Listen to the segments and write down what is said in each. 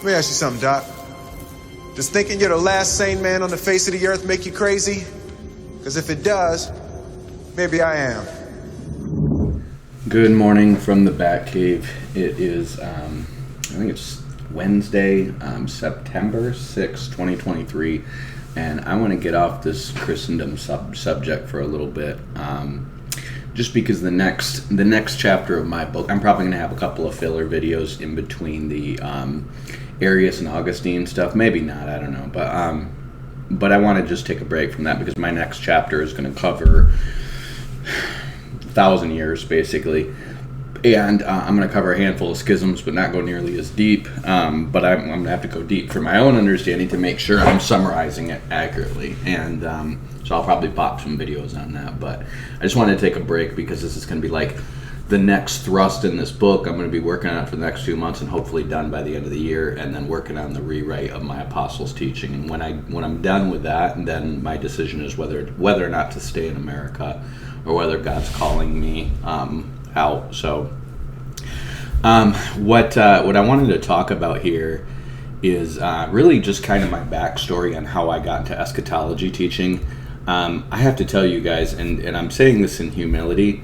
Let me ask you something, Doc. Does thinking you're the last sane man on the face of the earth make you crazy? Because if it does, maybe I am. Good morning from the Batcave. It is, I think it's Wednesday, September 6, 2023, and I want to get off this Christendom subject for a little bit, just because the next chapter of my book, I'm probably going to have a couple of filler videos in between the Arius and Augustine stuff. Maybe not, I don't know, but I want to just take a break from that because my next chapter is going to cover 1,000 years, basically. And I'm going to cover a handful of schisms, but not go nearly as deep. But I'm going to have to go deep for my own understanding to make sure I'm summarizing it accurately. And so I'll probably pop some videos on that. But I just wanted to take a break because this is going to be like the next thrust in this book. I'm going to be working on it for the next few months and hopefully done by the end of the year, and then working on the rewrite of my Apostles' teaching. And when I'm done with that, then my decision is whether or not to stay in America or whether God's calling me out. So what I wanted to talk about here is really just kind of my backstory on how I got into eschatology teaching. I have to tell you guys, and I'm saying this in humility,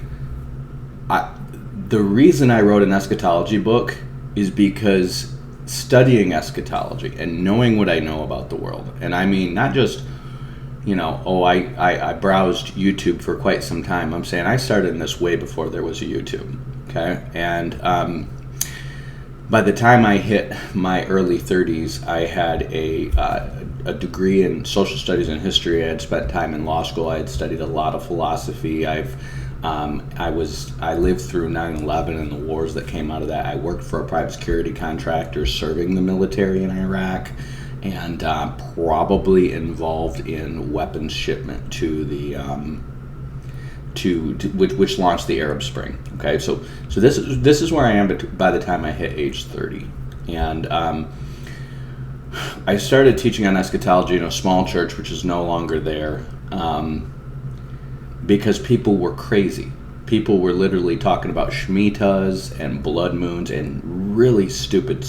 the reason I wrote an eschatology book is because studying eschatology and knowing what I know about the world, and I mean not just, I browsed YouTube for quite some time. I'm saying I started in this way before there was a YouTube, okay? And by the time I hit my early 30s, I had a degree in social studies and history. I had spent time in law school. I had studied a lot of philosophy. I lived through 9/11 and the wars that came out of that. I worked for a private security contractor serving the military in Iraq, and probably involved in weapons shipment to the which launched the Arab Spring. Okay, so this is where I am by the time I hit age 30, and I started teaching on eschatology in a small church, which is no longer there, because people were crazy. People were literally talking about Shemitahs and blood moons and really stupid,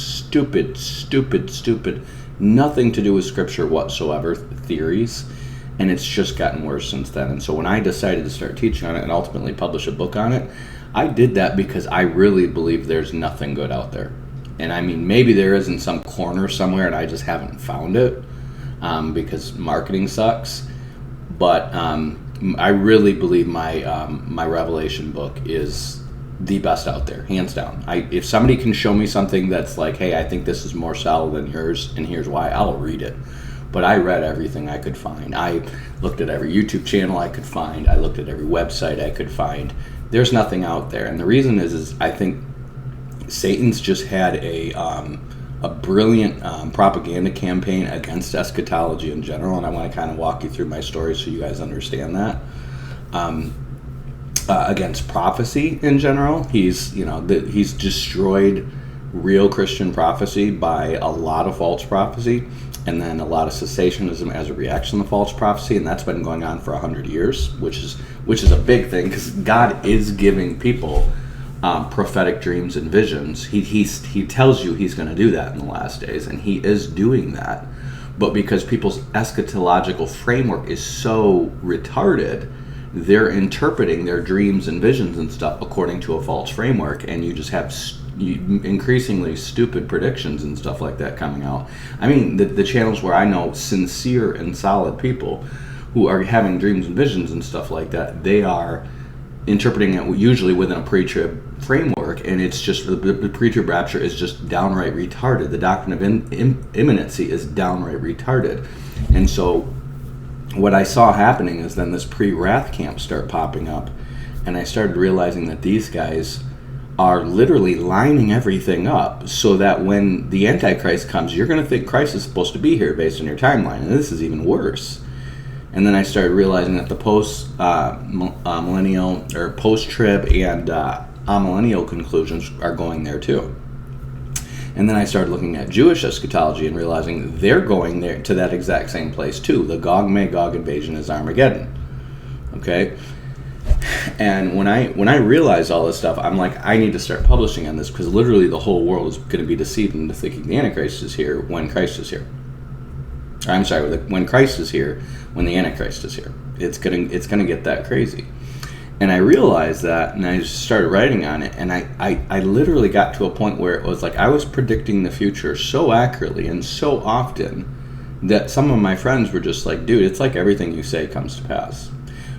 nothing to do with scripture whatsoever theories, and it's just gotten worse since then. And so when I decided to start teaching on it and ultimately publish a book on it, I did that because I really believe there's nothing good out there. And I mean, maybe there is in some corner somewhere and I just haven't found it because marketing sucks. But I really believe my Revelation book is the best out there, hands down. If somebody can show me something that's like, hey, I think this is more solid than yours, and here's why, I'll read it. But I read everything I could find. I looked at every YouTube channel I could find. I looked at every website I could find. There's nothing out there. And the reason is I think Satan's just had a brilliant propaganda campaign against eschatology in general, and I want to kind of walk you through my story so you guys understand that. Against prophecy in general, he's destroyed real Christian prophecy by a lot of false prophecy, and then a lot of cessationism as a reaction to false prophecy, and that's been going on for 100 years, which is a big thing because God is giving people prophetic dreams and visions. He tells you he's going to do that in the last days, and he is doing that. But because people's eschatological framework is so retarded, they're interpreting their dreams and visions and stuff according to a false framework, and you just have increasingly stupid predictions and stuff like that coming out. I mean, the channels where I know sincere and solid people who are having dreams and visions and stuff like that, they are interpreting it usually within a pre-trib framework, and it's just the pre-trib rapture is just downright retarded. The doctrine of imminency is downright retarded. And so what I saw happening is then this pre-wrath camp start popping up, and I started realizing that these guys are literally lining everything up so that when the Antichrist comes, you're going to think Christ is supposed to be here based on your timeline, and this is even worse. And then I started realizing that the post-millennial or post-trib and amillennial conclusions are going there too. And then I started looking at Jewish eschatology and realizing they're going there to that exact same place too. The Gog and Magog invasion is Armageddon. Okay? And when I realized all this stuff, I'm like, I need to start publishing on this, because literally the whole world is going to be deceived into thinking the Antichrist is here when Christ is here. Or, I'm sorry, when Christ is here, when the Antichrist is here. It's gonna get that crazy. And I realized that, and I just started writing on it, and I literally got to a point where it was like I was predicting the future so accurately and so often that some of my friends were just like, dude, it's like everything you say comes to pass.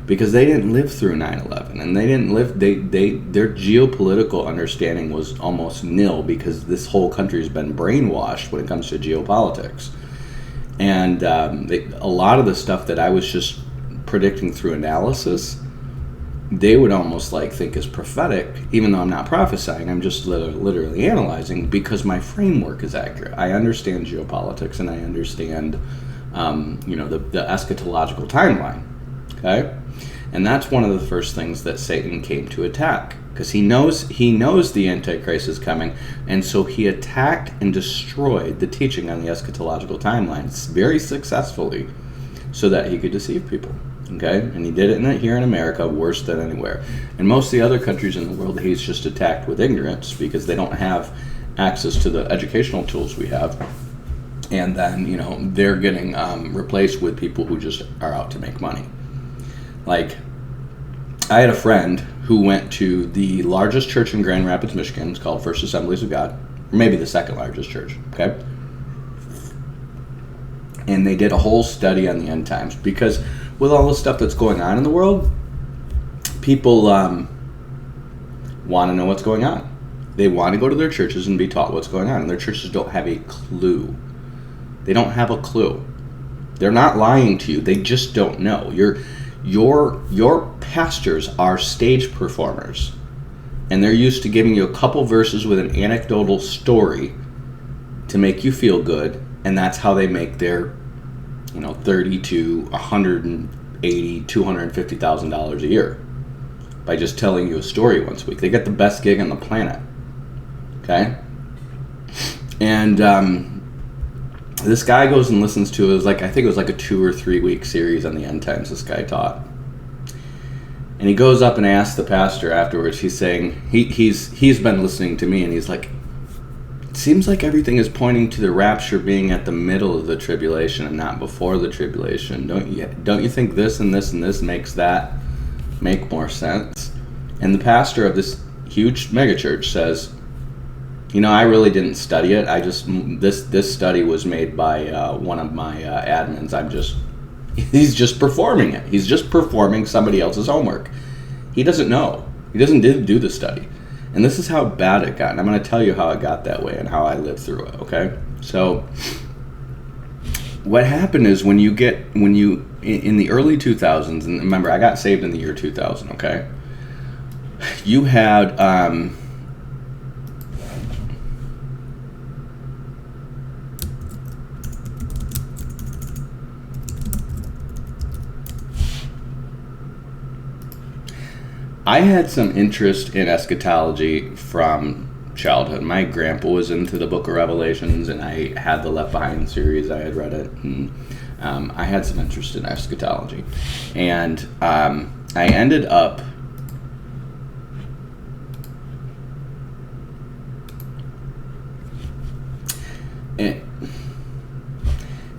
Because they didn't live through 9/11, and they didn't live, their geopolitical understanding was almost nil, because this whole country has been brainwashed when it comes to geopolitics. And a lot of the stuff that I was just predicting through analysis, they would almost like think is prophetic, even though I'm not prophesying. I'm just literally analyzing, because my framework is accurate. I understand geopolitics, and I understand, the eschatological timeline. Okay, and that's one of the first things that Satan came to attack, because he knows the Antichrist is coming, and so he attacked and destroyed the teaching on the eschatological timeline very successfully, so that he could deceive people. Okay, and he did it here in America worse than anywhere. And most of the other countries in the world, he's just attacked with ignorance, because they don't have access to the educational tools we have. And then, they're getting replaced with people who just are out to make money. Like, I had a friend who went to the largest church in Grand Rapids, Michigan. It's called First Assemblies of God, or maybe the second largest church. Okay, and they did a whole study on the end times, because with all the stuff that's going on in the world, people want to know what's going on. They want to go to their churches and be taught what's going on, and their churches don't have a clue. They don't have a clue. They're not lying to you. They just don't know. Your pastors are stage performers, and they're used to giving you a couple verses with an anecdotal story to make you feel good, and that's how they make their $30 to $180,000, $250,000 a year, by just telling you a story once a week. They get the best gig on the planet. Okay, and this guy goes and listens to it. I think it was like a 2 or 3 week series on the end times this guy taught. And he goes up and asks the pastor afterwards. He's saying he's been listening to me, and he's like, it seems like everything is pointing to the rapture being at the middle of the tribulation and not before the tribulation. Don't you think this and this and this makes that make more sense? And the pastor of this huge megachurch says, I really didn't study it. This study was made by one of my admins. He's just performing it. He's just performing somebody else's homework. He doesn't know. He doesn't do the study. And this is how bad it got. And I'm going to tell you how it got that way and how I lived through it, okay? So what happened is when you in the early 2000s, and remember, I got saved in the year 2000, okay? You had I had some interest in eschatology from childhood. My grandpa was into the book of Revelations, and I had the Left Behind series. I had read it, and I had some interest in eschatology. And I ended up and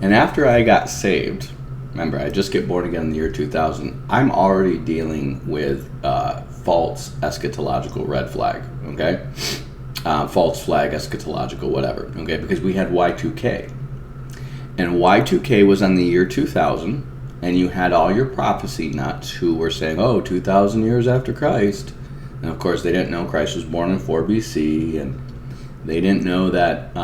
after I got saved, remember, I just get born again in the year 2000. I'm already dealing with false eschatological red flag, okay? False flag, eschatological, whatever, okay? Because we had Y2K. And Y2K was on the year 2000, and you had all your prophecy nuts who were saying, 2,000 years after Christ. And of course, they didn't know Christ was born in 4 BC, and they didn't know that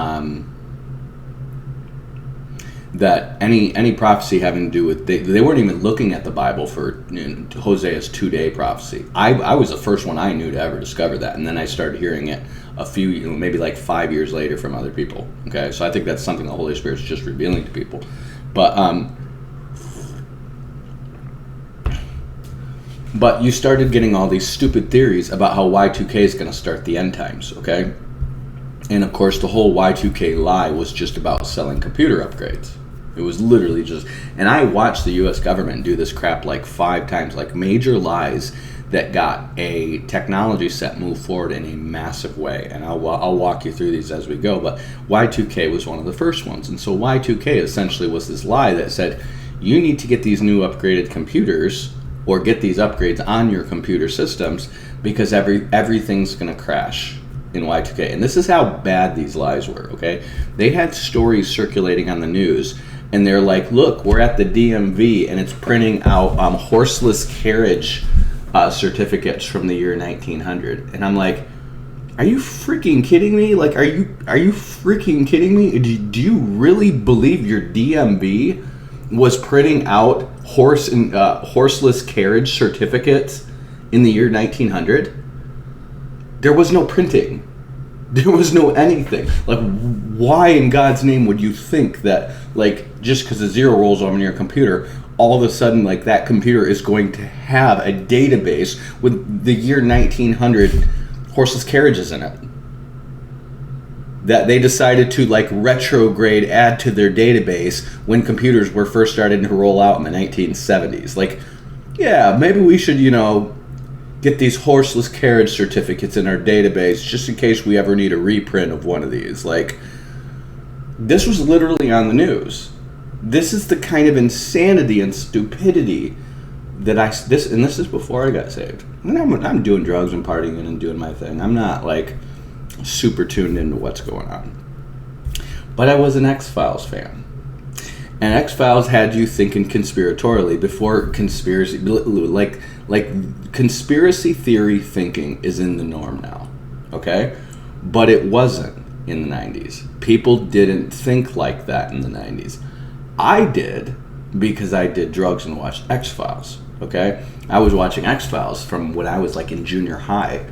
that any prophecy having to do with, they weren't even looking at the Bible for Hosea's 2-day prophecy. I was the first one I knew to ever discover that, and then I started hearing it a few, maybe like 5 years later from other people. Okay, so I think that's something the Holy Spirit's just revealing to people. But you started getting all these stupid theories about how Y2K is going to start the end times, okay? And of course, the whole Y2K lie was just about selling computer upgrades. It was literally just, and I watched the U.S. government do this crap like 5 times, like major lies that got a technology set move forward in a massive way. And I'll walk you through these as we go. But Y2K was one of the first ones. And so Y2K essentially was this lie that said, you need to get these new upgraded computers or get these upgrades on your computer systems because everything's going to crash in Y2K. And this is how bad these lies were, okay? They had stories circulating on the news, and they're like, look, we're at the DMV, and it's printing out horseless carriage certificates from the year 1900. And I'm like, are you freaking kidding me? Like, are you freaking kidding me? Do you really believe your DMV was printing out horseless carriage certificates in the year 1900? There was no printing. There was no anything. Like, why in God's name would you think that, like, just because a zero rolls on your computer, all of a sudden, like, that computer is going to have a database with the year 1900 horseless carriages in it? That they decided to, like, retrograde, add to their database when computers were first starting to roll out in the 1970s. Like, yeah, maybe we should, get these horseless carriage certificates in our database just in case we ever need a reprint of one of these. Like, this was literally on the news. This is the kind of insanity and stupidity that this is before I got saved. And I'm doing drugs and partying and doing my thing. I'm not, like, super tuned into what's going on. But I was an X-Files fan. And X-Files had you thinking conspiratorially before conspiracy, like conspiracy theory thinking is in the norm now, okay? But it wasn't in the 90s. People didn't think like that in the 90s. I did because I did drugs and watched X-Files, okay? I was watching X-Files from when I was, like, in junior high.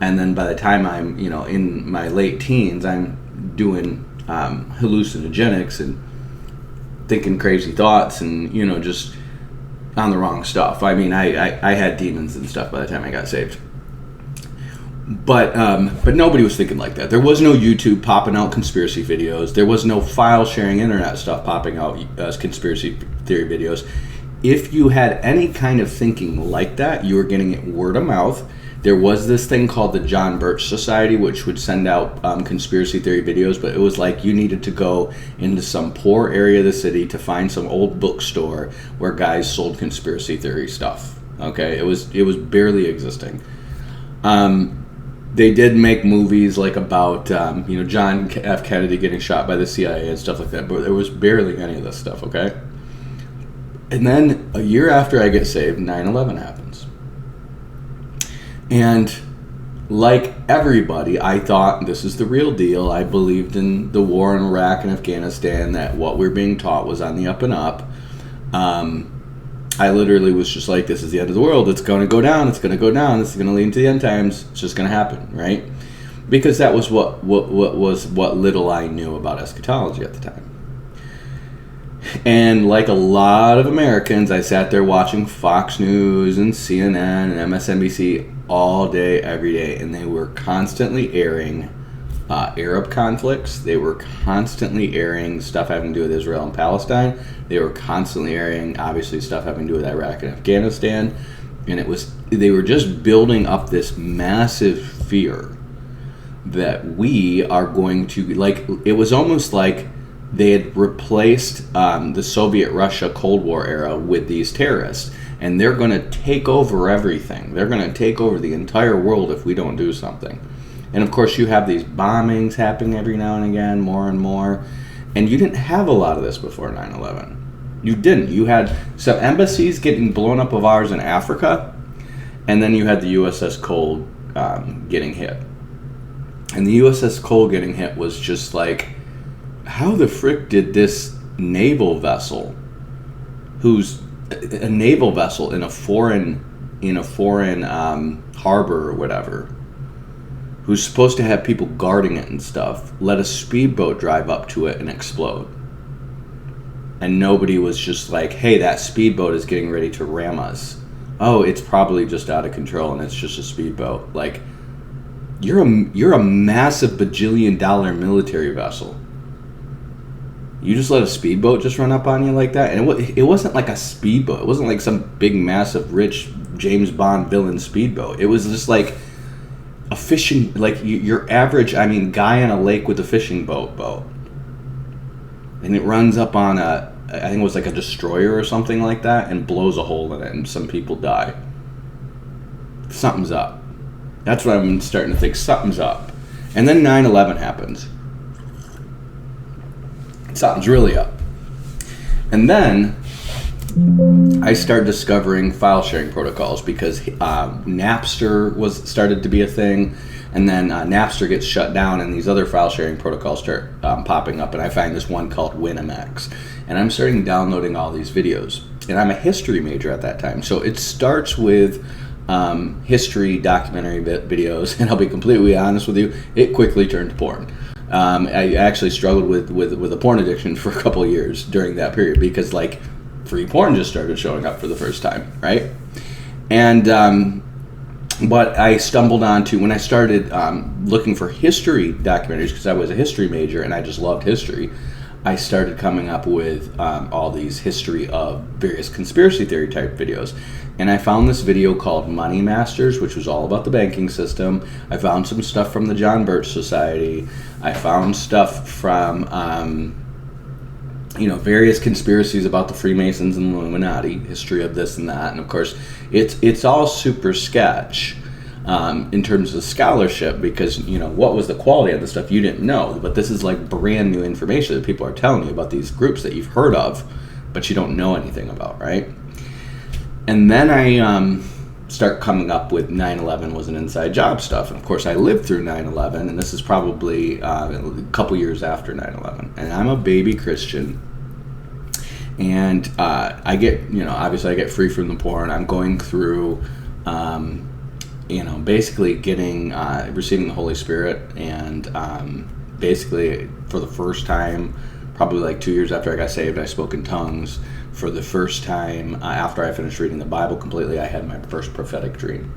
And then by the time I'm, in my late teens, I'm doing hallucinogenics and thinking crazy thoughts and, just on the wrong stuff. I mean, I had demons and stuff by the time I got saved. But nobody was thinking like that. There was no YouTube popping out conspiracy videos. There was no file sharing internet stuff popping out as conspiracy theory videos. If you had any kind of thinking like that, you were getting it word of mouth. There was this thing called the John Birch Society, which would send out conspiracy theory videos, but it was like you needed to go into some poor area of the city to find some old bookstore where guys sold conspiracy theory stuff. Okay, it was barely existing. They did make movies like about John F. Kennedy getting shot by the CIA and stuff like that, but there was barely any of this stuff. Okay, and then a year after I get saved, 9/11 happens. And like everybody, I thought this is the real deal. I believed in the war in Iraq and Afghanistan, that what we're being taught was on the up and up. I literally was just like, this is the end of the world. It's going to go down. It's going to go down. This is going to lead to the end times. It's just going to happen, right? Because that was what little I knew about eschatology at the time. And like a lot of Americans, I sat there watching Fox News and CNN and MSNBC all day, every day, and they were constantly airing Arab conflicts. They were constantly airing stuff having to do with Israel and Palestine. They were constantly airing, obviously, stuff having to do with Iraq and Afghanistan. And they were just building up this massive fear that we are going to, like, it was almost like they had replaced the Soviet Russia Cold War era with these terrorists. And they're going to take over everything. They're going to take over the entire world if we don't do something. And of course, you have these bombings happening every now and again, more and more. And you didn't have a lot of this before 9/11. You didn't. You had some embassies getting blown up of ours in Africa. And then you had the USS Cole getting hit. And the USS Cole getting hit was just like, how the frick did this naval vessel, who's a naval vessel in a foreign harbor or whatever, who's supposed to have people guarding it and stuff, let a speedboat drive up to it and explode? And nobody was just like, hey, that speedboat is getting ready to ram us. Oh, it's probably just out of control and it's just a speedboat. Like, you're a massive bajillion-dollar military vessel. You just let a speedboat just run up on you like that? And it wasn't like a speedboat. It wasn't like some big, massive, rich James Bond villain speedboat. It was just like a fishing, like your average, guy on a lake with a fishing boat. And it runs up on I think it was like a destroyer or something like that, and blows a hole in it, and some people die. Something's up. That's what I'm starting to think. Something's up. And then 9/11 happens. Something's really up. And then I start discovering file sharing protocols because Napster started to be a thing, and then Napster gets shut down, and these other file sharing protocols start popping up, and I find this one called WinMX, and I'm starting downloading all these videos. And I'm a history major at that time, so it starts with history documentary videos, and I'll be completely honest with you, it quickly turned to porn. I actually struggled with a porn addiction for a couple of years during that period because like free porn just started showing up for the first time, right? And what I stumbled onto when I started looking for history documentaries, because I was a history major and I just loved history, I started coming up with all these history of various conspiracy theory type videos. And I found this video called Money Masters, which was all about the banking system. I found some stuff from the John Birch Society. I found stuff from various conspiracies about the Freemasons and the Illuminati, history of this and that. And of course, it's all super sketch in terms of scholarship, because what was the quality of the stuff you didn't know, but this is like brand new information that people are telling you about these groups that you've heard of but you don't know anything about, right? And then I start coming up with 9/11 was an inside job stuff, and of course I lived through 9/11, and this is probably a couple years after 9/11, and I'm a baby Christian. And I get, obviously I get free from the porn. I'm going through basically getting, receiving the Holy Spirit, and basically for the first time, probably like 2 years after I got saved, I spoke in tongues. For the first time, after I finished reading the Bible completely, I had my first prophetic dream.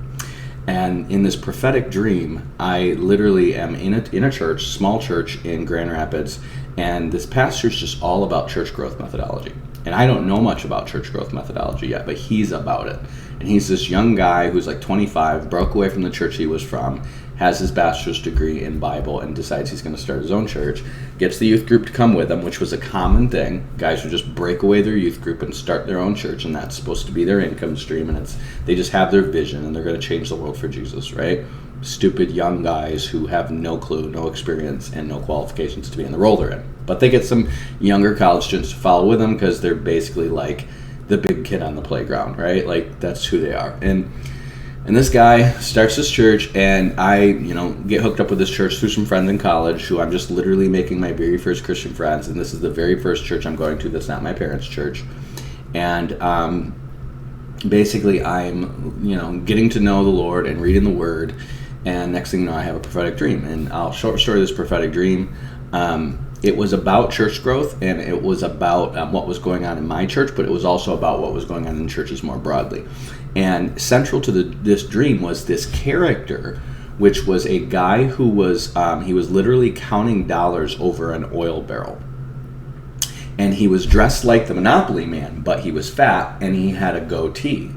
And in this prophetic dream, I literally am in a church, small church in Grand Rapids, and this pastor's just all about church growth methodology. And I don't know much about church growth methodology yet, but he's about it. And he's this young guy who's like 25, broke away from the church he was from, has his bachelor's degree in Bible, and decides he's going to start his own church, gets the youth group to come with him, which was a common thing. Guys would just break away their youth group and start their own church, and that's supposed to be their income stream, and they just have their vision, and they're going to change the world for Jesus, right? Stupid young guys who have no clue, no experience, and no qualifications to be in the role they're in. But they get some younger college students to follow with them because they're basically like the big kid on the playground, right? Like, that's who they are. And this guy starts this church, and I, get hooked up with this church through some friends in college who I'm just literally making my very first Christian friends, and this is the very first church I'm going to that's not my parents' church. And basically I'm, getting to know the Lord and reading the Word, and next thing you know, I have a prophetic dream. And I'll short story this prophetic dream. It was about church growth, and it was about what was going on in my church, but it was also about what was going on in churches more broadly. And central to this dream was this character, which was a guy who was he was literally counting dollars over an oil barrel. And he was dressed like the Monopoly man, but he was fat, and he had a goatee.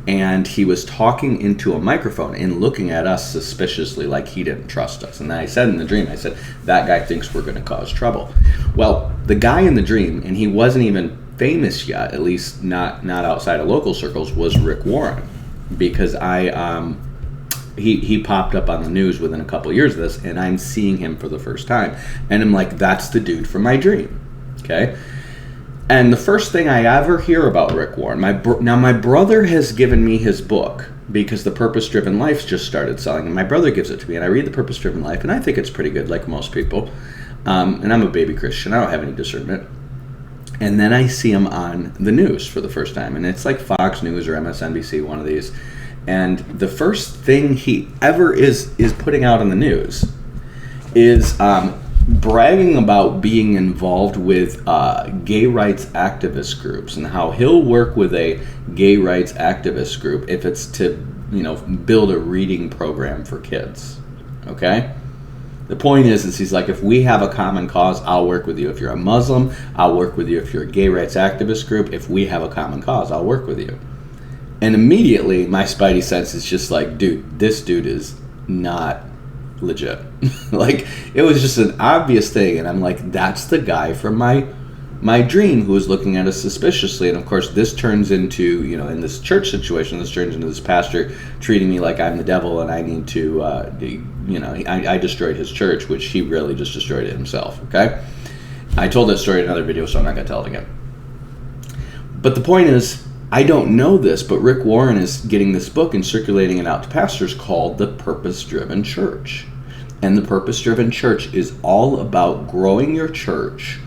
And he was talking into a microphone and looking at us suspiciously like he didn't trust us. And then I said in the dream, I said, that guy thinks we're going to cause trouble. Well, the guy in the dream, and he wasn't even famous yet, at least not outside of local circles, was Rick Warren. Because he popped up on the news within a couple years of this, and I'm seeing him for the first time. And I'm like, that's the dude from my dream. Okay? And the first thing I ever hear about Rick Warren, my brother has given me his book because the Purpose-Driven Life just started selling, and my brother gives it to me, and I read the Purpose-Driven Life, and I think it's pretty good, like most people. And I'm a baby Christian. I don't have any discernment. And then I see him on the news for the first time, and it's like Fox News or MSNBC, one of these. And the first thing he ever is putting out on the news is bragging about being involved with gay rights activist groups, and how he'll work with a gay rights activist group if it's to, build a reading program for kids. Okay? The point is he's like, if we have a common cause, I'll work with you. If you're a Muslim, I'll work with you. If you're a gay rights activist group, if we have a common cause, I'll work with you. And immediately, my spidey sense is just like, dude, this dude is not legit. Like, it was just an obvious thing, and I'm like, that's the guy from my dream who was looking at us suspiciously. And of course, this turns into, in this church situation, this turns into this pastor treating me like I'm the devil and I need to, I destroyed his church, which he really just destroyed it himself, okay? I told that story in another video, so I'm not going to tell it again. But the point is, I don't know this, but Rick Warren is getting this book and circulating it out to pastors called The Purpose-Driven Church. And the Purpose-Driven Church is all about growing your church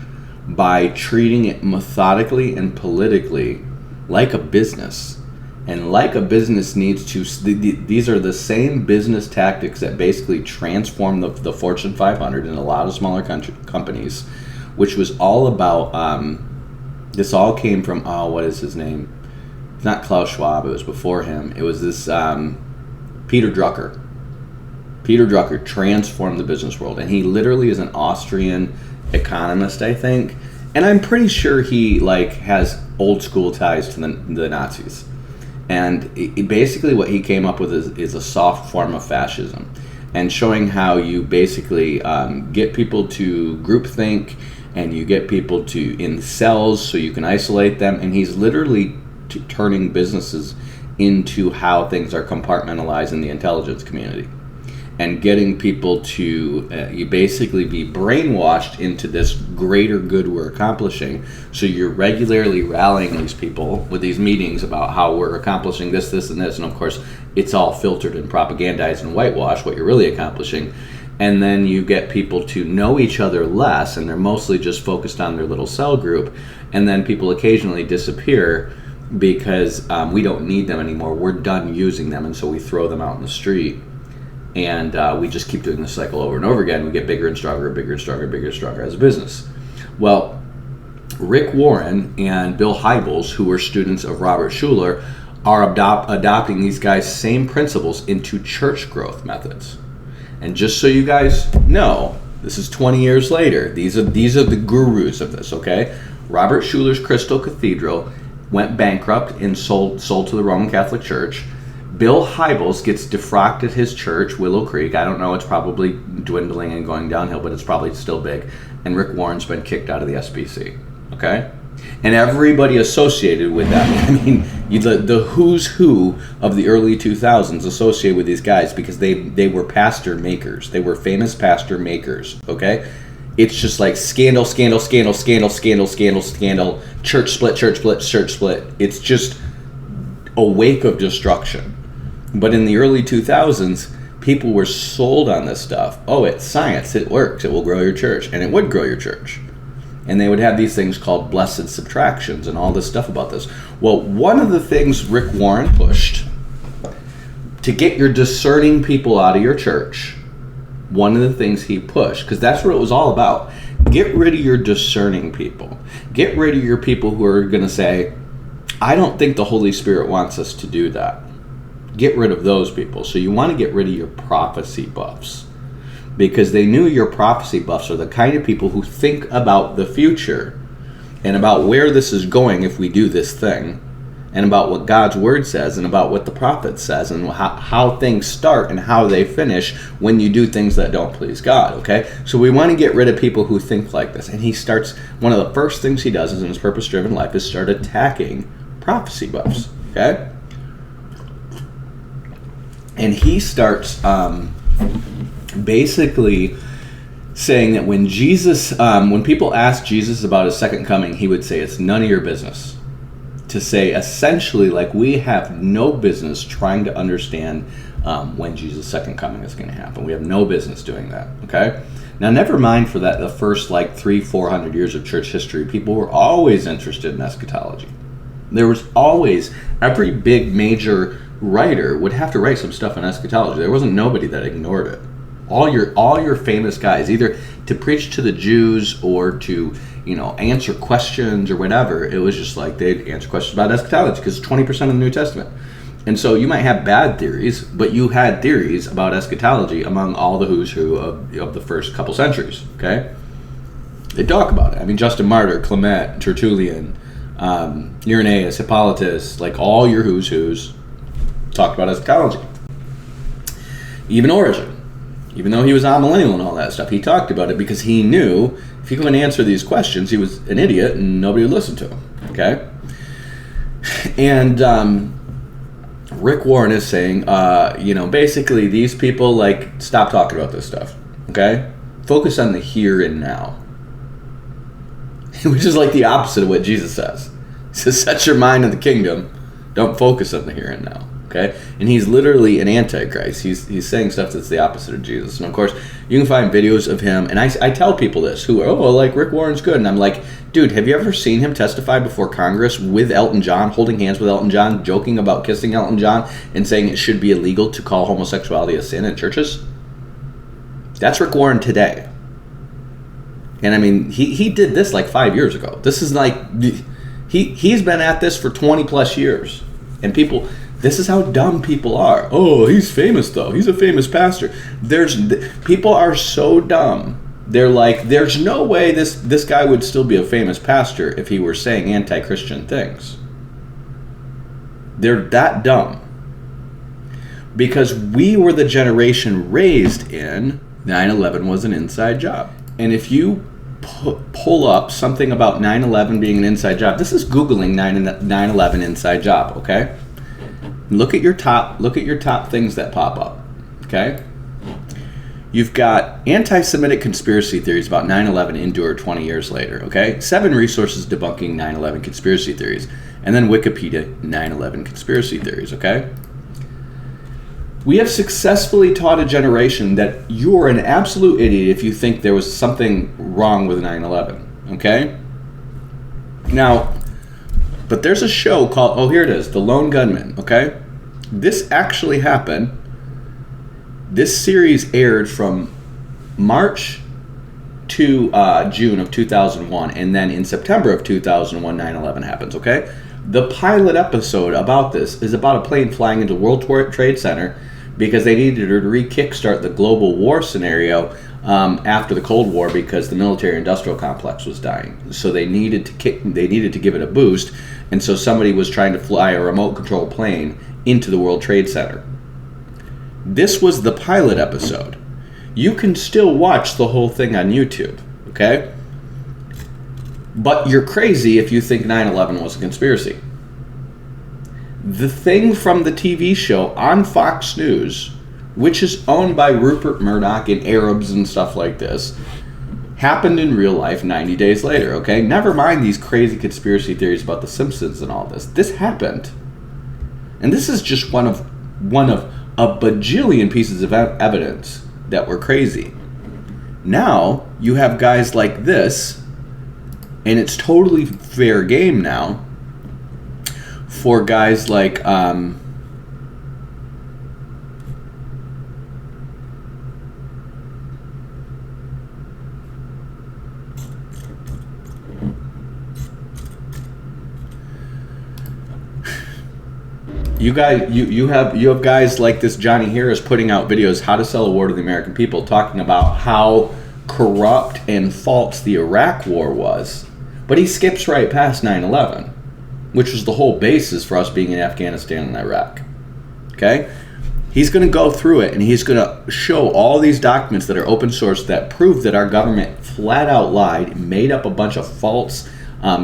by treating it methodically and politically like a business. And like a business needs to, these are the same business tactics that basically transform the Fortune 500 and a lot of smaller companies, which was all about, this all came from, what is his name? It's not Klaus Schwab, it was before him. It was this Peter Drucker. Peter Drucker transformed the business world, and he literally is an Austrian economist, I think, and I'm pretty sure he has old school ties to the Nazis. And basically what he came up with is a soft form of fascism, and showing how you basically get people to groupthink, and you get people in cells so you can isolate them, and he's literally turning businesses into how things are compartmentalized in the intelligence community, and getting people to you basically be brainwashed into this greater good we're accomplishing. So you're regularly rallying these people with these meetings about how we're accomplishing this, this, and this. And of course, it's all filtered and propagandized and whitewashed what you're really accomplishing. And then you get people to know each other less, and they're mostly just focused on their little cell group. And then people occasionally disappear because we don't need them anymore. We're done using them, and so we throw them out in the street. And we just keep doing this cycle over and over again. We get bigger and stronger, bigger and stronger, bigger and stronger as a business. Well, Rick Warren and Bill Hybels, who were students of Robert Schuller, are adopting these guys' same principles into church growth methods. And just so you guys know, this is 20 years later. These are the gurus of this, okay? Robert Schuller's Crystal Cathedral went bankrupt and sold to the Roman Catholic Church. Bill Hybels gets defrocked at his church, Willow Creek. I don't know, it's probably dwindling and going downhill, but it's probably still big. And Rick Warren's been kicked out of the SBC, okay? And everybody associated with that, I mean, the who's who of the early 2000s associated with these guys because they were pastor makers. They were famous pastor makers, okay? It's just like scandal, scandal, scandal, scandal, scandal, scandal, scandal, church split, church split, church split. It's just a wake of destruction. But in the early 2000s, people were sold on this stuff. Oh, it's science, it works, it will grow your church, and it would grow your church. And they would have these things called blessed subtractions and all this stuff about this. Well, one of the things Rick Warren pushed to get your discerning people out of your church, one of the things he pushed, because that's what it was all about, get rid of your discerning people. Get rid of your people who are going to say, I don't think the Holy Spirit wants us to do that. Get rid of those people. So you want to get rid of your prophecy buffs, because they knew your prophecy buffs are the kind of people who think about the future and about where this is going if we do this thing, and about what God's word says and about what the prophet says and how things start and how they finish when you do things that don't please God, okay? So we want to get rid of people who think like this. And he starts, one of the first things he does is in his purpose-driven life is start attacking prophecy buffs, okay? And he starts basically saying that when Jesus, when people ask Jesus about his second coming, he would say, it's none of your business. To say essentially, like, we have no business trying to understand when Jesus' second coming is going to happen. We have no business doing that, okay? Now, never mind for that, the first, 300-400 years of church history, people were always interested in eschatology. There was always, every big major writer would have to write some stuff on eschatology. There wasn't nobody that ignored it. All your famous guys, either to preach to the Jews or to, answer questions or whatever, it was just like they'd answer questions about eschatology because it's 20% of the New Testament. And so you might have bad theories, but you had theories about eschatology among all the who's who of the first couple centuries, okay? They talk about it. I mean, Justin Martyr, Clement, Tertullian, Irenaeus, Hippolytus, like all your who's talked about eschatology. Even Origen, even though he was amillennial and all that stuff, he talked about it because he knew if he couldn't answer these questions, he was an idiot and nobody would listen to him, okay? And Rick Warren is saying, basically these people, like, stop talking about this stuff, okay? Focus on the here and now. Which is like the opposite of what Jesus says. He says, set your mind on the kingdom. Don't focus on the here and now, okay? And he's literally an antichrist. He's saying stuff that's the opposite of Jesus. And, of course, you can find videos of him. And I tell people this, who are, like, Rick Warren's good. And I'm like, dude, have you ever seen him testify before Congress with Elton John, holding hands with Elton John, joking about kissing Elton John, and saying it should be illegal to call homosexuality a sin in churches? That's Rick Warren today. And I mean, he did this like 5 years ago. This is like, he's been at this for 20 plus years. And people, this is how dumb people are. Oh, he's famous though. He's a famous pastor. People are so dumb. They're like, there's no way this guy would still be a famous pastor if he were saying anti-Christian things. They're that dumb. Because we were the generation raised in 9/11 was an inside job. And if you pull up something about 9/11 being an inside job, this is Googling 9/11 inside job, okay? Look at your top things that pop up, okay? You've got anti-Semitic conspiracy theories about 9/11 endure 20 years later, okay? 7 resources debunking 9/11 conspiracy theories. And then Wikipedia 9/11 conspiracy theories, okay? We have successfully taught a generation that you're an absolute idiot if you think there was something wrong with 9/11, okay? Now, but there's a show called, here it is, The Lone Gunman, okay? This actually happened. This series aired from March to June of 2001, and then in September of 2001, 9/11 happens, okay? The pilot episode about this is about a plane flying into World Trade Center because they needed to re-kickstart the global war scenario after the Cold War because the military-industrial complex was dying. So they needed to give it a boost, and so somebody was trying to fly a remote-control plane into the World Trade Center. This was the pilot episode. You can still watch the whole thing on YouTube, okay? But you're crazy if you think 9/11 was a conspiracy. The thing from the TV show on Fox News, which is owned by Rupert Murdoch and Arabs and stuff like this, happened in real life 90 days later, okay? Never mind these crazy conspiracy theories about the Simpsons and all this. This happened. And this is just one of a bajillion pieces of evidence that were crazy. Now, you have guys like this, and it's totally fair game now for guys like you have guys like this Johnny Harris putting out videos, How to Sell a War to the American People, talking about how corrupt and false the Iraq War was. But he skips right past 9/11, which was the whole basis for us being in Afghanistan and Iraq. Okay? He's going to go through it, and he's going to show all these documents that are open source that prove that our government flat out lied, made up a bunch of false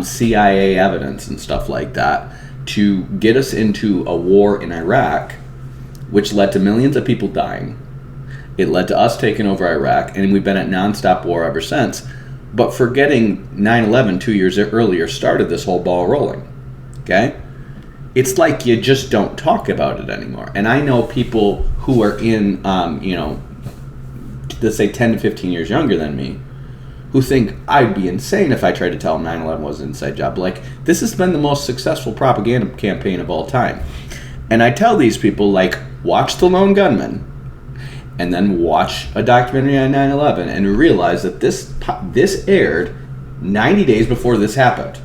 CIA evidence and stuff like that to get us into a war in Iraq, which led to millions of people dying. It led to us taking over Iraq, and we've been at nonstop war ever since. But forgetting 9/11 2 years earlier started this whole ball rolling. Okay? It's like you just don't talk about it anymore. And I know people who are in, let's say 10 to 15 years younger than me, who think I'd be insane if I tried to tell them 9/11 was an inside job. Like, this has been the most successful propaganda campaign of all time. And I tell these people, like, watch The Lone Gunman, and then watch a documentary on 9/11 and realize that this aired 90 days before this happened.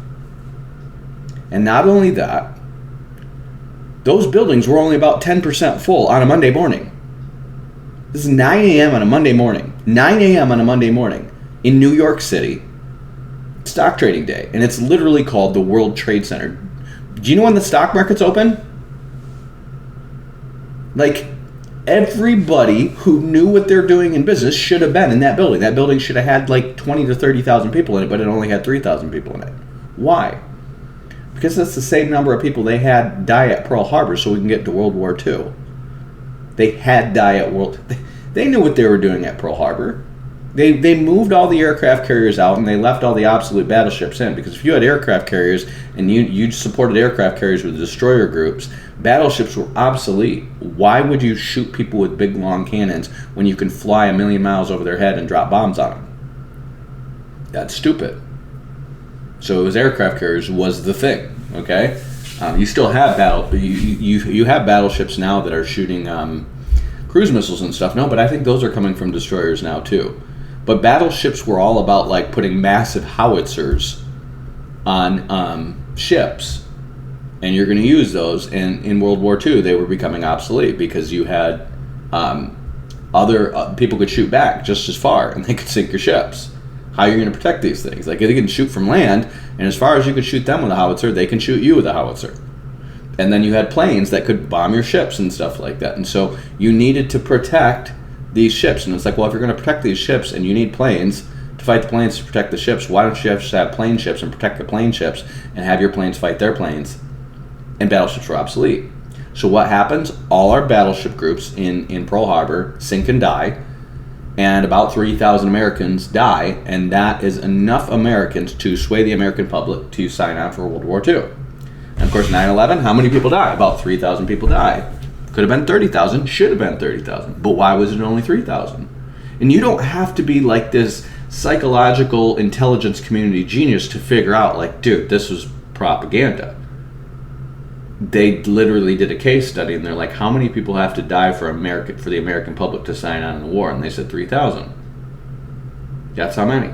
And not only that, those buildings were only about 10% full on a Monday morning. This is 9 a.m. on a Monday morning. 9 a.m. on a Monday morning in New York City. Stock trading day. And it's literally called the World Trade Center. Do you know when the stock market's open? Like, everybody who knew what they're doing in business should have been in that building. That building should have had like 20 to 30,000 people in it, but it only had 3,000 people in it. Why? Because that's the same number of people they had die at Pearl Harbor so we can get to World War II. They had die at They knew what they were doing at Pearl Harbor. They moved all the aircraft carriers out and they left all the obsolete battleships in, because if you had aircraft carriers and you supported aircraft carriers with destroyer groups, battleships were obsolete. Why would you shoot people with big long cannons when you can fly a million miles over their head and drop bombs on them? That's stupid. So it was aircraft carriers was the thing. Okay, you still have you have battleships now that are shooting cruise missiles and stuff. No, but I think those are coming from destroyers now too. But battleships were all about like putting massive howitzers on ships, and you're going to use those. And in World War II, they were becoming obsolete because you had other people could shoot back just as far, and they could sink your ships. How are you going to protect these things? Like, they can shoot from land, and as far as you could shoot them with a howitzer, they can shoot you with a howitzer. And then you had planes that could bomb your ships and stuff like that. And so you needed to protect these ships. And it's like, well, if you're going to protect these ships and you need planes to fight the planes to protect the ships, why don't you just have plane ships and protect the plane ships and have your planes fight their planes? And battleships were obsolete. So what happens? All our battleship groups in Pearl Harbor sink and die. And about 3,000 Americans die, and that is enough Americans to sway the American public to sign on for World War II. And of course, 9/11, how many people die? About 3,000 people die. Could have been 30,000, should have been 30,000. But why was it only 3,000? And you don't have to be like this psychological intelligence community genius to figure out, like, dude, this was propaganda. They literally did a case study, and they're like, how many people have to die for the American public to sign on in the war? And they said 3,000. That's how many.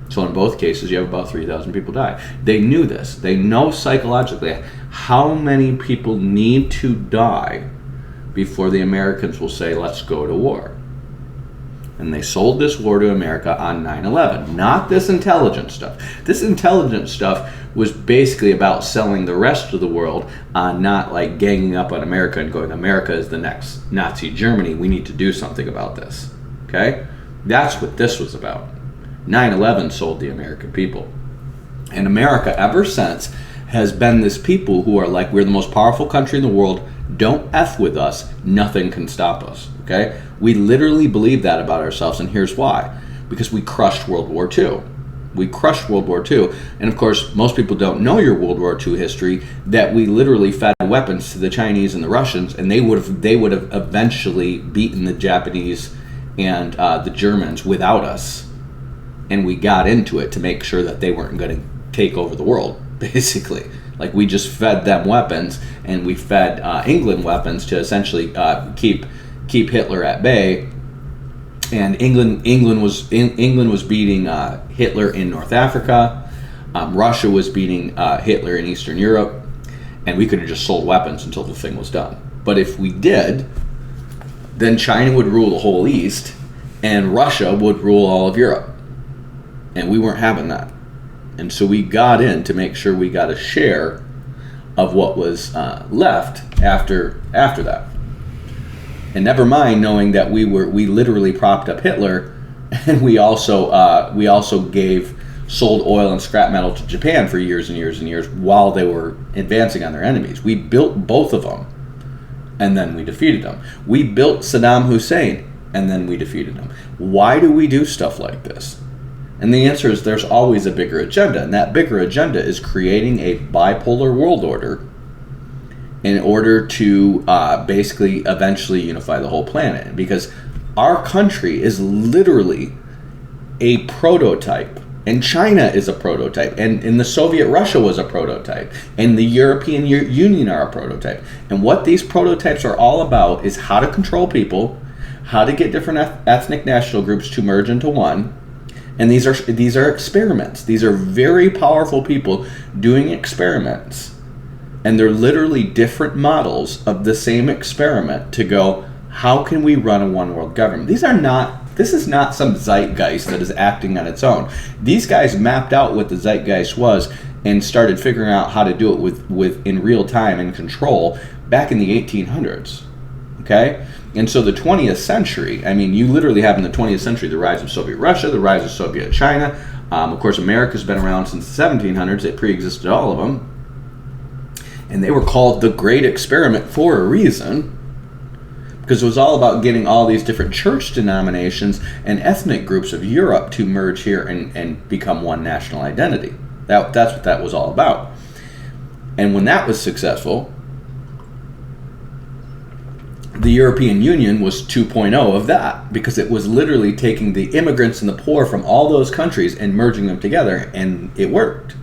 So in both cases, you have about 3,000 people die. They knew this. They know psychologically how many people need to die before the Americans will say, let's go to war. And they sold this war to America on 9/11. Not this intelligence stuff. This intelligence stuff was basically about selling the rest of the world on not like ganging up on America and going, America is the next Nazi Germany. We need to do something about this. Okay? That's what this was about. 9/11 sold the American people. And America ever since has been this people who are like, we're the most powerful country in the world. Don't F with us. Nothing can stop us. Okay? We literally believe that about ourselves, and here's why. Because we crushed World War II. We crushed World War II. And of course, most people don't know your World War II history, that we literally fed weapons to the Chinese and the Russians, and they would have eventually beaten the Japanese and the Germans without us. And we got into it to make sure that they weren't going to take over the world, basically. Like, we just fed them weapons, and we fed England weapons to essentially keep Hitler at bay. And England was beating Hitler in North Africa. Russia was beating Hitler in Eastern Europe, and we could have just sold weapons until the thing was done. But if we did, then China would rule the whole East, and Russia would rule all of Europe, and we weren't having that. And so we got in to make sure we got a share of what was left after that. And never mind knowing that we literally propped up Hitler, and we also sold oil and scrap metal to Japan for years and years and years while they were advancing on their enemies. We built both of them, and then we defeated them. We built Saddam Hussein, and then we defeated him. Why do we do stuff like this? And the answer is there's always a bigger agenda, and that bigger agenda is creating a bipolar world order in order to basically eventually unify the whole planet. Because our country is literally a prototype, and China is a prototype, and the Soviet Russia was a prototype, and the European Union are a prototype. And what these prototypes are all about is how to control people, how to get different ethnic national groups to merge into one. And these are experiments. These are very powerful people doing experiments And they're literally different models of the same experiment to go, how can we run a one world government? This is not some zeitgeist that is acting on its own. These guys mapped out what the zeitgeist was and started figuring out how to do it with in real time and control back in the 1800s. Okay? And so the 20th century, I mean, you literally have in the 20th century the rise of Soviet Russia, the rise of Soviet China. Of course, America's been around since the 1700s. It pre-existed all of them. And they were called the Great Experiment for a reason, because it was all about getting all these different church denominations and ethnic groups of Europe to merge here and become one national identity. That's what that was all about. And when that was successful, the European Union was 2.0 of that, because it was literally taking the immigrants and the poor from all those countries and merging them together, and it worked.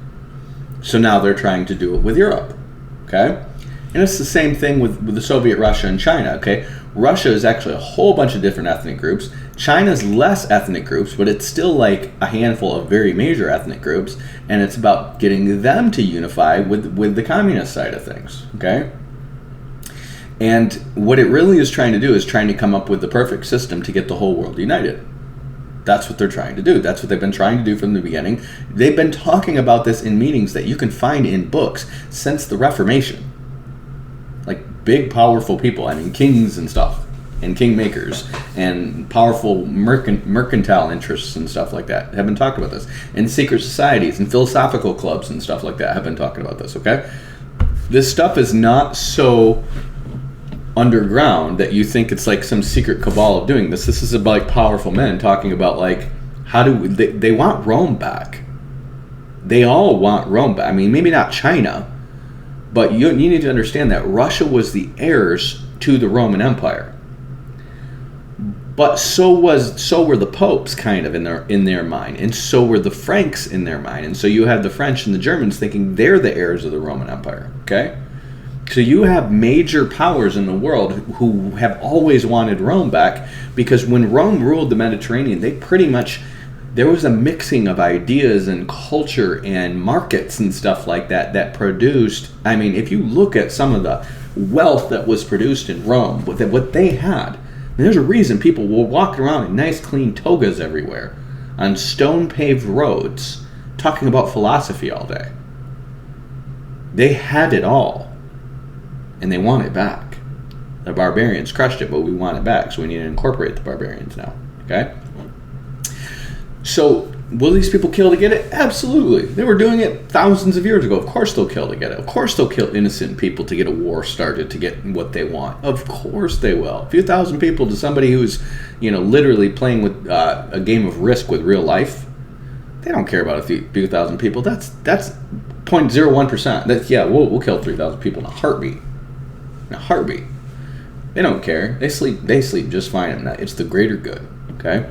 So now they're trying to do it with Europe. Okay? And it's the same thing with the Soviet Russia and China. Okay? Russia is actually a whole bunch of different ethnic groups. China's less ethnic groups, but it's still like a handful of very major ethnic groups, and it's about getting them to unify with the communist side of things. Okay? And what it really is trying to do is trying to come up with the perfect system to get the whole world united. That's what they're trying to do. That's what they've been trying to do from the beginning. They've been talking about this in meetings that you can find in books since the Reformation. Like big, powerful people. I mean, kings and stuff, and kingmakers, and powerful mercantile interests and stuff like that have been talking about this. And secret societies and philosophical clubs and stuff like that have been talking about this, okay? This stuff is not so underground that you think it's like some secret cabal of doing this. This is about like powerful men talking about like how do they want Rome back. They all want Rome back. I mean, maybe not China, but you need to understand that Russia was the heirs to the Roman Empire. But so were the popes kind of in their mind, and so were the Franks in their mind. And so you have the French and the Germans thinking they're the heirs of the Roman Empire, okay? So you have major powers in the world who have always wanted Rome back, because when Rome ruled the Mediterranean, there was a mixing of ideas and culture and markets and stuff like that produced, I mean, if you look at some of the wealth that was produced in Rome, what they had, and there's a reason people were walking around in nice clean togas everywhere on stone-paved roads talking about philosophy all day. They had it all. And they want it back. The barbarians crushed it, but we want it back, so we need to incorporate the barbarians now. Okay? So, will these people kill to get it? Absolutely. They were doing it thousands of years ago. Of course they'll kill to get it. Of course they'll kill innocent people to get a war started, to get what they want. Of course they will. A few thousand people to somebody who's, literally playing with a game of Risk with real life, they don't care about a few thousand people. That's 0.01%. We'll kill 3,000 people in a heartbeat. In a heartbeat. They don't care. They sleep just fine at night. It's the greater good. Okay?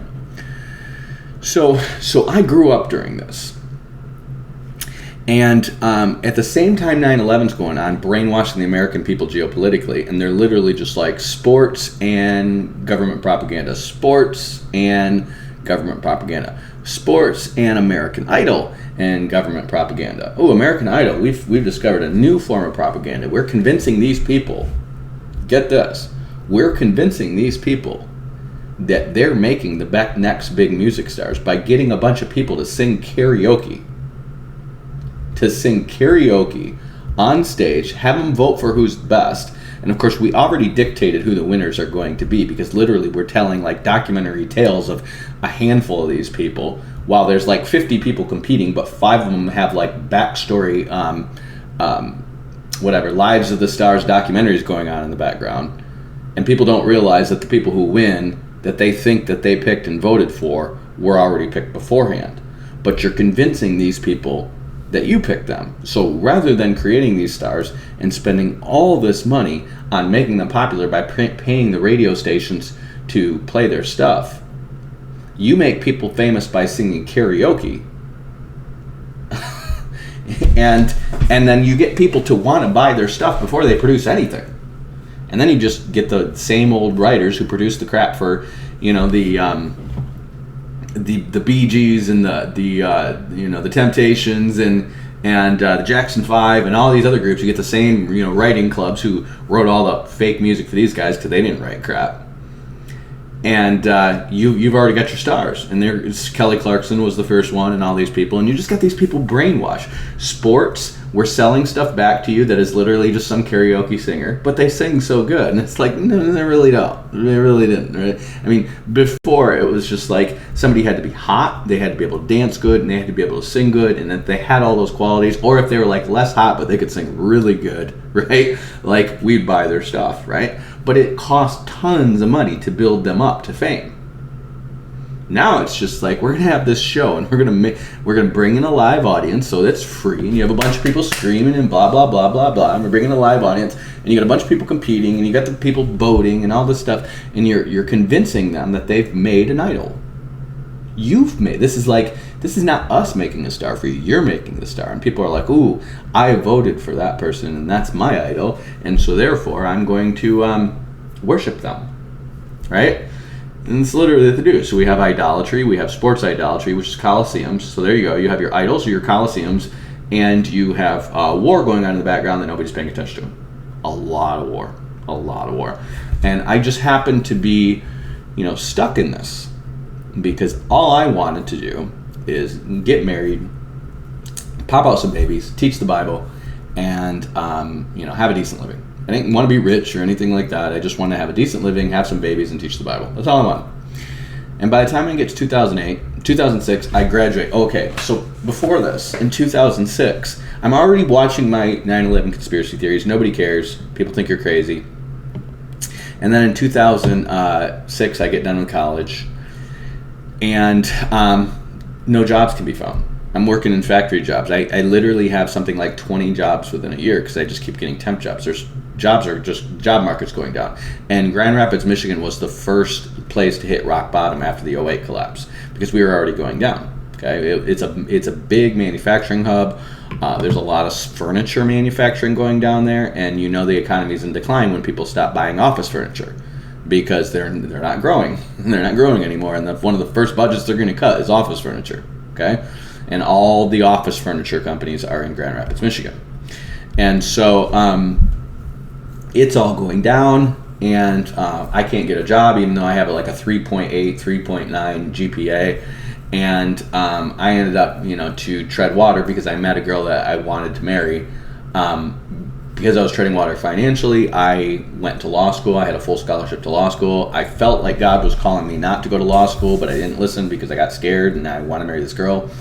So I grew up during this. And at the same time 9/11's going on, brainwashing the American people geopolitically, and they're literally just like sports and government propaganda. Sports and government propaganda. Sports and American Idol and government propaganda. Oh, American Idol, we've discovered a new form of propaganda. We're convincing these people, get this, we're convincing these people that they're making the next big music stars by getting a bunch of people to sing karaoke. To sing karaoke on stage, have them vote for who's best. And of course, we already dictated who the winners are going to be, because literally we're telling like documentary tales of a handful of these people, while there's like 50 people competing, but 5 of them have like backstory, Lives of the Stars documentaries going on in the background. And people don't realize that the people who win, that they think that they picked and voted for, were already picked beforehand. But you're convincing these people that you picked them. So rather than creating these stars and spending all this money on making them popular by paying the radio stations to play their stuff, you make people famous by singing karaoke. and then you get people to want to buy their stuff before they produce anything. And then you just get the same old writers who produce the crap for, the the Bee Gees and the Temptations and the Jackson 5 and all these other groups. You get the same writing clubs who wrote all the fake music for these guys because they didn't write crap. And you've already got your stars. And Kelly Clarkson was the first one, and all these people. And you just got these people brainwashed. Sports, we're selling stuff back to you that is literally just some karaoke singer, but they sing so good. And it's like, no, they really don't. They really didn't. Right? I mean, before it was just like somebody had to be hot, they had to be able to dance good, and they had to be able to sing good, and that they had all those qualities. Or if they were like less hot, but they could sing really good, right? Like, we'd buy their stuff, right? But it cost tons of money to build them up to fame. Now it's just like, we're gonna have this show, and we're gonna bring in a live audience, so it's free, and you have a bunch of people screaming and blah blah blah blah blah. And we're bringing a live audience, and you got a bunch of people competing, and you got the people voting and all this stuff, and you're convincing them that they've made an idol. This is not us making a star for you. You're making the star, and people are like, ooh, I voted for that person, and that's my idol, and so therefore I'm going to worship them, right? And it's literally what they do. So we have idolatry, we have sports idolatry, which is coliseums. So there you go. You have your idols or your coliseums, and you have war going on in the background that nobody's paying attention to. A lot of war. And I just happen to be, stuck in this because all I wanted to do is get married, pop out some babies, teach the Bible, and have a decent living. I didn't want to be rich or anything like that. I just wanted to have a decent living, have some babies, and teach the Bible. That's all I wanted. And by the time I get to 2006, I graduate. Okay, so before this, in 2006, I'm already watching my 9/11 conspiracy theories. Nobody cares. People think you're crazy. And then in 2006, I get done with college, and no jobs can be found. I'm working in factory jobs. I literally have something like 20 jobs within a year because I just keep getting temp jobs. Job market's going down. And Grand Rapids, Michigan was the first place to hit rock bottom after the '08 collapse because we were already going down. Okay, it's a big manufacturing hub. There's a lot of furniture manufacturing going down there, and the economy's in decline when people stop buying office furniture because they're not growing. They're not growing anymore, and one of the first budgets they're going to cut is office furniture. Okay. And all the office furniture companies are in Grand Rapids, Michigan. And so it's all going down, and I can't get a job even though I have like a 3.8, 3.9 GPA. And I ended up, to tread water because I met a girl that I wanted to marry. Because I was treading water financially, I went to law school. I had a full scholarship to law school. I felt like God was calling me not to go to law school, but I didn't listen because I got scared and I want to marry this girl.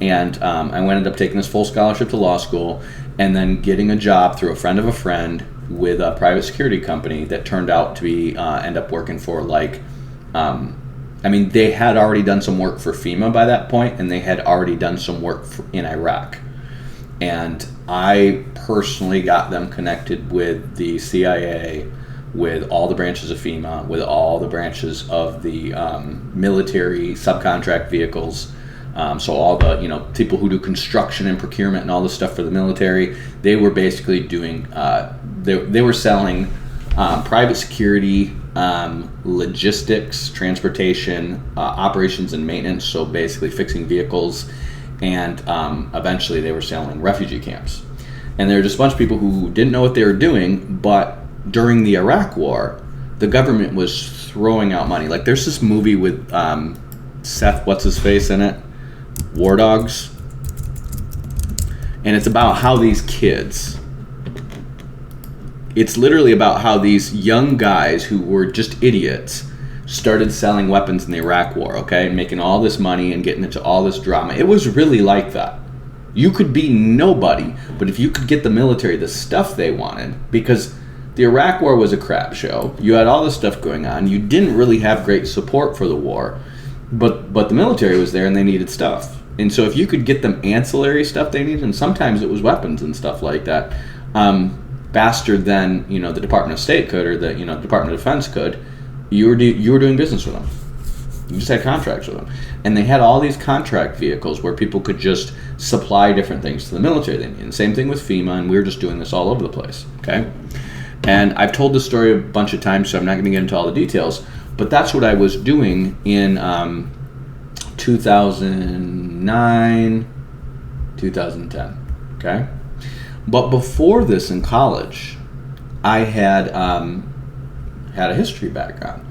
And I ended up taking this full scholarship to law school and then getting a job through a friend of a friend with a private security company that turned out to be end up working for they had already done some work for FEMA by that point, and they had already done some work in Iraq. And I personally got them connected with the CIA, with all the branches of FEMA, with all the branches of the military subcontract vehicles. So all the people who do construction and procurement and all this stuff for the military, they were basically doing they were selling private security, logistics, transportation, operations and maintenance. So basically fixing vehicles, and eventually they were selling refugee camps. And there were just a bunch of people who didn't know what they were doing, but during the Iraq War, the government was throwing out money. Like there's this movie with Seth, what's his face in it? War Dogs. And it's about how these kids, it's literally about how these young guys who were just idiots started selling weapons in the Iraq War, okay, and making all this money and getting into all this drama. It was really like that. You could be nobody, but if you could get the military the stuff they wanted, because the Iraq War was a crap show. You had all this stuff going on. You didn't really have great support for the war, but the military was there and they needed stuff. And so if you could get them ancillary stuff they needed, and sometimes it was weapons and stuff like that, faster than the Department of State could, or the Department of Defense could, you were doing business with them. You just had contracts with them, and they had all these contract vehicles where people could just supply different things to the military they needed. And same thing with FEMA, and we were just doing this all over the place. Okay, and I've told this story a bunch of times, so I'm not going to get into all the details. But that's what I was doing in 2009, 2010. Okay? But before this in college, I had had a history background.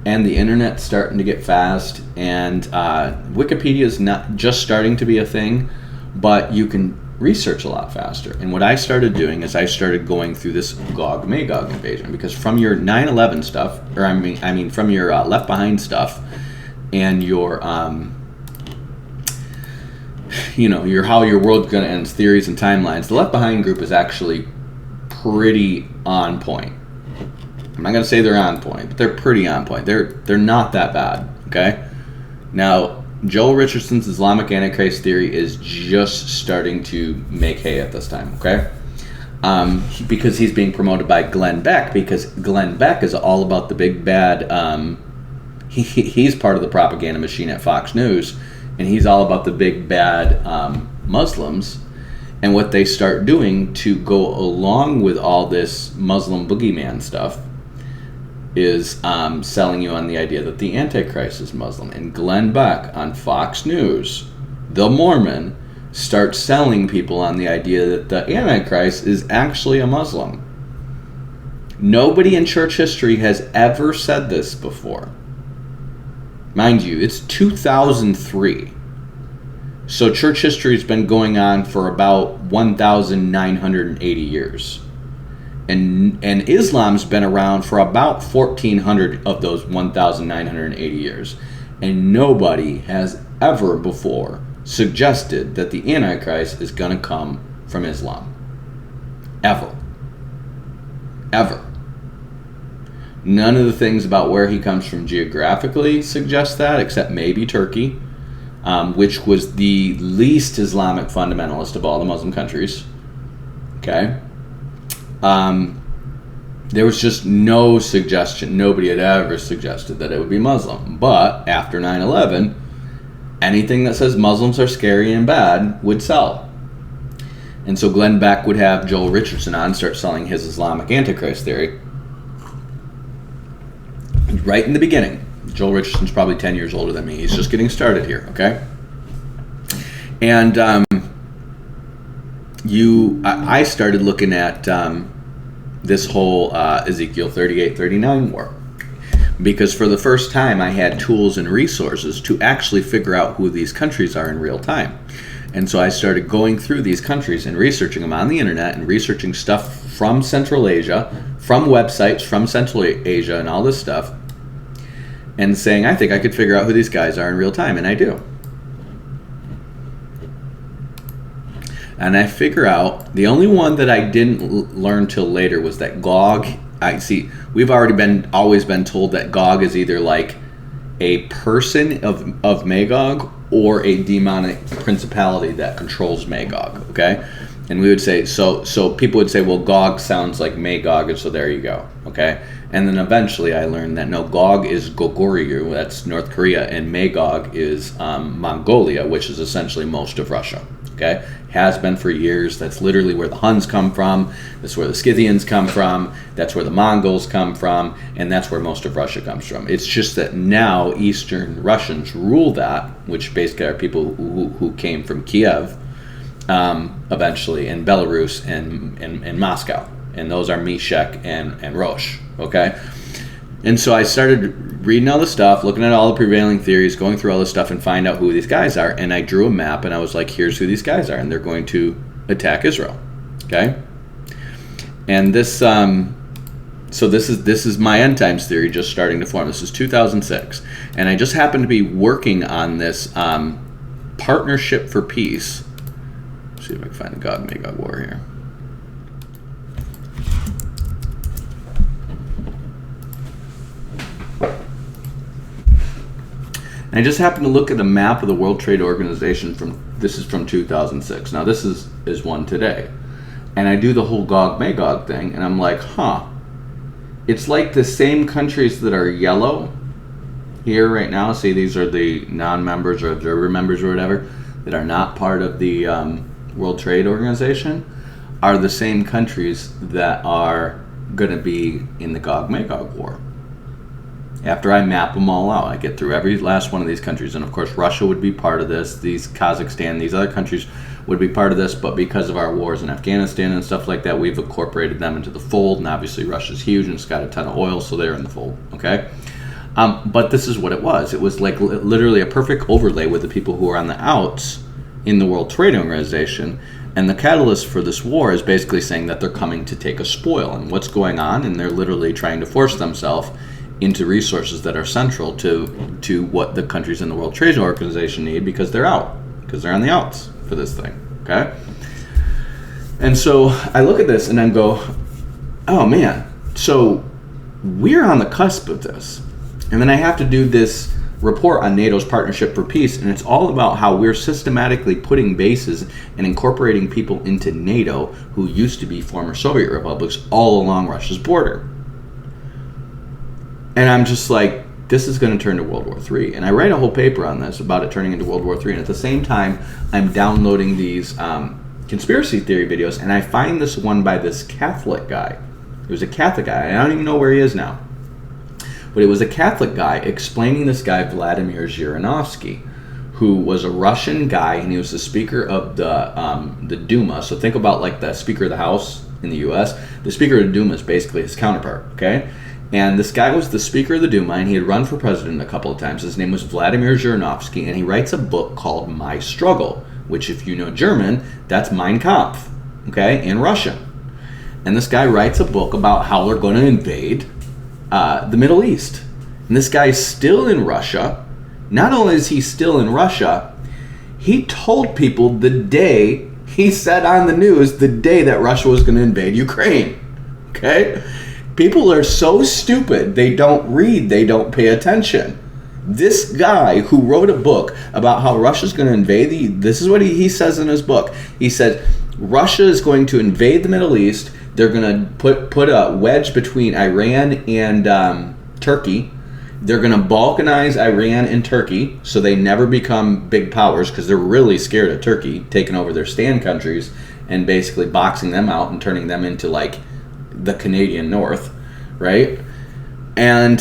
And the internet's starting to get fast, and Wikipedia is not just starting to be a thing, but you can research a lot faster. And what I started doing is I started going through this Gog Magog invasion, because from your 9/11 stuff, or I mean from your Left Behind stuff, and your your how your world's going to end theories and timelines, the Left Behind group is actually pretty on point. I'm not going to say they're on point, but they're pretty on point. They're not that bad, okay? Now, Joel Richardson's Islamic Antichrist theory is just starting to make hay at this time, okay? Because he's being promoted by Glenn Beck, because Glenn Beck is all about the big bad. He's part of the propaganda machine at Fox News, and he's all about the big bad Muslims. And what they start doing to go along with all this Muslim boogeyman stuff is selling you on the idea that the Antichrist is Muslim. And Glenn Beck on Fox News, the Mormon, starts selling people on the idea that the Antichrist is actually a Muslim. Nobody in church history has ever said this before. Mind you, it's 2003. So church history has been going on for about 1,980 years. And Islam's been around for about 1,400 of those 1,980 years. And nobody has ever before suggested that the Antichrist is going to come from Islam. Ever. Ever. None of the things about where he comes from geographically suggest that, except maybe Turkey, which was the least Islamic fundamentalist of all the Muslim countries. Okay? There was just no suggestion. Nobody had ever suggested that it would be Muslim. But after 9/11, anything that says Muslims are scary and bad would sell. And so Glenn Beck would have Joel Richardson on, start selling his Islamic Antichrist theory. Right in the beginning. Joel Richardson's probably 10 years older than me. He's just getting started here, okay? And I started looking at this whole Ezekiel 38-39 war, because for the first time I had tools and resources to actually figure out who these countries are in real time. And so I started going through these countries and researching them on the internet, and researching stuff from Central Asia, from websites from Central Asia and all this stuff, and saying, I think I could figure out who these guys are in real time, and I do. And I figure out, the only one that I didn't learn till later was that Gog, we've always been told that Gog is either like a person of Magog or a demonic principality that controls Magog, okay? And we would say, so people would say, well, Gog sounds like Magog, and so there you go, okay? And then eventually I learned that no, Gog is Goguryeo, that's North Korea, and Magog is Mongolia, which is essentially most of Russia, okay? Has been for years. That's literally where the Huns come from, that's where the Scythians come from, that's where the Mongols come from, and that's where most of Russia comes from. It's just that now Eastern Russians rule that, which basically are people who came from Kiev, eventually, in Belarus and Moscow, and those are Meshech and Rosh, okay? And so I started reading all the stuff, looking at all the prevailing theories, going through all this stuff, and find out who these guys are. And I drew a map, and I was like, here's who these guys are, and they're going to attack Israel, okay? And this, so this is my end times theory just starting to form. This is 2006, and I just happened to be working on this partnership for peace. Let's see if I can find the Gog and Magog war here. And I just happened to look at a map of the World Trade Organization this is from 2006. Now this is one today. And I do the whole Gog Magog thing, and I'm like, it's like the same countries that are yellow here right now. See, these are the non-members or observer members or whatever that are not part of the World Trade Organization, are the same countries that are going to be in the Gog Magog war. After I map them all out, I get through every last one of these countries. And of course, Russia would be part of this. These Kazakhstan, these other countries would be part of this. But because of our wars in Afghanistan and stuff like that, we've incorporated them into the fold. And obviously, Russia's huge and it's got a ton of oil, so they're in the fold. Okay. But this is what it was. It was like literally a perfect overlay with the people who are on the outs in the World Trade Organization. And the catalyst for this war is basically saying that they're coming to take a spoil. And what's going on? And they're literally trying to force themselves into resources that are central to what the countries in the World Trade Organization need, because they're out, because they're on the outs for this thing, okay? And so I look at this and then go, oh man, so we're on the cusp of this. And then I have to do this report on NATO's Partnership for Peace, and it's all about how we're systematically putting bases and incorporating people into NATO who used to be former Soviet republics all along Russia's border. And I'm just like, this is going to turn to World War III. And I write a whole paper on this about it turning into World War III. And at the same time, I'm downloading these conspiracy theory videos. And I find this one by this Catholic guy. He was a Catholic guy. I don't even know where he is now. But it was a Catholic guy explaining this guy, Vladimir Zhirinovsky, who was a Russian guy. And he was the Speaker of the Duma. So think about like the Speaker of the House in the U.S. The Speaker of the Duma is basically his counterpart, okay? And this guy was the Speaker of the Duma, and he had run for president a couple of times. His name was Vladimir Zhirinovsky, and he writes a book called My Struggle, which, if you know German, that's Mein Kampf, okay, in Russian. And this guy writes a book about how they're going to invade the Middle East. And this guy is still in Russia. Not only is he still in Russia, he told people the day, he said on the news, the day that Russia was going to invade Ukraine, okay? People are so stupid, they don't read, they don't pay attention. This guy who wrote a book about how Russia's going to invade this is what he says in his book. He said, Russia is going to invade the Middle East. They're going to put a wedge between Iran and Turkey. They're going to balkanize Iran and Turkey so they never become big powers, because they're really scared of Turkey taking over their stand countries and basically boxing them out and turning them into like the Canadian North, right? And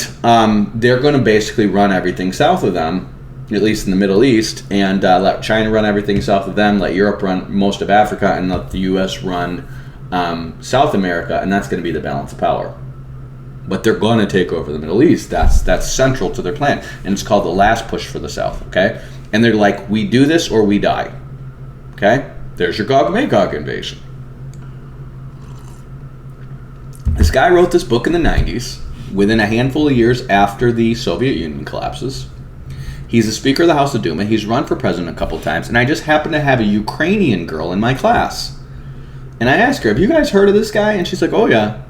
they're going to basically run everything south of them, at least in the Middle East, and let China run everything south of them, let Europe run most of Africa, and let the U.S. run South America, and that's going to be the balance of power. But they're going to take over the Middle East. That's central to their plan, and it's called the last push for the South, okay? And they're like, we do this or we die, okay? There's your Gog and Magog invasion. This guy wrote this book in the 90s, within a handful of years after the Soviet Union collapses. He's the Speaker of the House of Duma. He's run for president a couple times, and I just happened to have a Ukrainian girl in my class. And I asked her, have you guys heard of this guy? And she's like, oh yeah.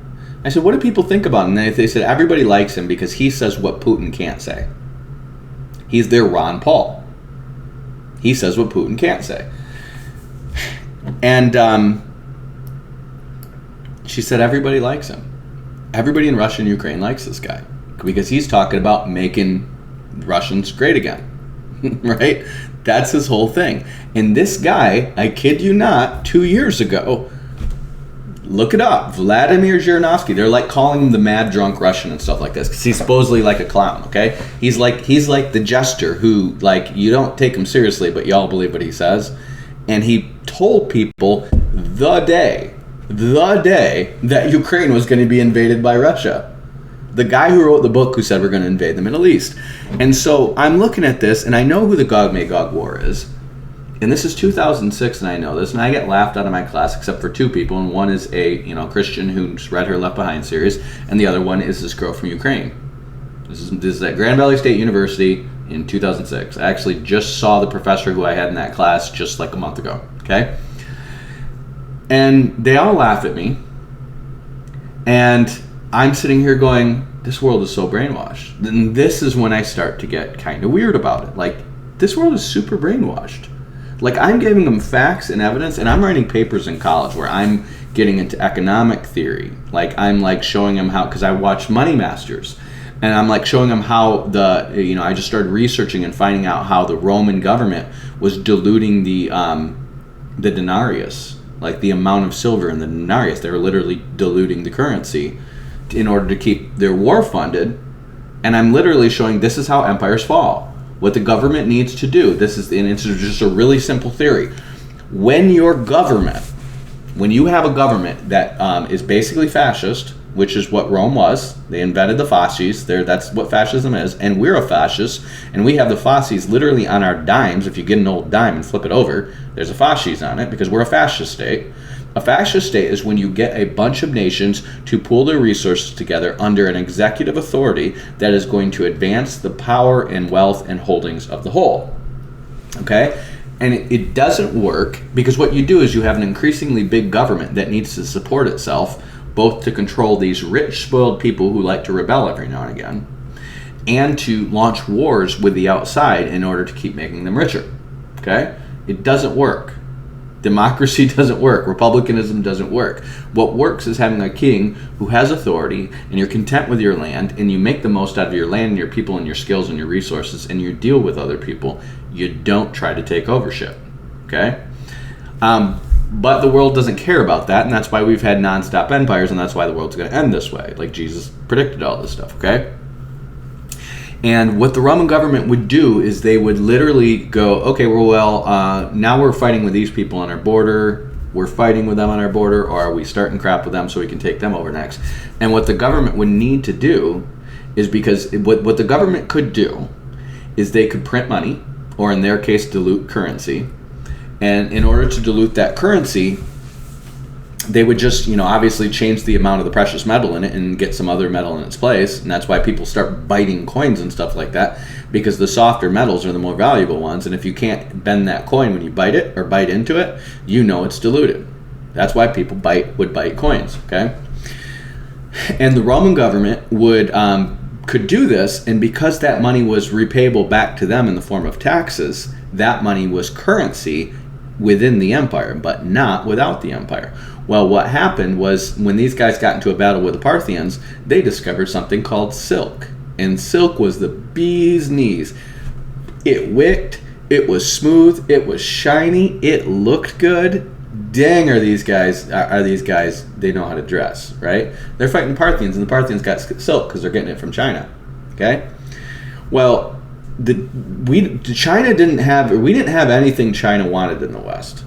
I said, what do people think about him? And they said, everybody likes him because he says what Putin can't say. He's their Ron Paul. He says what Putin can't say. And she said everybody likes him. Everybody in Russia and Ukraine likes this guy because he's talking about making Russians great again, right? That's his whole thing. And this guy, I kid you not, 2 years ago, look it up, Vladimir Zhirinovsky. They're like calling him the mad drunk Russian and stuff like this because he's supposedly like a clown, okay? He's like the jester who, like, you don't take him seriously, but y'all believe what he says. And he told people the day that Ukraine was going to be invaded by Russia. The guy who wrote the book who said we're going to invade the Middle East. And so I'm looking at this, and I know who the Gog-Magog War is. And this is 2006, and I know this, and I get laughed out of my class except for two people, and one is a Christian who's read her Left Behind series, and the other one is this girl from Ukraine. This is at Grand Valley State University in 2006. I actually just saw the professor who I had in that class just like a month ago, okay? And they all laugh at me, and I'm sitting here going, this world is so brainwashed. Then this is when I start to get kind of weird about it. Like, this world is super brainwashed. Like, I'm giving them facts and evidence, and I'm writing papers in college where I'm getting into economic theory. Like, I'm like showing them how, because I watched Money Masters, and I'm like showing them how I just started researching and finding out how the Roman government was diluting the denarius, like the amount of silver in the denarius. They were literally diluting the currency in order to keep their war funded And I'm literally showing this is how empires fall. What the government needs to do, and it's just a really simple theory. When you have a government that is basically fascist, which is what Rome was, they invented the fasces, that's what fascism is, and we're a fascist, and we have the fasces literally on our dimes. If you get an old dime and flip it over, there's a fasces on it, because we're a fascist state. A fascist state is when you get a bunch of nations to pool their resources together under an executive authority that is going to advance the power and wealth and holdings of the whole. Okay? And it doesn't work because what you do is you have an increasingly big government that needs to support itself, both to control these rich, spoiled people who like to rebel every now and again, and to launch wars with the outside in order to keep making them richer. Okay? It doesn't work. Democracy doesn't work. Republicanism doesn't work. What works is having a king who has authority, and you're content with your land, and you make the most out of your land and your people and your skills and your resources, and you deal with other people. You don't try to take over shit. Okay? But the world doesn't care about that, and that's why we've had non-stop empires, and that's why the world's going to end this way. Like Jesus predicted all this stuff, okay? And what the Roman government would do is they would literally go, okay, well, now we're fighting with these people on our border. We're fighting with them on our border, or are we starting crap with them so we can take them over next? And what the government would need to do is, because what the government could do is they could print money, or in their case, dilute currency. And in order to dilute that currency, they would just, obviously change the amount of the precious metal in it and get some other metal in its place. And that's why people start biting coins and stuff like that, because the softer metals are the more valuable ones. And if you can't bend that coin when you bite it or bite into it, it's diluted. That's why people would bite coins, okay? And the Roman government could do this, and because that money was repayable back to them in the form of taxes, that money was currency within the empire, but not without the empire. Well, what happened was when these guys got into a battle with the Parthians, they discovered something called silk. And silk was the bee's knees. It wicked, it was smooth, it was shiny, it looked good. Dang, are these guys, they know how to dress, right? They're fighting the Parthians, and the Parthians got silk because they're getting it from China, okay? Well, we didn't have anything China wanted in the West.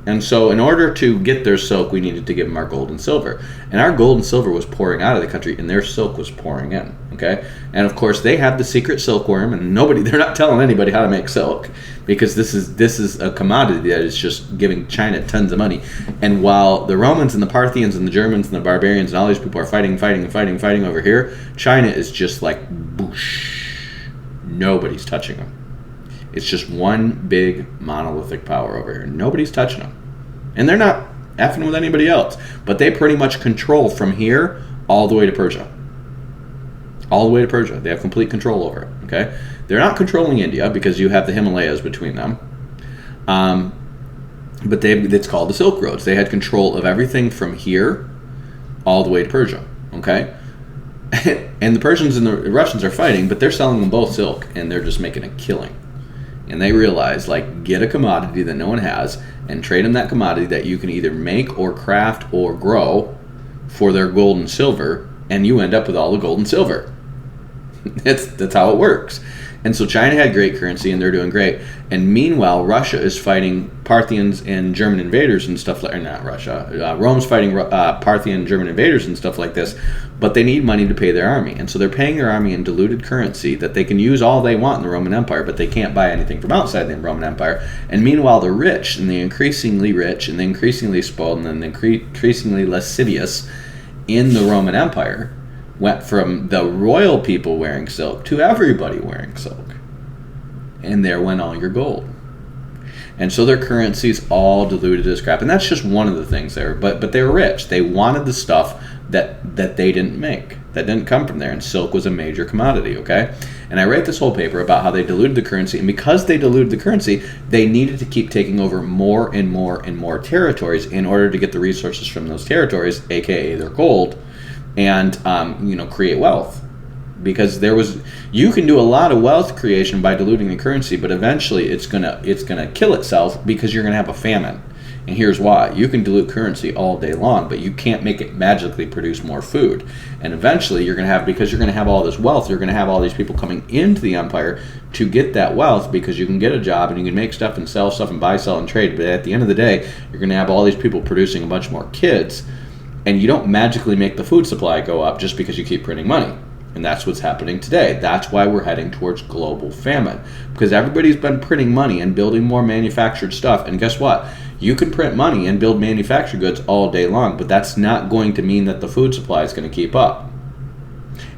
And so in order to get their silk, we needed to give them our gold and silver. And our gold and silver was pouring out of the country, and their silk was pouring in, okay? And of course, they have the secret silkworm, and they're not telling anybody how to make silk, because this is a commodity that is just giving China tons of money. And while the Romans and the Parthians and the Germans and the barbarians and all these people are fighting over here, China is just like, boosh. Nobody's touching them. It's just one big monolithic power over here. Nobody's touching them. And they're not effing with anybody else. But they pretty much control from here all the way to Persia. All the way to Persia. They have complete control over it. Okay? They're not controlling India because you have the Himalayas between them. But it's called the Silk Roads. They had control of everything from here all the way to Persia. Okay? And the Persians and the Russians are fighting, but they're selling them both silk, and they're just making a killing. And they realize, get a commodity that no one has and trade them that commodity that you can either make or craft or grow for their gold and silver, and you end up with all the gold and silver. That's how it works. And so China had great currency, and they're doing great. And meanwhile, Russia is fighting Parthians and German invaders and stuff like, or not Russia. Rome's fighting Parthian and German invaders and stuff like this, but they need money to pay their army. And so they're paying their army in diluted currency that they can use all they want in the Roman Empire, but they can't buy anything from outside the Roman Empire. And meanwhile, the rich and the increasingly rich and the increasingly spoiled and the increasingly lascivious in the Roman Empire went from the royal people wearing silk to everybody wearing silk. And there went all your gold. And so their currency's all diluted as crap. And that's just one of the things there. But they were rich. They wanted the stuff that they didn't make, that didn't come from there. And silk was a major commodity, okay? And I write this whole paper about how they diluted the currency. And because they diluted the currency, they needed to keep taking over more and more and more territories in order to get the resources from those territories, a.k.a. their gold, and create wealth. Because you can do a lot of wealth creation by diluting the currency, but eventually it's gonna kill itself because you're gonna have a famine. And here's why. You can dilute currency all day long, but you can't make it magically produce more food. And eventually you're going to have, because you're going to have all this wealth, you're going to have all these people coming into the empire to get that wealth, because you can get a job and you can make stuff and sell stuff and buy, sell, and trade. But at the end of the day, you're going to have all these people producing a bunch more kids. And you don't magically make the food supply go up just because you keep printing money. And that's what's happening today. That's why we're heading towards global famine. Because everybody's been printing money and building more manufactured stuff. And guess what? You can print money and build manufactured goods all day long, but that's not going to mean that the food supply is going to keep up.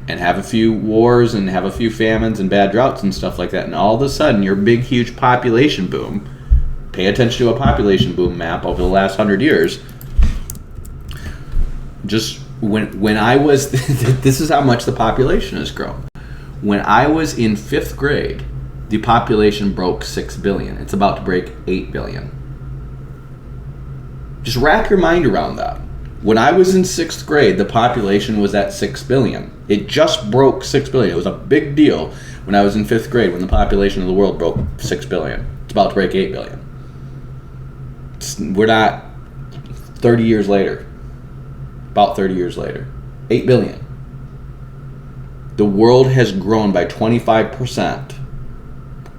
And have a few wars and have a few famines and bad droughts and stuff like that. And all of a sudden, your big, huge population boom, pay attention to a population boom map over the last 100 years, just when I was, this is how much the population has grown. When I was in 5th grade, the population broke 6 billion. It's about to break 8 billion. Just wrap your mind around that. When I was in 6th grade, the population was at 6 billion. It just broke 6 billion. It was a big deal when I was in 5th grade, when the population of the world broke 6 billion. It's about to break 8 billion. We're not 30 years later. About 30 years later. 8 billion. The world has grown by 25%,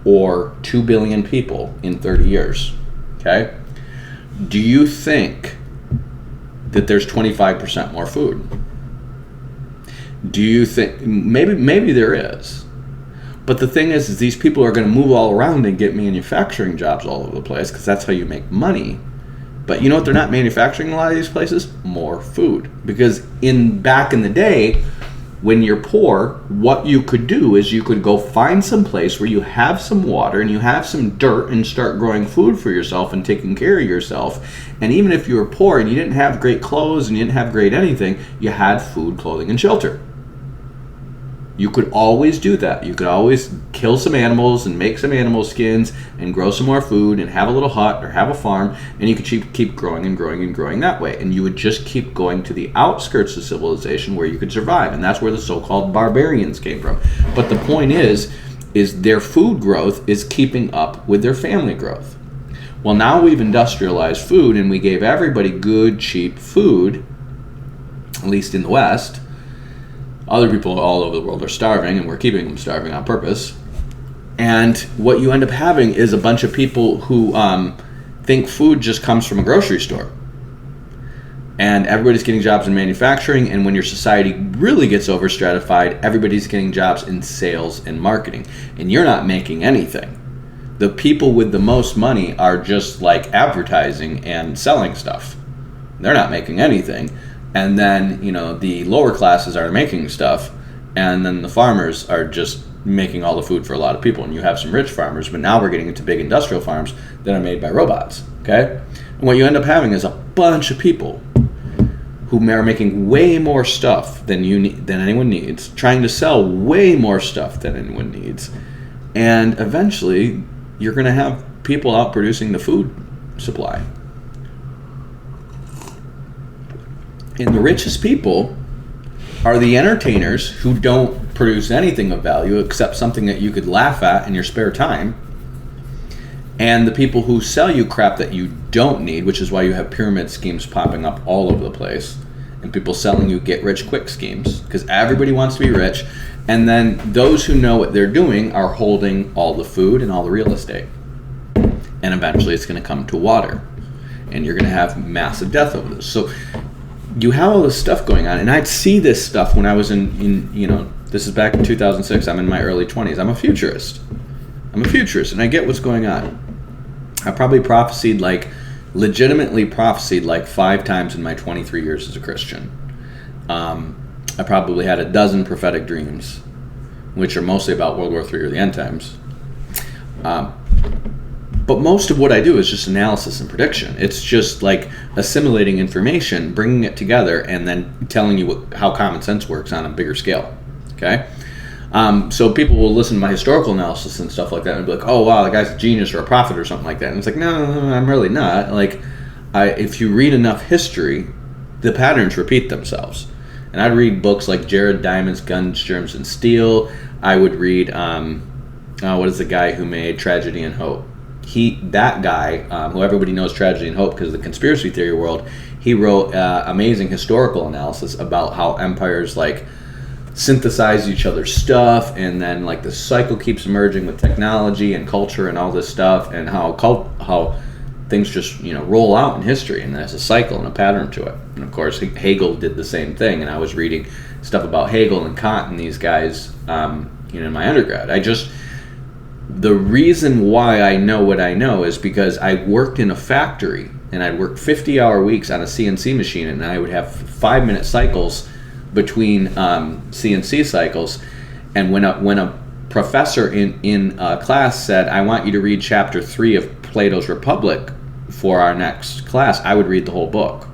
or 2 billion people in 30 years. Okay? Do you think that there's 25% more food? Do you think, maybe there is. But the thing is these people are going to move all around and get manufacturing jobs all over the place, because that's how you make money. But you know what they're not manufacturing in a lot of these places? More food. Because back in the day, when you're poor, what you could do is you could go find some place where you have some water and you have some dirt and start growing food for yourself and taking care of yourself. And even if you were poor and you didn't have great clothes and you didn't have great anything, you had food, clothing, and shelter. You could always do that. You could always kill some animals and make some animal skins and grow some more food and have a little hut or have a farm, and you could keep growing and growing and growing that way. And you would just keep going to the outskirts of civilization where you could survive. And that's where the so-called barbarians came from. But the point is their food growth is keeping up with their family growth. Well, now we've industrialized food and we gave everybody good, cheap food, at least in the West. Other people all over the world are starving, and we're keeping them starving on purpose. And what you end up having is a bunch of people who think food just comes from a grocery store. And everybody's getting jobs in manufacturing, and when your society really gets overstratified, everybody's getting jobs in sales and marketing. And you're not making anything. The people with the most money are just like advertising and selling stuff. They're not making anything. And then, the lower classes are making stuff, and then the farmers are just making all the food for a lot of people. And you have some rich farmers, but now we're getting into big industrial farms that are made by robots, okay? And what you end up having is a bunch of people who are making way more stuff than anyone needs, trying to sell way more stuff than anyone needs. And eventually, you're going to have people out producing the food supply. And the richest people are the entertainers who don't produce anything of value except something that you could laugh at in your spare time. And the people who sell you crap that you don't need, which is why you have pyramid schemes popping up all over the place. And people selling you get-rich-quick schemes, because everybody wants to be rich. And then those who know what they're doing are holding all the food and all the real estate. And eventually it's going to come to water. And you're going to have massive death over this. So you have all this stuff going on, and I'd see this stuff when I was in this is back in 2006. I'm in my early 20s. I'm a futurist, and I get what's going on. I probably legitimately prophesied like 5 times in my 23 years as a Christian. I probably had a dozen prophetic dreams, which are mostly about World War III or the end times. But most of what I do is just analysis and prediction. It's just like assimilating information, bringing it together, and then telling you how common sense works on a bigger scale. Okay? So people will listen to my historical analysis and stuff like that and be like, oh, wow, the guy's a genius or a prophet or something like that. And it's like, no, I'm really not. Like, if you read enough history, the patterns repeat themselves. And I'd read books like Jared Diamond's Guns, Germs, and Steel. I would read, what is the guy who made Tragedy and Hope? that guy, who everybody knows Tragedy and Hope because of the conspiracy theory world, he wrote amazing historical analysis about how empires like synthesize each other's stuff, and then like the cycle keeps emerging with technology and culture and all this stuff, and how things just roll out in history, and there's a cycle and a pattern to it. And of course Hegel did the same thing, and I was reading stuff about Hegel and Kant and these guys in my undergrad. The reason why I know what I know is because I worked in a factory, and I'd work 50-hour weeks on a CNC machine, and I would have 5-minute cycles between CNC cycles. And when a professor in class said, I want you to read chapter 3 of Plato's Republic for our next class, I would read the whole book.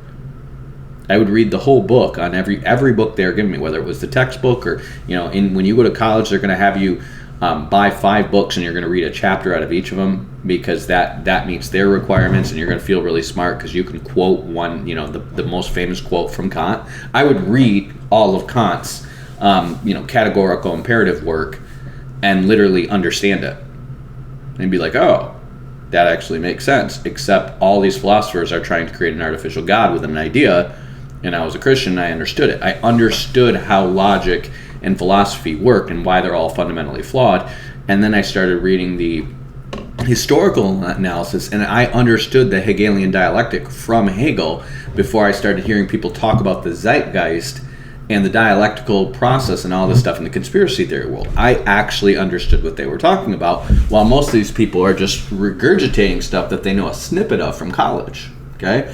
I would read the whole book on every book they were giving me, whether it was the textbook or, when you go to college, they're going to have you buy 5 books, and you're going to read a chapter out of each of them, because that meets their requirements, and you're going to feel really smart because you can quote one, the most famous quote from Kant. I would read all of Kant's, categorical imperative work and literally understand it and be like, oh, that actually makes sense, except all these philosophers are trying to create an artificial God with an idea, and I was a Christian and I understood it. I understood how logic and philosophy worked and why they're all fundamentally flawed. And then I started reading the historical analysis, and I understood the Hegelian dialectic from Hegel before I started hearing people talk about the zeitgeist and the dialectical process and all this stuff in the conspiracy theory world. I actually understood what they were talking about, while most of these people are just regurgitating stuff that they know a snippet of from college. Okay?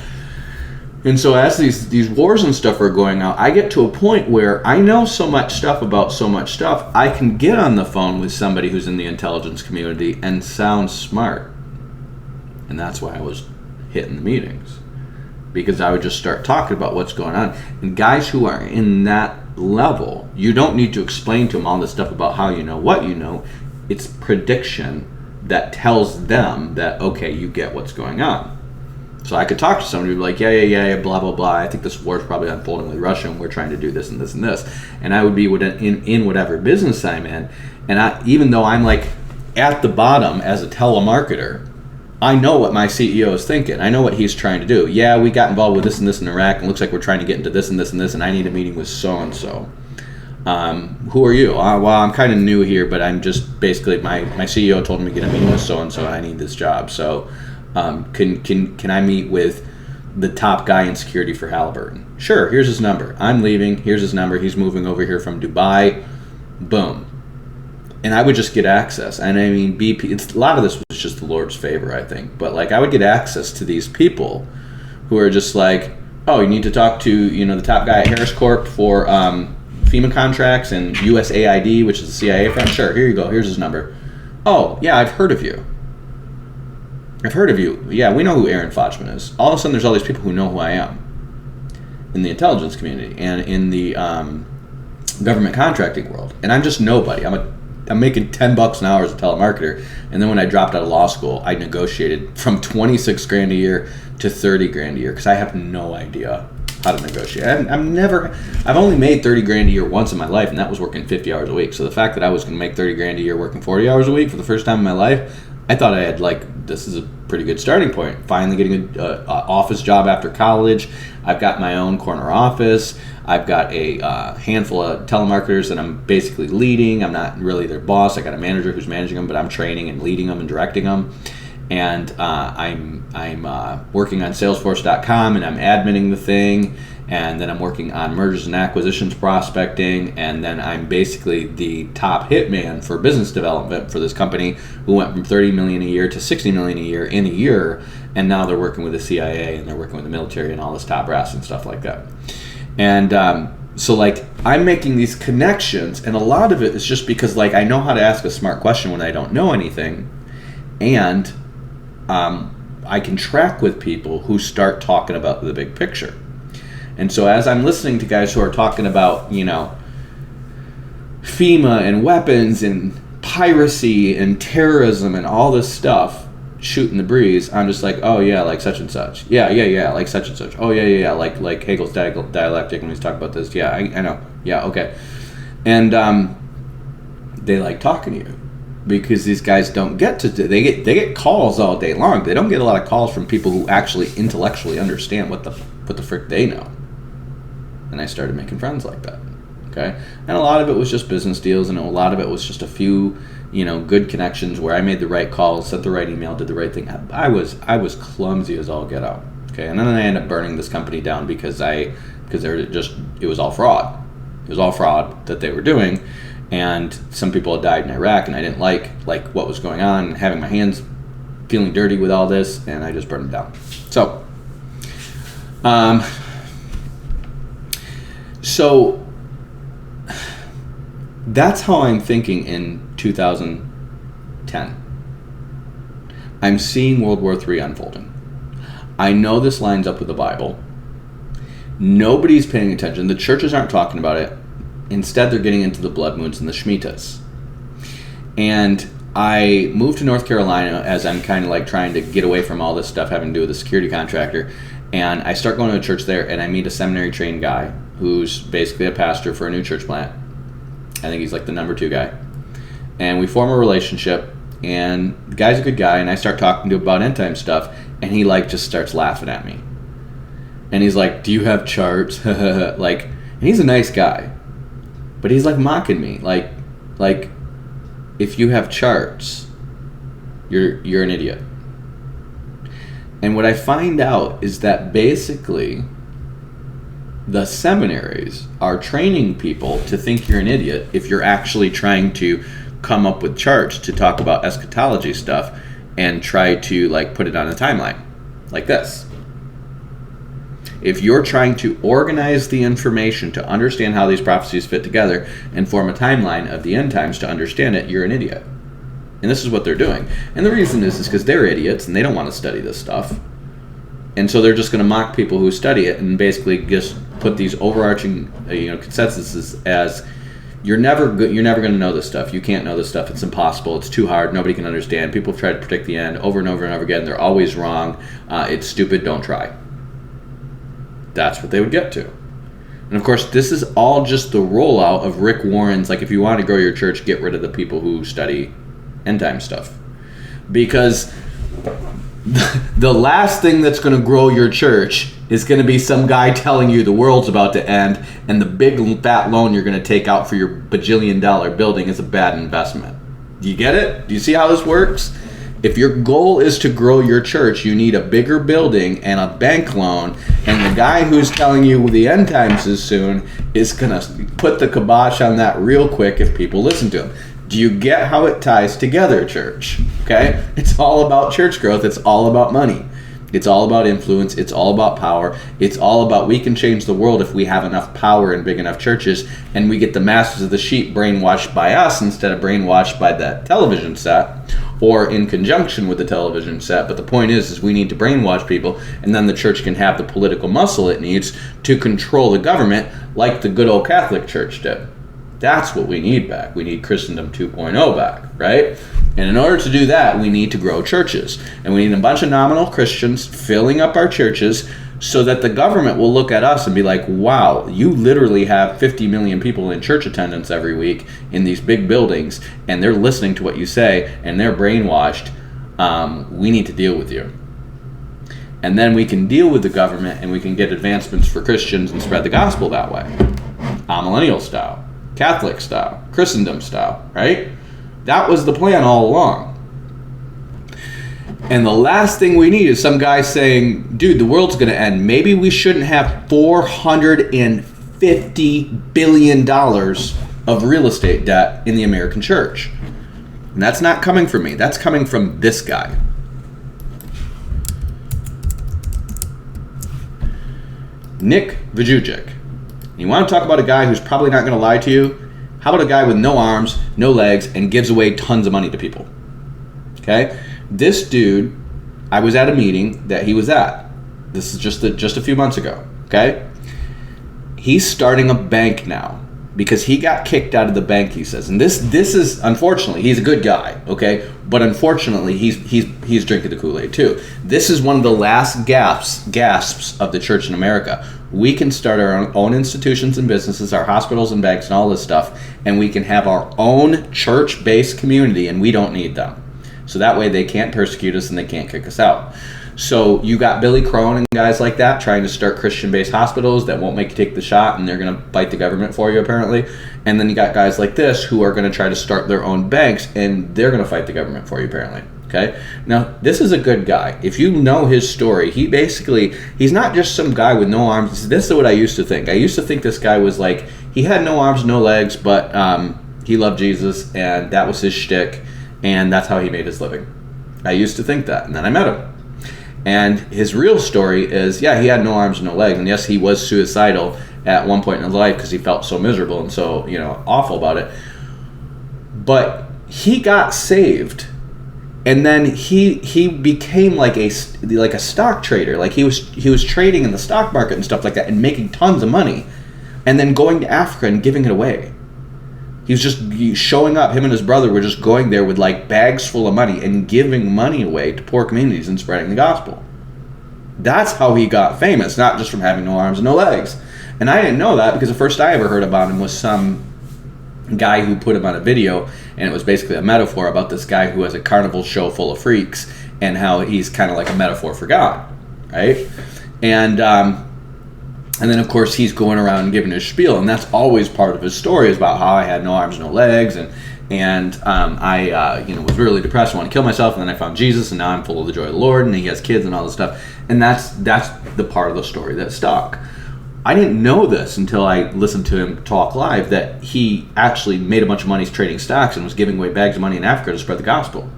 And so as these wars and stuff are going out, I get to a point where I know so much stuff about so much stuff, I can get on the phone with somebody who's in the intelligence community and sound smart. And that's why I was hitting the meetings, because I would just start talking about what's going on. And guys who are in that level, you don't need to explain to them all this stuff about how you know what you know. It's prediction that tells them that, okay, you get what's going on. So I could talk to somebody who'd be like, yeah, blah, blah, blah. I think this war's probably unfolding with Russia, and we're trying to do this and this and this. And I would be in whatever business I'm in. And even though I'm like at the bottom as a telemarketer, I know what my CEO is thinking. I know what he's trying to do. Yeah, we got involved with this and this in Iraq, and it looks like we're trying to get into this and this and this, and I need a meeting with so-and-so. Who are you? Well, I'm kind of new here, but I'm just basically, my CEO told me to get a meeting with so-and-so, and I need this job. So can I meet with the top guy in security for Halliburton? Sure, here's his number. I'm leaving. Here's his number. He's moving over here from Dubai. Boom. And I would just get access. And I mean, BP, a lot of this was just the Lord's favor, I think. But like, I would get access to these people who are just like, oh, you need to talk to, the top guy at Harris Corp for FEMA contracts and USAID, which is the CIA front. Sure, here you go. Here's his number. Oh, yeah, I've heard of you. Yeah, we know who Aaron Fochman is. All of a sudden, there's all these people who know who I am in the intelligence community and in the government contracting world. And I'm just nobody. I'm making $10 an hour as a telemarketer. And then when I dropped out of law school, I negotiated from $26,000 a year to $30,000 a year because I have no idea how to negotiate. I've only made $30,000 a year once in my life, and that was working 50 hours a week. So the fact that I was going to make $30,000 a year working 40 hours a week for the first time in my life, I thought I had this is a pretty good starting point. Finally getting an office job after college. I've got my own corner office. I've got a handful of telemarketers that I'm basically leading. I'm not really their boss. I got a manager who's managing them, but I'm training and leading them and directing them. And I'm working on Salesforce.com, and I'm adminning the thing. And then I'm working on mergers and acquisitions prospecting, and then I'm basically the top hitman for business development for this company, who went from $30 million a year to $60 million a year in a year, and now they're working with the CIA and they're working with the military and all this top brass and stuff like that. And so like, I'm making these connections, and a lot of it is just because like I know how to ask a smart question when I don't know anything, and I can track with people who start talking about the big picture. And so as I'm listening to guys who are talking about, FEMA and weapons and piracy and terrorism and all this stuff shooting the breeze, I'm just like, oh yeah, like such and such. Yeah, like such and such. Oh yeah, like Hegel's dialectic when he's talking about this. Yeah, I know. Yeah, okay. And they like talking to you. because these guys don't get to they get calls all day long. They don't get a lot of calls from people who actually intellectually understand what the frick they know. And I started making friends like that. Okay, and a lot of it was just business deals, and a lot of it was just a few, good connections where I made the right call, sent the right email, did the right thing. I was clumsy as all get out. Okay, and then I ended up burning this company down because it was all fraud. It was all fraud that they were doing, and some people had died in Iraq, and I didn't like what was going on, and having my hands feeling dirty with all this, and I just burned it down. So that's how I'm thinking in 2010. I'm seeing World War III unfolding. I know this lines up with the Bible. Nobody's paying attention. The churches aren't talking about it. Instead, they're getting into the blood moons and the Shemitahs. And I moved to North Carolina as I'm kind of trying to get away from all this stuff having to do with a security contractor. And I start going to a church there, and I meet a seminary-trained guy who's basically a pastor for a new church plant. I think he's the number 2 guy. And we form a relationship, and the guy's a good guy, and I start talking to him about end-time stuff, and he just starts laughing at me. And he's like, "Do you have charts?" And he's a nice guy. But he's mocking me. If you have charts, you're an idiot. And what I find out is that basically the seminaries are training people to think you're an idiot if you're actually trying to come up with charts to talk about eschatology stuff and try to put it on a timeline like this. If you're trying to organize the information to understand how these prophecies fit together and form a timeline of the end times to understand it, you're an idiot. And this is what they're doing. And the reason is because they're idiots and they don't want to study this stuff. And so they're just going to mock people who study it and basically just put these overarching consensuses as you're never going to know this stuff. You can't know this stuff. It's impossible. It's too hard. Nobody can understand. People have tried to predict the end over and over and over again. They're always wrong. It's stupid. Don't try. That's what they would get to. And of course, this is all just the rollout of Rick Warren's, if you want to grow your church, get rid of the people who study end time stuff. Because the last thing that's going to grow your church is going to be some guy telling you the world's about to end and the big fat loan you're going to take out for your bajillion-dollar building is a bad investment. Do you get it? Do you see how this works? If your goal is to grow your church, you need a bigger building and a bank loan, and the guy who's telling you the end times is soon is going to put the kibosh on that real quick if people listen to him. Do you get how it ties together, church? Okay? It's all about church growth. It's all about money. It's all about influence. It's all about power. It's all about we can change the world if we have enough power in big enough churches and we get the masters of the sheep brainwashed by us instead of brainwashed by that television set or in conjunction with the television set. But the point is we need to brainwash people, and then the church can have the political muscle it needs to control the government like the good old Catholic Church did. That's what we need back. We need Christendom 2.0 back, right? And in order to do that, we need to grow churches. And we need a bunch of nominal Christians filling up our churches so that the government will look at us and be like, wow, you literally have 50 million people in church attendance every week in these big buildings, and they're listening to what you say, and they're brainwashed. We need to deal with you. And then we can deal with the government, and we can get advancements for Christians and spread the gospel that way. Amillennial style, Catholic style, Christendom style, right? That was the plan all along. And the last thing we need is some guy saying, dude, the world's going to end. Maybe we shouldn't have $450 billion of real estate debt in the American church. And that's not coming from me. That's coming from this guy. Nick Vujicic. You want to talk about a guy who's probably not going to lie to you? How about a guy with no arms, no legs, and gives away tons of money to people? Okay? This dude, I was at a meeting that he was at. This is just a few months ago. Okay? He's starting a bank now because he got kicked out of the bank, he says. And this is, unfortunately, he's a good guy, okay? But unfortunately, he's drinking the Kool-Aid too. This is one of the last gasps of the church in America. We can start our own institutions and businesses, our hospitals and banks and all this stuff, and we can have our own church-based community, and we don't need them. So that way they can't persecute us and they can't kick us out. So you got Billy Crone and guys like that trying to start Christian-based hospitals that won't make you take the shot, and they're going to fight the government for you, apparently. And then you got guys like this who are going to try to start their own banks, and they're going to fight the government for you, apparently. Okay? Now, this is a good guy. If you know his story, he's not just some guy with no arms. This is what I used to think. I used to think this guy was like, he had no arms, no legs, but he loved Jesus, and that was his shtick, and that's how he made his living. I used to think that, and then I met him. And his real story is, yeah, he had no arms, no legs, and yes, he was suicidal at one point in his life because he felt so miserable and so, awful about it. But he got saved, and then he became like a stock trader. Like he was trading in the stock market and stuff like that, and making tons of money, and then going to Africa and giving it away. He was just showing up. Him and his brother were just going there with like bags full of money and giving money away to poor communities and spreading the gospel. That's how he got famous, not just from having no arms and no legs. And I didn't know that because the first I ever heard about him was some guy who put him on a video, and it was basically a metaphor about this guy who has a carnival show full of freaks and how he's kind of like a metaphor for God, right? And then, of course, he's going around and giving his spiel, and that's always part of his story, is about how I had no arms, no legs, and I was really depressed, I wanted to kill myself, and then I found Jesus, and now I'm full of the joy of the Lord, and he has kids and all this stuff. And that's the part of the story that stuck. I didn't know this until I listened to him talk live, that he actually made a bunch of money trading stocks and was giving away bags of money in Africa to spread the gospel.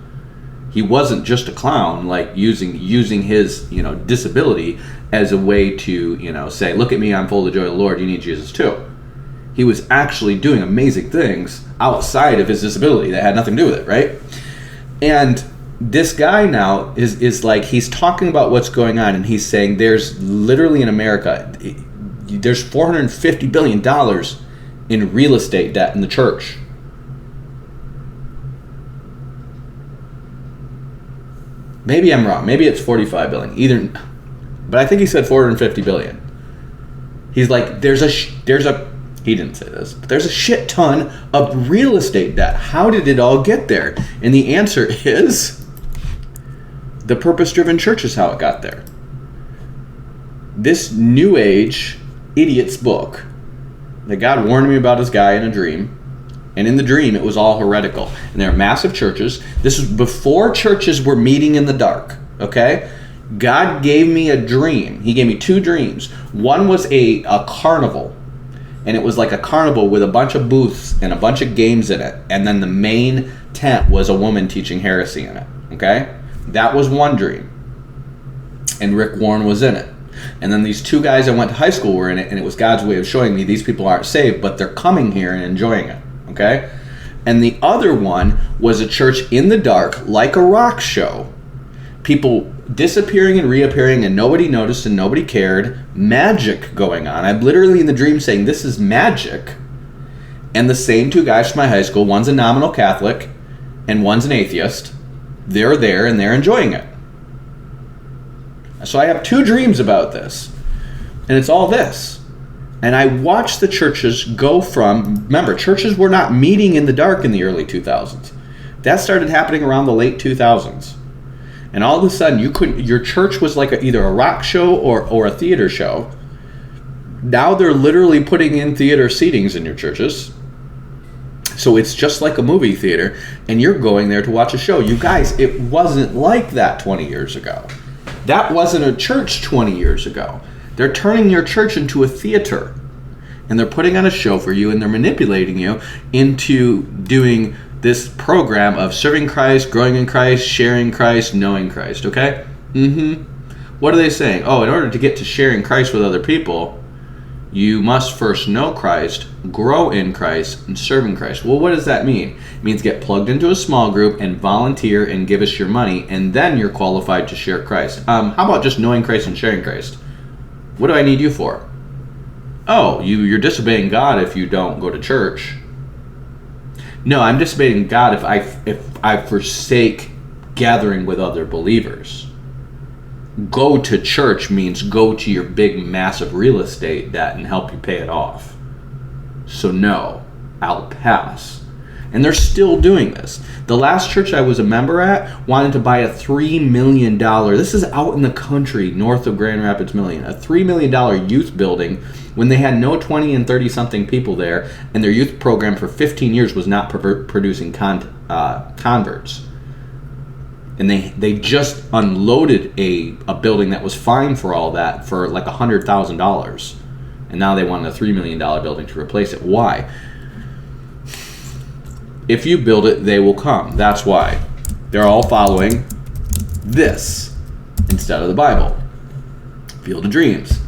He wasn't just a clown, like using his disability as a way to say, look at me, I'm full of the joy of the Lord, you need Jesus too. He was actually doing amazing things outside of his disability that had nothing to do with it, right? And this guy now is like, he's talking about what's going on, and he's saying there's literally in America, there's $450 billion in real estate debt in the church. Maybe I'm wrong. Maybe it's 45 billion. But I think he said 450 billion. He's like, he didn't say this, but there's a shit ton of real estate debt. How did it all get there? And the answer is the purpose-driven church is how it got there. This New Age idiot's book that God warned me about, this guy in a dream. And in the dream, it was all heretical. And there are massive churches. This was before churches were meeting in the dark, okay? God gave me a dream. He gave me two dreams. One was a carnival. And it was like a carnival with a bunch of booths and a bunch of games in it. And then the main tent was a woman teaching heresy in it, okay? That was one dream. And Rick Warren was in it. And then these two guys I went to high school were in it, and it was God's way of showing me these people aren't saved, but they're coming here and enjoying it. Okay? And the other one was a church in the dark, like a rock show. People disappearing and reappearing, and nobody noticed and nobody cared. Magic going on. I'm literally in the dream saying, this is magic. And the same two guys from my high school, one's a nominal Catholic and one's an atheist. They're there and they're enjoying it. So I have two dreams about this. And it's all this. And I watched the churches go from, remember, churches were not meeting in the dark in the early 2000s. That started happening around the late 2000s. And all of a sudden, your church was like either a rock show or a theater show. Now they're literally putting in theater seatings in your churches. So it's just like a movie theater, and you're going there to watch a show. You guys, it wasn't like that 20 years ago. That wasn't a church 20 years ago. They're turning your church into a theater, and they're putting on a show for you, and they're manipulating you into doing this program of serving Christ, growing in Christ, sharing Christ, knowing Christ, okay? What are they saying? Oh, in order to get to sharing Christ with other people, you must first know Christ, grow in Christ, and serve in Christ. Well, what does that mean? It means get plugged into a small group and volunteer and give us your money, and then you're qualified to share Christ. How about just knowing Christ and sharing Christ? What do I need you for? oh, you're disobeying God if you don't go to church. No, I'm disobeying God if I forsake gathering with other believers. Go to church means go to your big, massive real estate debt and help you pay it off. So no, I'll pass. And they're still doing this. The last church I was a member at wanted to buy a $3 million, this is out in the country, north of Grand Rapids, Michigan, a $3 million youth building when they had no 20 and 30-something people there, and their youth program for 15 years was not producing converts. And they just unloaded a building that was fine for all that for like $100,000. And now they want a $3 million building to replace it. Why? If you build it, they will come. That's why. They're all following this instead of the Bible. Field of Dreams.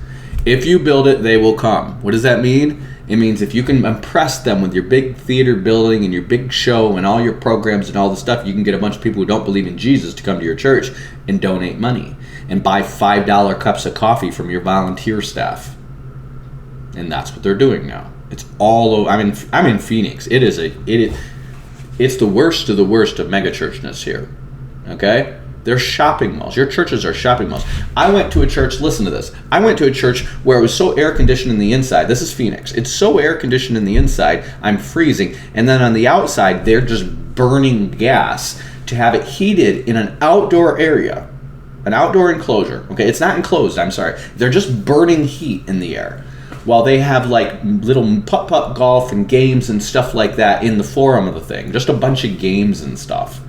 If you build it, they will come. What does that mean? It means if you can impress them with your big theater building and your big show and all your programs and all the stuff, you can get a bunch of people who don't believe in Jesus to come to your church and donate money and buy $5 cups of coffee from your volunteer staff. And that's what they're doing now. It's all over. I'm in Phoenix. It's the worst of megachurchness here. Okay? They're shopping malls. Your churches are shopping malls. I went to a church, listen to this. I went to a church where it was so air conditioned in the inside. This is Phoenix. It's so air conditioned in the inside, I'm freezing. And then on the outside, they're just burning gas to have it heated in an outdoor area. An outdoor enclosure. Okay, it's not enclosed, I'm sorry. They're just burning heat in the air. While they have like little putt-putt golf and games and stuff like that in the forum of the thing. Just a bunch of games and stuff.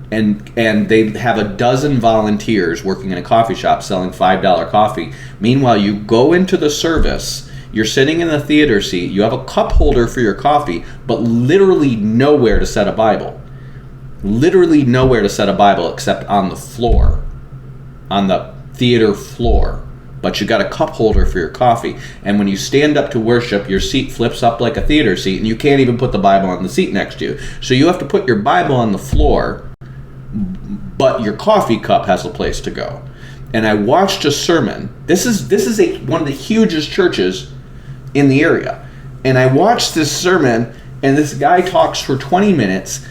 And they have a dozen volunteers working in a coffee shop selling $5 coffee. Meanwhile, you go into the service, you're sitting in the theater seat, you have a cup holder for your coffee, but literally nowhere to set a Bible. Literally nowhere to set a Bible except on the floor. On the theater floor. But you got a cup holder for your coffee. And when you stand up to worship, your seat flips up like a theater seat, and you can't even put the Bible on the seat next to you. So you have to put your Bible on the floor, but your coffee cup has a place to go. And I watched a sermon. This is one of the hugest churches in the area. And I watched this sermon, and this guy talks for 20 minutes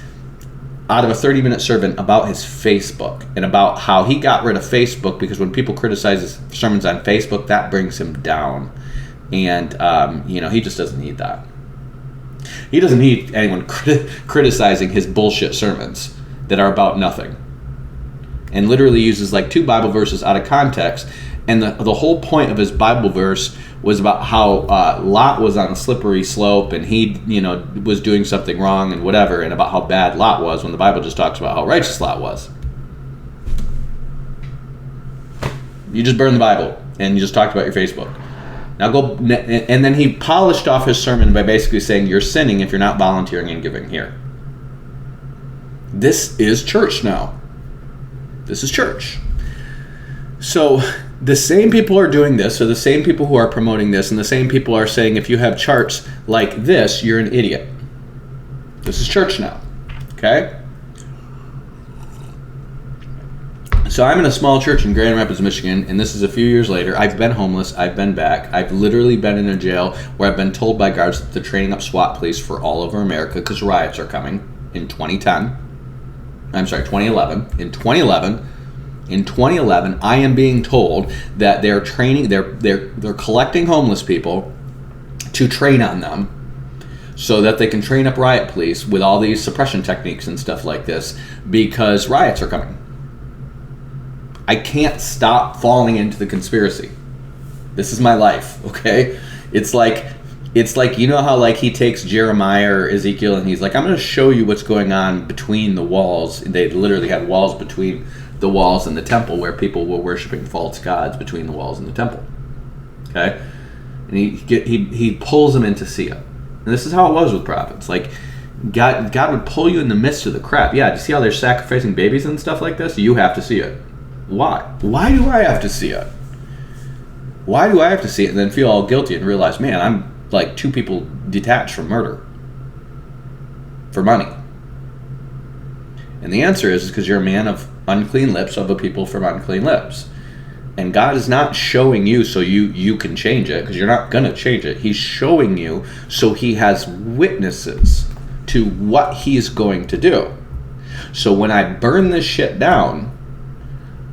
out of a 30-minute sermon about his Facebook and about how he got rid of Facebook because when people criticize his sermons on Facebook, that brings him down. And, he just doesn't need that. He doesn't need anyone criticizing his bullshit sermons that are about nothing. And literally uses like 2 Bible verses out of context. And the whole point of his Bible verse was about how Lot was on a slippery slope and he, was doing something wrong and whatever, and about how bad Lot was when the Bible just talks about how righteous Lot was. You just burned the Bible and you just talked about your Facebook. Now go, and then he polished off his sermon by basically saying you're sinning if you're not volunteering and giving here. This is church now. This is church. So the same people are doing this, so the same people who are promoting this, and the same people are saying if you have charts like this, you're an idiot. This is church now. Okay? So I'm in a small church in Grand Rapids, Michigan, and this is a few years later. I've been homeless. I've been back. I've literally been in a jail where I've been told by guards that they're training up SWAT police for all over America because riots are coming in 2011. In 2011, I am being told that they're training, they're collecting homeless people to train on them so that they can train up riot police with all these suppression techniques and stuff like this because riots are coming. I can't stop falling into the conspiracy. This is my life, okay? It's like how like he takes Jeremiah or Ezekiel and he's like, I'm going to show you what's going on between the walls. They literally had walls between the walls and the temple where people were worshiping false gods between the walls and the temple. Okay? And he pulls them in to see it. And this is how it was with prophets. Like, God would pull you in the midst of the crap. Yeah, do you see how they're sacrificing babies and stuff like this? You have to see it. Why? Why do I have to see it? Why do I have to see it and then feel all guilty and realize, man, I'm like 2 people detached from murder for money? And the answer is because you're a man of unclean lips of a people from unclean lips. And God is not showing you so you can change it, because you're not going to change it. He's showing you so he has witnesses to what he's going to do. So when I burn this shit down,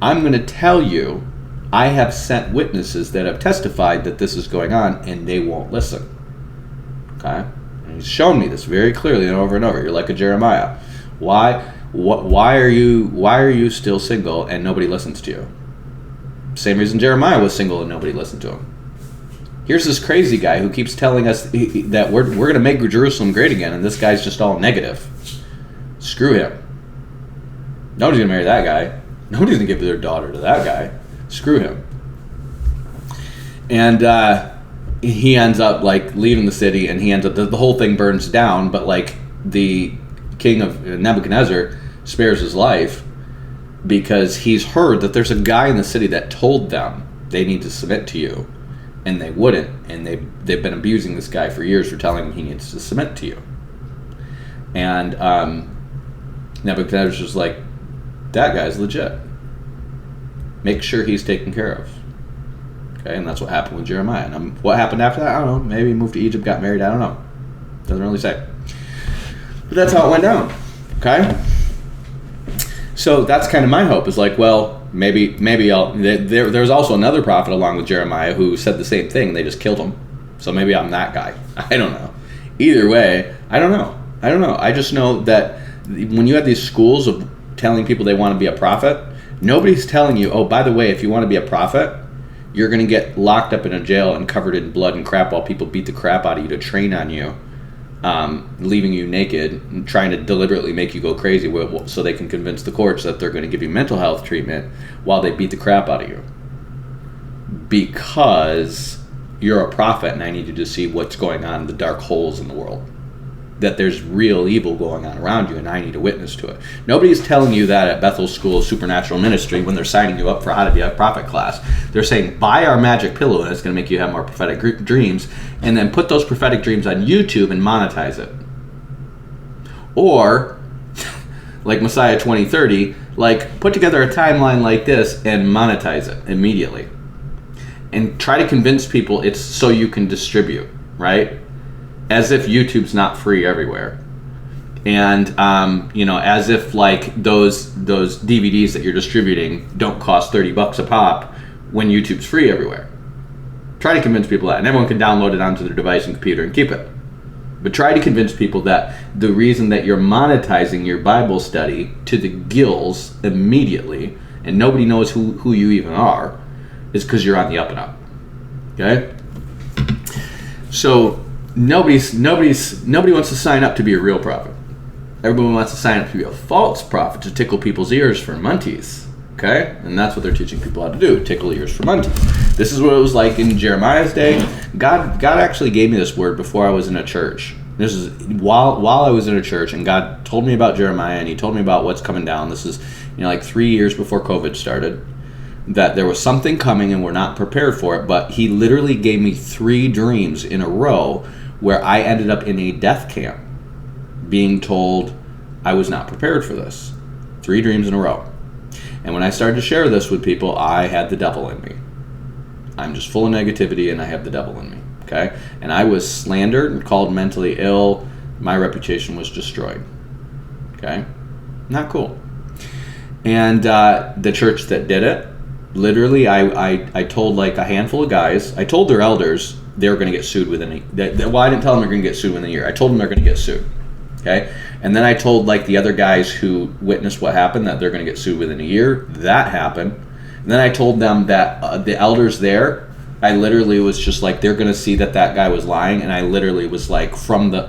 I'm going to tell you I have sent witnesses that have testified that this is going on, and they won't listen. Okay? And he's shown me this very clearly and over. You're like a Jeremiah. Why are you still single and nobody listens to you? Same reason Jeremiah was single and nobody listened to him. Here's this crazy guy who keeps telling us that we're going to make Jerusalem great again, and this guy's just all negative. Screw him. Nobody's going to marry that guy. Nobody's going to give their daughter to that guy. Screw him. And he ends up like leaving the city, and he ends up, the whole thing burns down, but like the king of Nebuchadnezzar spares his life because he's heard that there's a guy in the city that told them they need to submit to you, and they wouldn't, and they've been abusing this guy for years for telling him he needs to submit to you. And Nebuchadnezzar's just like, that guy's legit. Make sure he's taken care of. Okay, and that's what happened with Jeremiah. And what happened after that, I don't know. Maybe he moved to Egypt, got married, I don't know. Doesn't really say. But that's how it went down. Okay? So that's kind of my hope, is like, well, maybe I'll... There's also another prophet along with Jeremiah who said the same thing. They just killed him. So maybe I'm that guy. I don't know. Either way, I don't know. I just know that when you have these schools of telling people they want to be a prophet, nobody's telling you, oh, by the way, if you want to be a prophet, you're going to get locked up in a jail and covered in blood and crap while people beat the crap out of you to train on you, leaving you naked and trying to deliberately make you go crazy so they can convince the courts that they're going to give you mental health treatment while they beat the crap out of you. Because you're a prophet and I need you to see what's going on in the dark holes in the world. That there's real evil going on around you, and I need to witness to it. Nobody's telling you that at Bethel School of Supernatural Ministry when they're signing you up for how to be a prophet class. They're saying, buy our magic pillow, and it's going to make you have more prophetic dreams, and then put those prophetic dreams on YouTube and monetize it. Or, like Messiah 2030, like put together a timeline like this and monetize it immediately. And try to convince people it's so you can distribute, right? As if YouTube's not free everywhere, and as if like those DVDs that you're distributing don't cost $30 a pop when YouTube's free everywhere. Try to convince people that, and everyone can download it onto their device and computer and keep it. But try to convince people that the reason that you're monetizing your Bible study to the gills immediately, and nobody knows who you even are, is because you're on the up and up. Okay, so. Nobody wants to sign up to be a real prophet. Everyone wants to sign up to be a false prophet to tickle people's ears for munties. Okay? And that's what they're teaching people how to do, tickle ears for munties. This is what it was like in Jeremiah's day. God actually gave me this word before I was in a church. This is while I was in a church, and God told me about Jeremiah, and he told me about what's coming down. This is like 3 years before COVID started. That there was something coming and we're not prepared for it, but he literally gave me 3 dreams in a row where I ended up in a death camp being told I was not prepared for this. 3 dreams in a row. And when I started to share this with people, I had the devil in me. I'm just full of negativity and I have the devil in me. Okay? And I was slandered and called mentally ill. My reputation was destroyed. Okay? Not cool. And the church that did it, literally, I told like a handful of guys, I told their elders they were going to get sued within I didn't tell them they're going to get sued within a year. I told them they're going to get sued. Okay? And then I told like the other guys who witnessed what happened that they're going to get sued within a year. That happened. And then I told them that the elders there, I literally was just like, they're going to see that guy was lying. And I literally was like, from the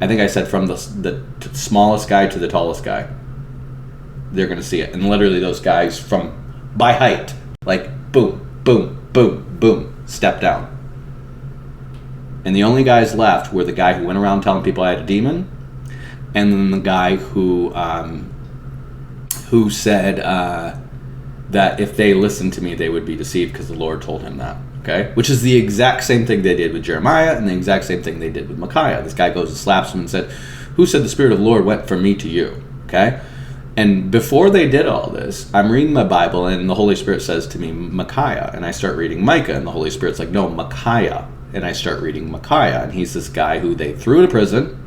I think I said from the smallest guy to the tallest guy, they're going to see it. And literally those guys by height, like boom, boom, boom, boom, step down. And the only guys left were the guy who went around telling people I had a demon, and then the guy who said that if they listened to me, they would be deceived because the Lord told him that. Okay, which is the exact same thing they did with Jeremiah, and the exact same thing they did with Micaiah. This guy goes and slaps him and said, "Who said the Spirit of the Lord went from me to you?" Okay, And before they did all this, I'm reading my Bible, and the Holy Spirit says to me, Micaiah. And I start reading Micah, and the Holy Spirit's like, no, Micaiah. And I start reading Micaiah. And he's this guy who they threw into prison,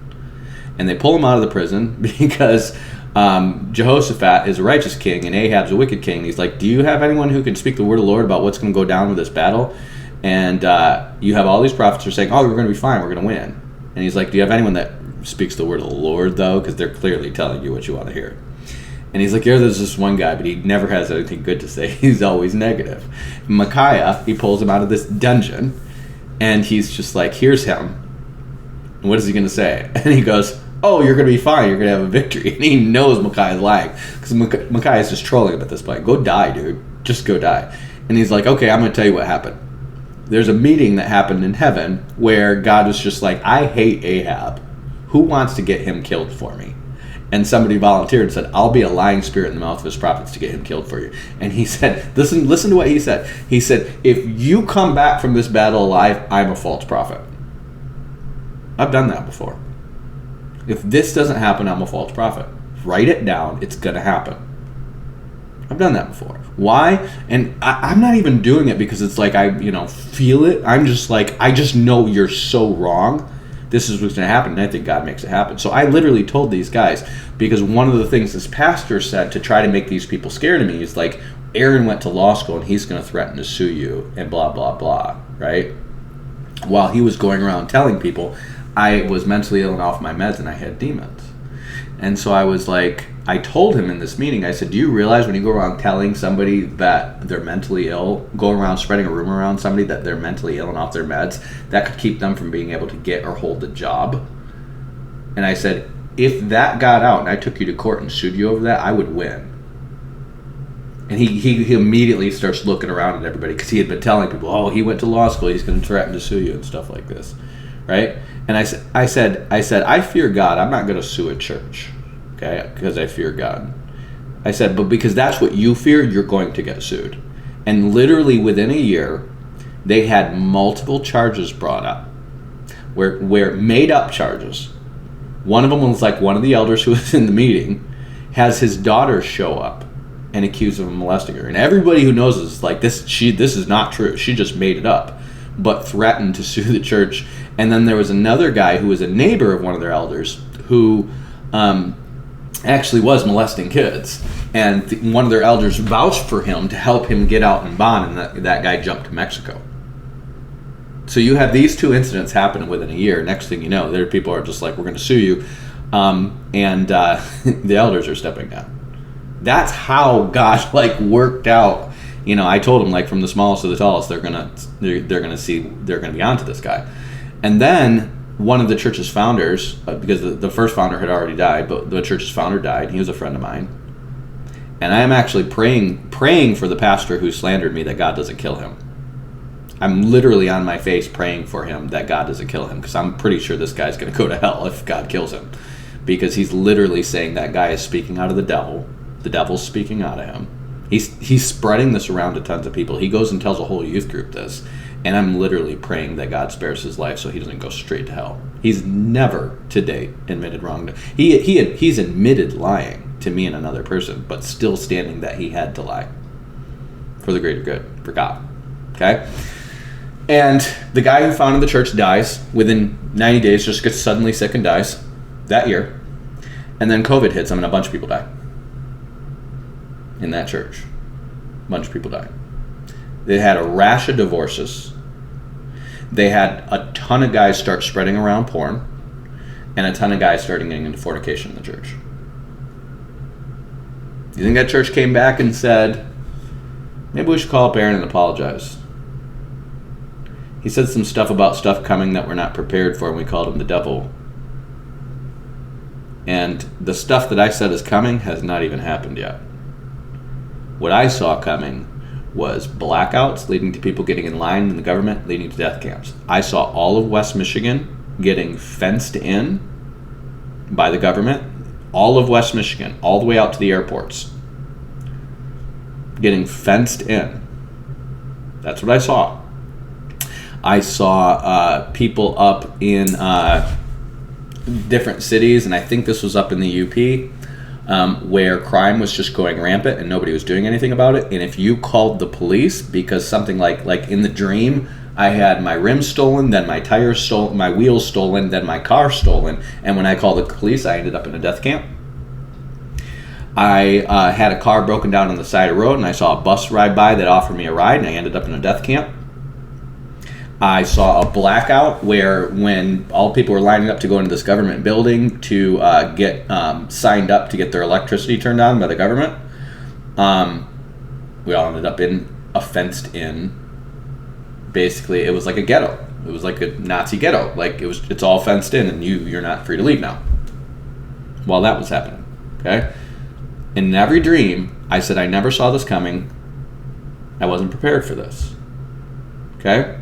and they pull him out of the prison because Jehoshaphat is a righteous king, and Ahab's a wicked king. And he's like, do you have anyone who can speak the word of the Lord about what's going to go down with this battle? And you have all these prophets who are saying, oh, we're going to be fine, we're going to win. And he's like, do you have anyone that speaks the word of the Lord, though? Because they're clearly telling you what you want to hear. And he's like, yeah, there's this one guy, but he never has anything good to say. He's always negative. Micaiah, he pulls him out of this dungeon, and he's just like, here's him. And what is he going to say? And he goes, oh, you're going to be fine. You're going to have a victory. And he knows Micaiah's lying, because Micaiah's just trolling him at this point. Go die, dude. Just go die. And he's like, okay, I'm going to tell you what happened. There's a meeting that happened in heaven where God was just like, I hate Ahab. Who wants to get him killed for me? And somebody volunteered and said, I'll be a lying spirit in the mouth of his prophets to get him killed for you. And he said, listen to what he said. He said, if you come back from this battle alive, I'm a false prophet. I've done that before. If this doesn't happen, I'm a false prophet. Write it down. It's going to happen. I've done that before. Why? And I'm not even doing it because it's like I feel it. I'm just like, I just know you're so wrong. This is what's going to happen, and I think God makes it happen. So I literally told these guys, because one of the things this pastor said to try to make these people scared of me is like, Aaron went to law school, and he's going to threaten to sue you, and blah, blah, blah, right? While he was going around telling people I was mentally ill and off my meds, and I had demons. And so I was like, I told him in this meeting, I said, do you realize when you go around telling somebody that they're mentally ill, go around spreading a rumor around somebody that they're mentally ill and off their meds, that could keep them from being able to get or hold a job? And I said, if that got out and I took you to court and sued you over that, I would win. And he immediately starts looking around at everybody because he had been telling people, oh, he went to law school, he's going to threaten to sue you and stuff like this, right? And I said, I fear God. I'm not going to sue a church, okay, because I fear God. I said, but because that's what you fear, you're going to get sued. And literally within a year, they had multiple charges brought up, where made up charges. One of them was like one of the elders who was in the meeting has his daughter show up and accuse him of molesting her. And everybody who knows this is like, this is not true. She just made it up, but threatened to sue the church. And then there was another guy who was a neighbor of one of their elders who actually was molesting kids. And one of their elders vouched for him to help him get out in bond, and that guy jumped to Mexico. So you have these two incidents happening within a year. Next thing you know, there are people who are just like, we're going to sue you. And the elders are stepping down. That's how God worked out. I told him from the smallest to the tallest, they're gonna be onto this guy. And then one of the church's founders, because the first founder had already died, but the church's founder died. He was a friend of mine, and I am actually praying for the pastor who slandered me that God doesn't kill him. I'm literally on my face praying for him that God doesn't kill him, because I'm pretty sure this guy's going to go to hell if God kills him, because he's literally saying that guy is speaking out of the devil. The devil's speaking out of him. He's spreading this around to tons of people. He goes and tells a whole youth group this, and I'm literally praying that God spares his life so he doesn't go straight to hell. He's never to date admitted wrong. He's admitted lying to me and another person, but still standing that he had to lie for the greater good, for God. Okay? And the guy who founded the church dies within 90 days, just gets suddenly sick and dies that year. And then COVID hits him and a bunch of people die. In that church. A bunch of people died. They had a rash of divorces. They had a ton of guys start spreading around porn. And a ton of guys starting getting into fornication in the church. You think that church came back and said, maybe we should call up Aaron and apologize? He said some stuff about stuff coming that we're not prepared for, and we called him the devil. And the stuff that I said is coming has not even happened yet. What I saw coming was blackouts leading to people getting in line in the government, leading to death camps. I saw all of West Michigan getting fenced in by the government. All of West Michigan, all the way out to the airports, getting fenced in. That's what I saw. I saw people up in different cities, and I think this was up in the UP, where crime was just going rampant and nobody was doing anything about it. And if you called the police because something like in the dream, I had my rims stolen, then my tires stolen, my wheels stolen, then my car stolen. And when I called the police, I ended up in a death camp. I had a car broken down on the side of the road, and I saw a bus ride by that offered me a ride, and I ended up in a death camp. I saw a blackout where when all people were lining up to go into this government building to get signed up to get their electricity turned on by the government, we all ended up in a fenced-in, basically, it was like a ghetto. It was like a Nazi ghetto. Like, it's all fenced in, and you're not free to leave now. While that was happening, okay? In every dream, I said I never saw this coming. I wasn't prepared for this. Okay?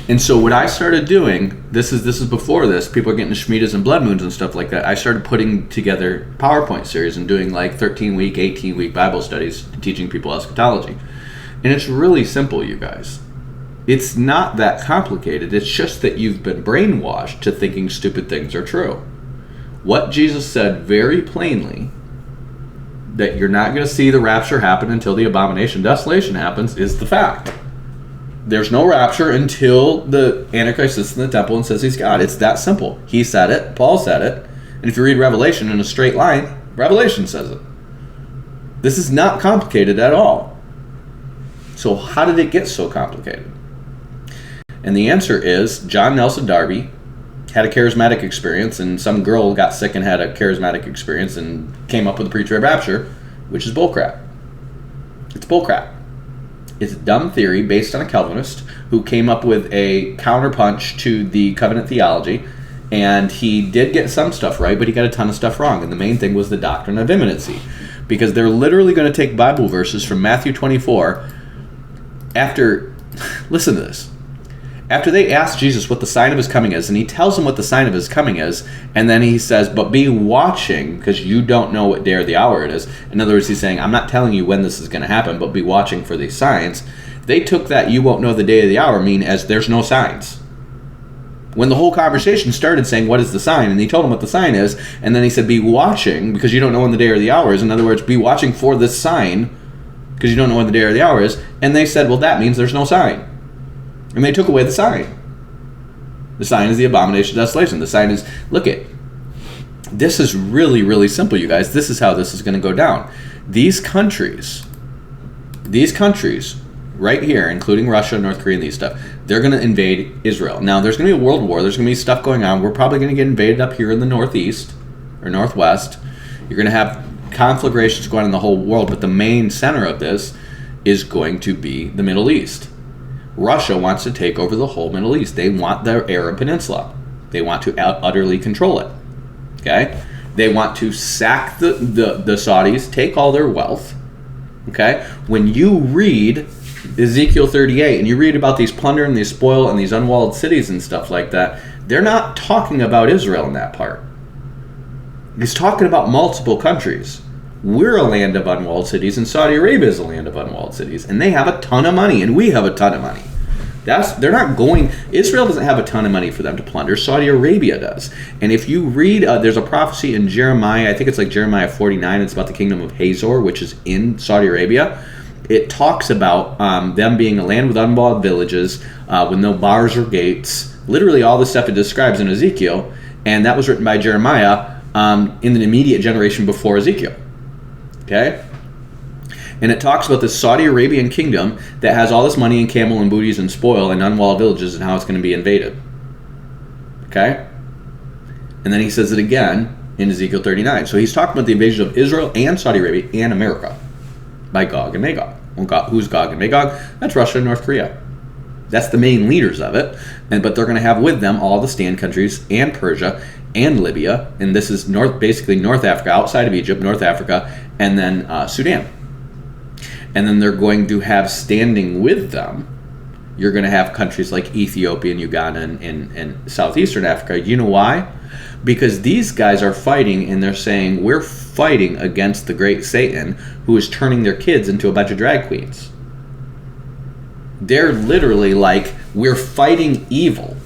And so what I started doing, this is before this, people are getting Shemitahs and blood moons and stuff like that. I started putting together PowerPoint series and doing like 13-week, 18-week Bible studies, teaching people eschatology. And it's really simple, you guys. It's not that complicated. It's just that you've been brainwashed to thinking stupid things are true. What Jesus said very plainly, that you're not going to see the rapture happen until the abomination desolation happens, is the fact. There's no rapture until the Antichrist sits in the temple and says he's God. It's that simple. He said it. Paul said it. And if you read Revelation in a straight line, Revelation says it. This is not complicated at all. So how did it get so complicated? And the answer is John Nelson Darby had a charismatic experience, and some girl got sick and had a charismatic experience and came up with the pre-trib rapture, which is bullcrap. It's bullcrap. It's a dumb theory based on a Calvinist who came up with a counterpunch to the covenant theology, and he did get some stuff right, but he got a ton of stuff wrong. And the main thing was the doctrine of imminency, because they're literally going to take Bible verses from Matthew 24 after, listen to this, after they ask Jesus what the sign of his coming is, and he tells them what the sign of his coming is, and then he says, but be watching, because you don't know what day or the hour it is. In other words, he's saying, I'm not telling you when this is going to happen, but be watching for these signs. They took that you won't know the day or the hour mean as there's no signs. When the whole conversation started saying, what is the sign? And he told them what the sign is, and then he said, be watching, because you don't know when the day or the hour is. In other words, be watching for this sign, because you don't know when the day or the hour is. And they said, well, that means there's no sign. And they took away the sign. The sign is the abomination of desolation. The sign is, look it. This is really, really simple, you guys. This is how this is going to go down. These countries right here, including Russia, North Korea, and these stuff, they're going to invade Israel. Now, there's going to be a world war. There's going to be stuff going on. We're probably going to get invaded up here in the northeast or northwest. You're going to have conflagrations going on in the whole world, but the main center of this is going to be the Middle East. Russia wants to take over the whole Middle East. They want the Arab Peninsula. They want to utterly control it. Okay? They want to sack the Saudis, take all their wealth. Okay? When you read Ezekiel 38 and you read about these plunder and these spoil and these unwalled cities and stuff like that, they're not talking about Israel in that part. He's talking about multiple countries. We're a land of unwalled cities, and Saudi Arabia is a land of unwalled cities, and they have a ton of money, and we have a ton of money. Israel doesn't have a ton of money for them to plunder. Saudi Arabia does. And if you read, there's a prophecy in Jeremiah, I think it's like Jeremiah 49, it's about the kingdom of Hazor, which is in Saudi Arabia. It talks about them being a land with unwalled villages, with no bars or gates, literally all the stuff it describes in Ezekiel, and that was written by Jeremiah in the immediate generation before Ezekiel. Okay? And it talks about this Saudi Arabian kingdom that has all this money and camel and booties and spoil and unwalled villages and how it's going to be invaded. Okay? And then he says it again in Ezekiel 39. So he's talking about the invasion of Israel and Saudi Arabia and America by Gog and Magog. Well, who's Gog and Magog? That's Russia and North Korea. That's the main leaders of it. But they're going to have with them all the stand countries and Persia and Libya. And this is basically North Africa, outside of Egypt, North Africa, and then Sudan. And then they're going to have standing with them, you're going to have countries like Ethiopia and Uganda and southeastern Africa. You know why? Because these guys are fighting, and they're saying, we're fighting against the great Satan, who is turning their kids into a bunch of drag queens. They're literally like, we're fighting evil.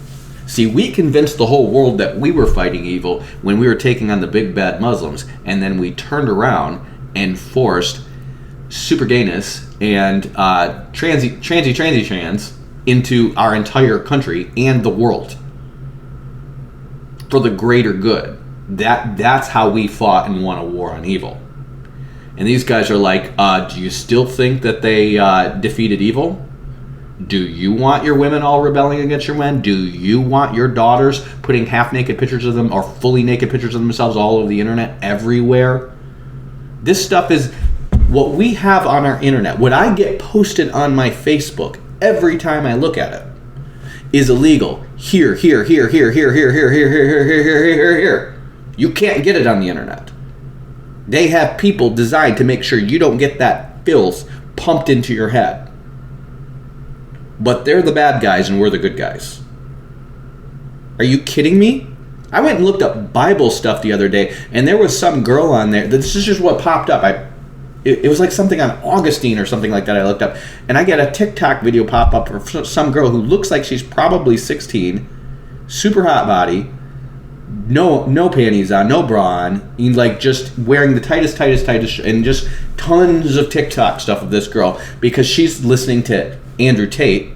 See, we convinced the whole world that we were fighting evil when we were taking on the big bad Muslims, and then we turned around and forced super gayness and trans into our entire country and the world for the greater good. That's how we fought and won a war on evil. And these guys are like, do you still think that they defeated evil? Do you want your women all rebelling against your men? Do you want your daughters putting half-naked pictures of them or fully naked pictures of themselves all over the internet everywhere? This stuff is what we have on our internet. What I get posted on my Facebook every time I look at it is illegal. Here. You can't get it on the internet. They have people designed to make sure you don't get that filth pumped into your head. But they're the bad guys and we're the good guys. Are you kidding me? I went and looked up Bible stuff the other day, and there was some girl on there. This is just what popped up. It was like something on Augustine or something like that I looked up. And I get a TikTok video pop up for some girl who looks like she's probably 16, super hot body, no panties on, no bra on, like just wearing the tightest, and just tons of TikTok stuff of this girl because she's listening to Andrew Tate,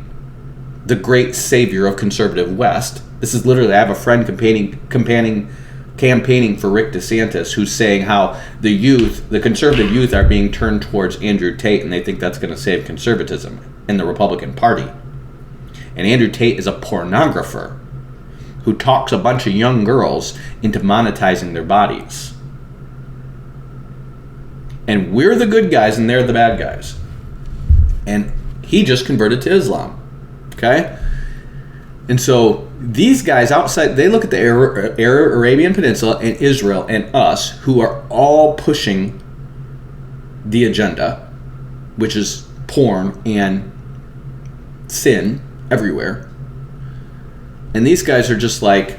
the great savior of conservative West. This is literally, I have a friend campaigning for Rick DeSantis who's saying how the conservative youth are being turned towards Andrew Tate and they think that's going to save conservatism in the Republican Party. And Andrew Tate is a pornographer who talks a bunch of young girls into monetizing their bodies. And we're the good guys and they're the bad guys. And he just converted to Islam. Okay? And so these guys outside, they look at the Arabian Peninsula and Israel and us, who are all pushing the agenda, which is porn and sin everywhere. And these guys are just like,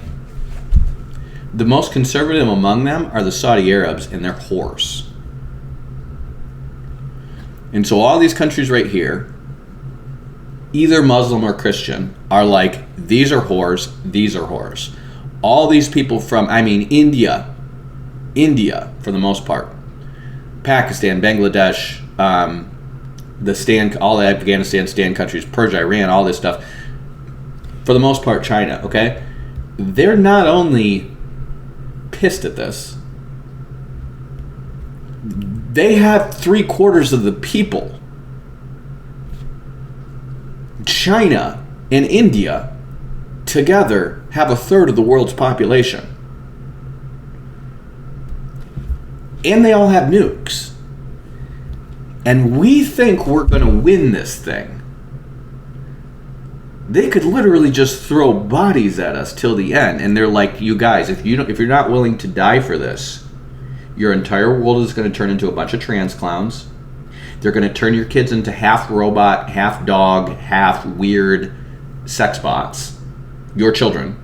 the most conservative among them are the Saudi Arabs, and they're whores. And so all these countries right here, either Muslim or Christian, are like, these are whores, these are whores. All these people from, India for the most part, Pakistan, Bangladesh, all the Afghanistan Stan countries, Persia, Iran, all this stuff, for the most part China, okay? They're not only pissed at this, they have 3/4 of the people. China and India together have 1/3 of the world's population. And they all have nukes. And we think we're going to win this thing. They could literally just throw bodies at us till the end. And they're like, you guys, if you're not willing to die for this, your entire world is going to turn into a bunch of trans clowns. They're going to turn your kids into half robot, half dog, half weird sex bots. Your children.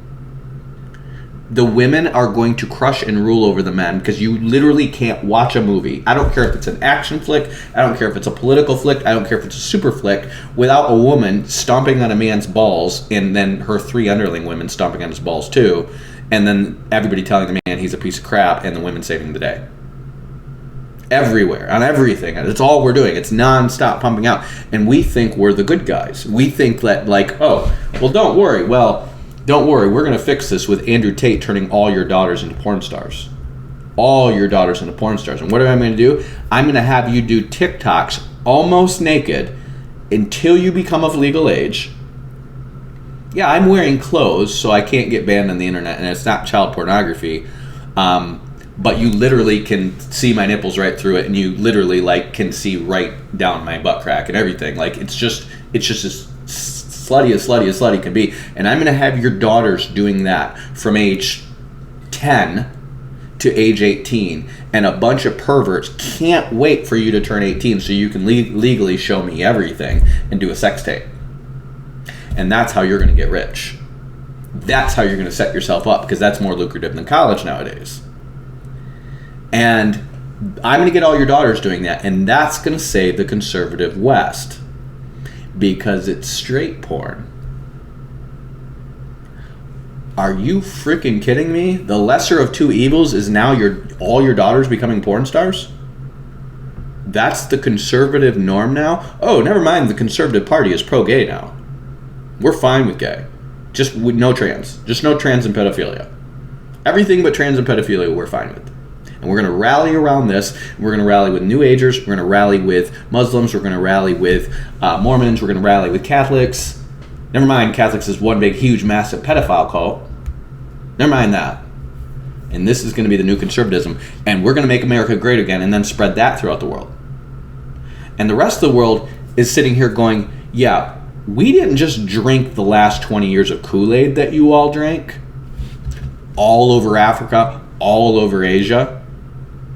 The women are going to crush and rule over the men because you literally can't watch a movie. I don't care if it's an action flick. I don't care if it's a political flick. I don't care if it's a super flick without a woman stomping on a man's balls and then her 3 underling women stomping on his balls too. And then everybody telling the man he's a piece of crap and the women saving the day. Everywhere, on everything. It's all we're doing. It's non-stop pumping out. And we think we're the good guys. We think that don't worry. Well, don't worry. We're going to fix this with Andrew Tate turning all your daughters into porn stars. All your daughters into porn stars. And what am I going to do? I'm going to have you do TikToks almost naked until you become of legal age. Yeah, I'm wearing clothes, so I can't get banned on the internet, and it's not child pornography. But you literally can see my nipples right through it, and you literally can see right down my butt crack and everything. It's just as slutty as slutty can be. And I'm going to have your daughters doing that from age 10 to age 18, and a bunch of perverts can't wait for you to turn 18 so you can legally show me everything and do a sex tape. And that's how you're going to get rich. That's how you're going to set yourself up, because that's more lucrative than college nowadays. And I'm going to get all your daughters doing that, and that's going to save the conservative West, because it's straight porn. Are you freaking kidding me? The lesser of two evils is now all your daughters becoming porn stars? That's the conservative norm now? Oh, never mind, the conservative party is pro-gay now. We're fine with gay. Just with no trans. Just no trans and pedophilia. Everything but trans and pedophilia we're fine with. And we're going to rally around this. We're going to rally with New Agers. We're going to rally with Muslims. We're going to rally with Mormons. We're going to rally with Catholics. Never mind, Catholics is one big, huge, massive pedophile cult. Never mind that. And this is going to be the new conservatism. And we're going to make America great again and then spread that throughout the world. And the rest of the world is sitting here going, yeah, we didn't just drink the last 20 years of Kool-Aid that you all drank all over Africa, all over Asia,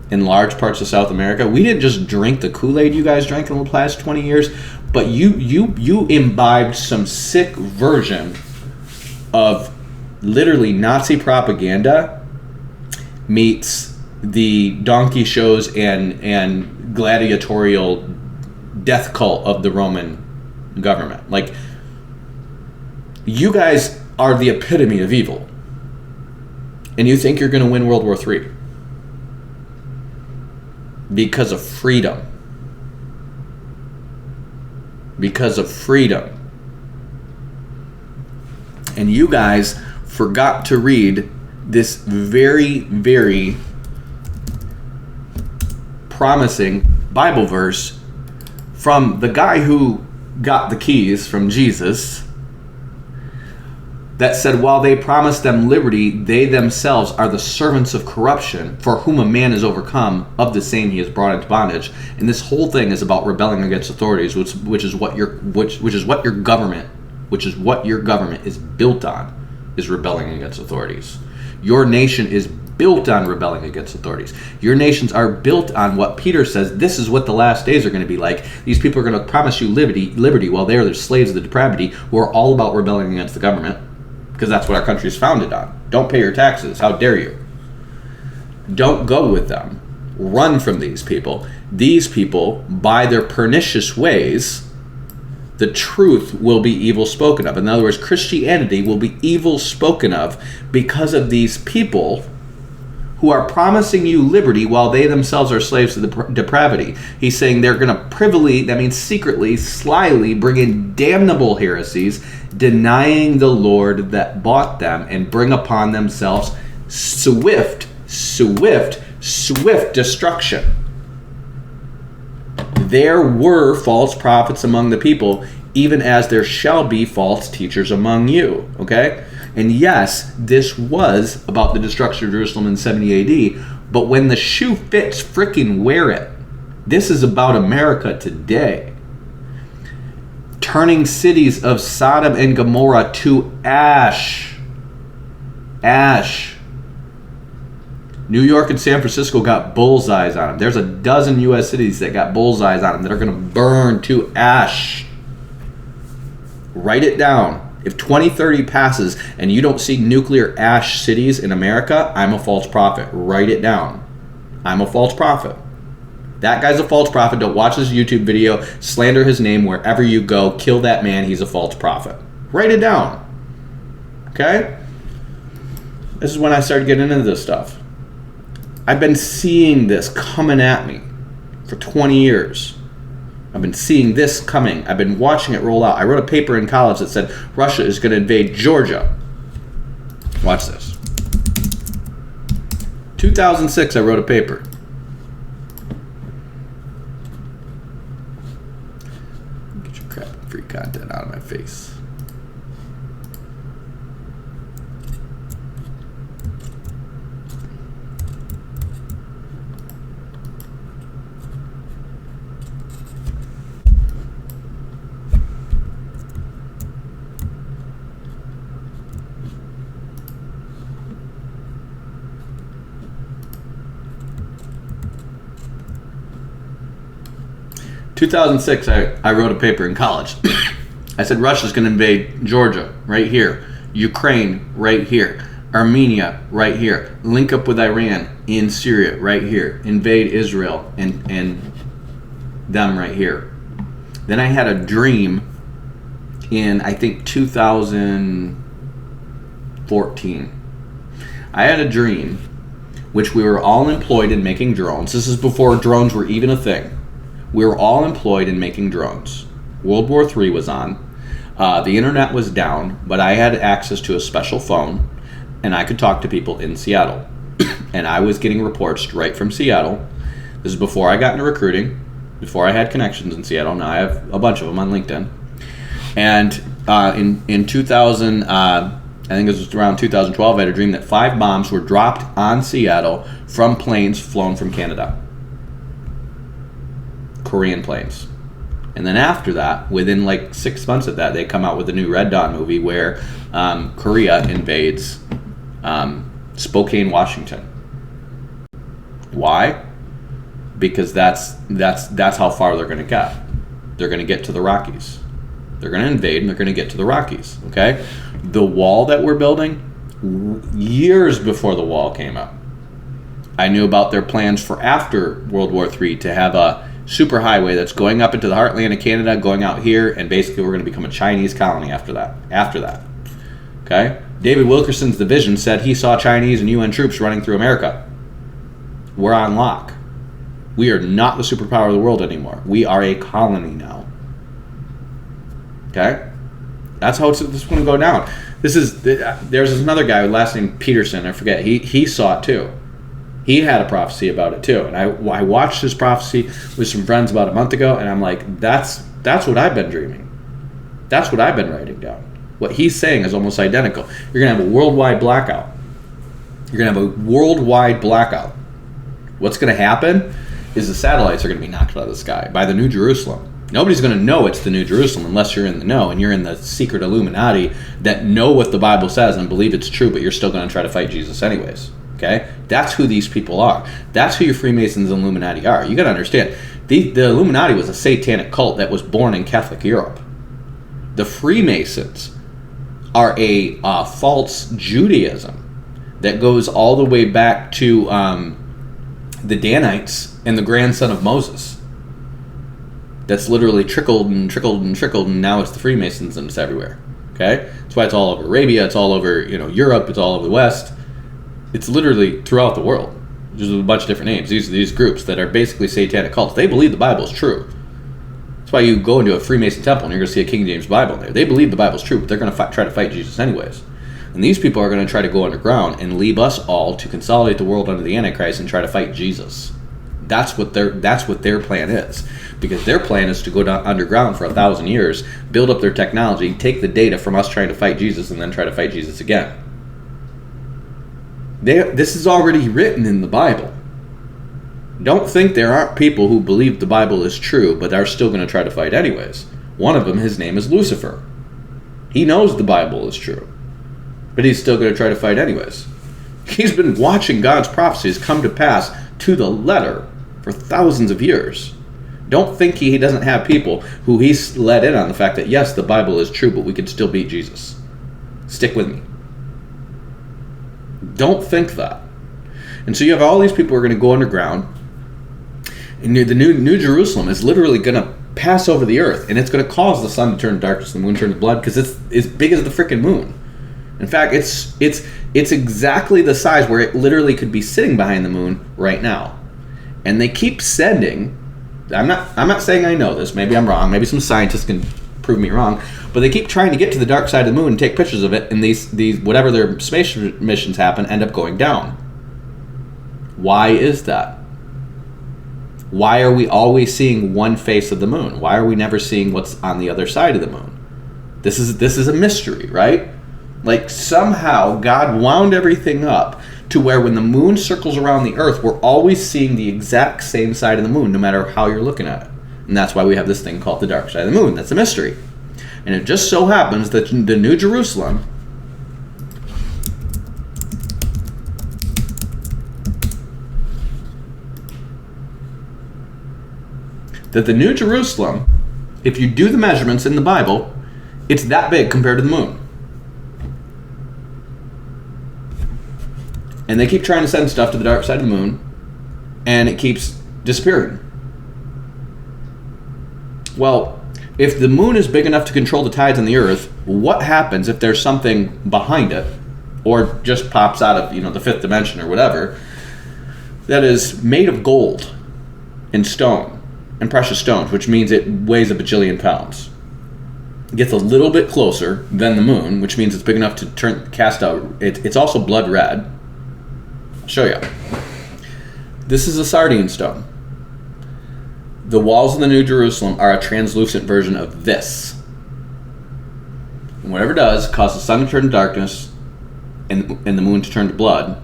in large parts of South America. We didn't just drink the Kool-Aid you guys drank in the last 20 years, but you imbibed some sick version of literally Nazi propaganda meets the donkey shows and gladiatorial death cult of the Roman government. Like, you guys are the epitome of evil. And you think you're going to win World War III because of freedom. Because of freedom. And you guys forgot to read this very, very promising Bible verse from the guy who got the keys from Jesus that said, while they promise them liberty, they themselves are the servants of corruption, for whom a man is overcome, of the same he is brought into bondage. And this whole thing is about rebelling against authorities, which is what your government is built on, is rebelling against authorities. Your nation is built on rebelling against authorities. Your nations are built on what Peter says, this is what the last days are going to be like. These people are going to promise you liberty while they are the slaves of the depravity, who are all about rebelling against the government, because that's what our country is founded on. Don't pay your taxes. How dare you? Don't go with them. Run from these people. These people, by their pernicious ways, the truth will be evil spoken of. In other words, Christianity will be evil spoken of because of these people who are promising you liberty while they themselves are slaves to the depravity. He's saying they're going to privily, that means secretly, slyly, bring in damnable heresies, denying the Lord that bought them, and bring upon themselves swift destruction. There were false prophets among the people, even as there shall be false teachers among you. Okay? And yes, this was about the destruction of Jerusalem in 70 AD, but when the shoe fits, freaking wear it. This is about America today. Turning cities of Sodom and Gomorrah to ash. Ash. New York and San Francisco got bullseyes on them. There's a dozen U.S. cities that got bullseyes on them that are going to burn to ash. Write it down. If 2030 passes and you don't see nuclear ash cities in America, I'm a false prophet. Write it down. I'm a false prophet. That guy's a false prophet. Don't watch this YouTube video. Slander his name wherever you go. Kill that man. He's a false prophet. Write it down. Okay? This is when I started getting into this stuff. I've been seeing this coming at me for 20 years. I've been seeing this coming. I've been watching it roll out. I wrote a paper in college that said Russia is going to invade Georgia. Watch this. 2006, I wrote a paper. Get your crap free content out of my face. In 2006, I wrote a paper in college. I said Russia's going to invade Georgia, right here. Ukraine, right here. Armenia, right here. Link up with Iran in Syria, right here. Invade Israel and them right here. Then I had a dream in, I think, 2003 2014, I had a dream, which we were all employed in making drones. This is before drones were even a thing. We were all employed in making drones. World War III was on. The internet was down, but I had access to a special phone, and I could talk to people in Seattle. And I was getting reports right from Seattle. This is before I got into recruiting, before I had connections in Seattle. Now I have a bunch of them on LinkedIn. And in 2000, I think it was around 2012, I had a dream that 5 bombs were dropped on Seattle from planes flown from Canada. Korean planes. And then after that, within like 6 months of that, they come out with a new Red Dawn movie where Korea invades Spokane, Washington. Why? Because that's how far they're going to get. They're going to get to the Rockies. They're going to invade and they're going to get to the Rockies. Okay, the wall that we're building, years before the wall came up, I knew about their plans for after World War III to have a superhighway that's going up into the heartland of Canada, going out here, and basically we're going to become a Chinese colony after that. Okay? David Wilkerson's division said he saw Chinese and UN troops running through America. We're on lock. We are not the superpower of the world anymore. We are a colony now. Okay? That's how this is going to go down. There's another guy with last name Peterson, I forget. He saw it too. He had a prophecy about it too, and I watched his prophecy with some friends about a month ago, and I'm like, that's what I've been dreaming. That's what I've been writing down. What he's saying is almost identical. You're going to have a worldwide blackout. What's going to happen is the satellites are going to be knocked out of the sky by the New Jerusalem. Nobody's going to know it's the New Jerusalem unless you're in the know, and you're in the secret Illuminati that know what the Bible says and believe it's true, but you're still going to try to fight Jesus anyways. Okay? That's who these people are. That's who your Freemasons and Illuminati are. You got to understand, the Illuminati was a satanic cult that was born in Catholic Europe. The Freemasons are a false Judaism that goes all the way back to the Danites and the grandson of Moses. That's literally trickled, and now it's the Freemasons and it's everywhere. Okay? That's why it's all over Arabia, it's all over Europe, it's all over the West. It's literally throughout the world. There's a bunch of different names. These groups that are basically satanic cults. They believe the Bible is true. That's why you go into a Freemason temple and you're going to see a King James Bible in there. They believe the Bible's true, but they're going to try to fight Jesus anyways. And these people are going to try to go underground and leave us all to consolidate the world under the Antichrist and try to fight Jesus. That's what their plan is. Because their plan is to go down underground for 1,000 years, build up their technology, take the data from us trying to fight Jesus, and then try to fight Jesus again. This is already written in the Bible. Don't think there aren't people who believe the Bible is true, but are still going to try to fight anyways. One of them, his name is Lucifer. He knows the Bible is true, but he's still going to try to fight anyways. He's been watching God's prophecies come to pass to the letter for thousands of years. Don't think he doesn't have people who he's let in on the fact that, yes, the Bible is true, but we can still beat Jesus. Stick with me. Don't think that. And so you have all these people who are going to go underground, and the New Jerusalem is literally going to pass over the earth, and it's going to cause the sun to turn to darkness and the moon to turn to blood because it's as big as the freaking moon. In fact, it's exactly the size where it literally could be sitting behind the moon right now. And they keep sending, I'm not saying I know this, maybe I'm wrong, maybe some scientists can prove me wrong, but they keep trying to get to the dark side of the moon and take pictures of it, and these whatever their space missions happen end up going down. Why is that? Why are we always seeing one face of the moon? Why are we never seeing what's on the other side of the moon? This is a mystery, right? Like somehow God wound everything up to where when the moon circles around the earth, we're always seeing the exact same side of the moon, no matter how you're looking at it. And that's why we have this thing called the dark side of the moon. That's a mystery. And it just so happens that the New Jerusalem if you do the measurements in the Bible, it's that big compared to the moon. And they keep trying to send stuff to the dark side of the moon, and it keeps disappearing. Well, if the moon is big enough to control the tides on the earth, what happens if there's something behind it or just pops out of, the fifth dimension or whatever, that is made of gold and stone and precious stones, which means it weighs a bajillion pounds. It gets a little bit closer than the moon, which means it's big enough to cast out. It's also blood red. I'll show you. This is a sardine stone. The walls of the New Jerusalem are a translucent version of this. And whatever it does, causes the sun to turn to darkness and the moon to turn to blood,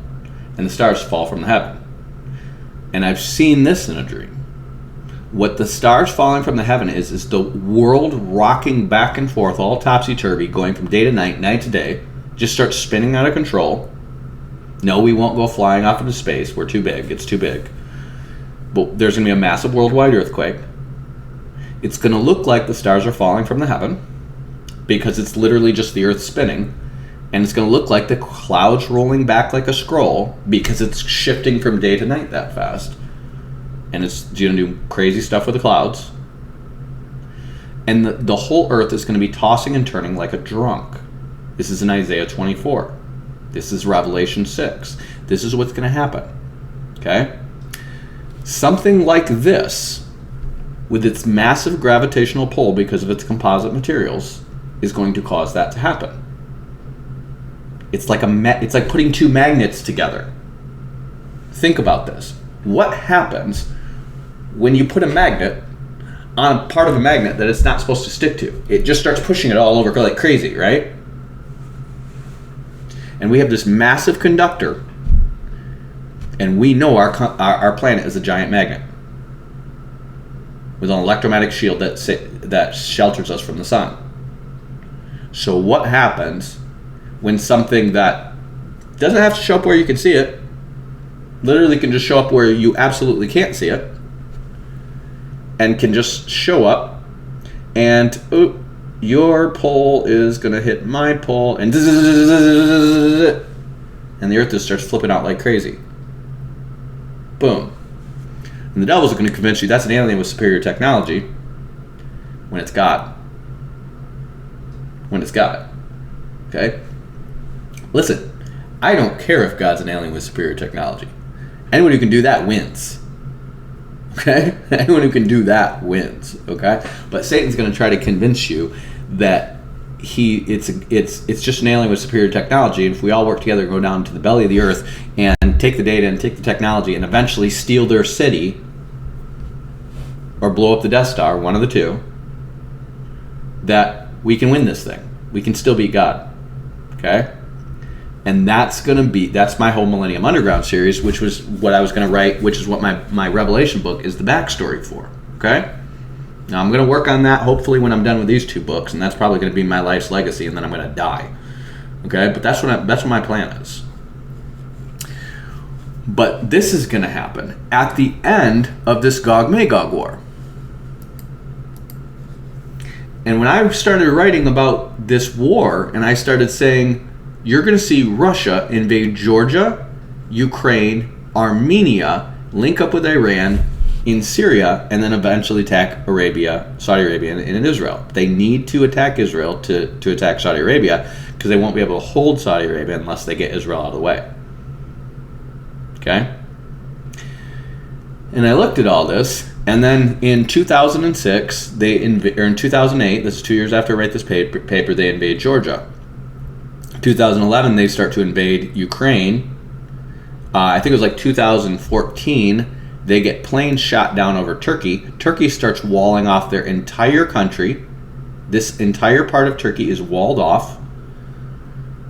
and the stars to fall from the heaven. And I've seen this in a dream. What the stars falling from the heaven is the world rocking back and forth, all topsy-turvy, going from day to night, night to day, just starts spinning out of control. No, we won't go flying off into space. We're too big. It's too big. But there's going to be a massive worldwide earthquake. It's going to look like the stars are falling from the heaven because it's literally just the earth spinning. And it's going to look like the clouds rolling back like a scroll because it's shifting from day to night that fast. And it's going to do crazy stuff with the clouds. And the whole earth is going to be tossing and turning like a drunk. This is in Isaiah 24. This is Revelation 6. This is what's going to happen. Okay? Something like this, with its massive gravitational pull because of its composite materials, is going to cause that to happen. It's like it's like putting two magnets together. Think about this. What happens when you put a magnet on a part of a magnet that it's not supposed to stick to? It just starts pushing it all over like crazy, right? And we have this massive conductor, and we know our planet is a giant magnet with an electromagnetic shield that shelters us from the sun. So what happens when something that doesn't have to show up where you can see it, literally can just show up where you absolutely can't see it, and can just show up, and your pole is going to hit my pole, and the earth just starts flipping out like crazy. Boom. And the devil's going to convince you that's an alien with superior technology when it's God. When it's God. Okay? Listen, I don't care if God's an alien with superior technology. Anyone who can do that wins. Okay? Anyone who can do that wins. Okay? But Satan's going to try to convince you that it's just an alien with superior technology, and if we all work together, go down to the belly of the earth and take the data and take the technology and eventually steal their city or blow up the Death Star, one of the two, that we can win this thing. We can still beat God. Okay? And that's my whole Millennium Underground series, which was what I was going to write, which is what my Revelation book is the backstory for. Okay? Now I'm going to work on that hopefully when I'm done with these two books, and that's probably going to be my life's legacy, and then I'm going to die. Okay? But that's what my plan is. But this is going to happen at the end of this Gog-Magog war. And when I started writing about this war, and I started saying, you're going to see Russia invade Georgia, Ukraine, Armenia, link up with Iran, in Syria, and then eventually attack Saudi Arabia, and Israel. They need to attack Israel to attack Saudi Arabia because they won't be able to hold Saudi Arabia unless they get Israel out of the way. Okay? And I looked at all this, and then in 2006, or in 2008, this is 2 years after I write this paper, they invade Georgia. 2011, they start to invade Ukraine. I think it was like 2014, they get planes shot down over Turkey. Turkey starts walling off their entire country. This entire part of Turkey is walled off.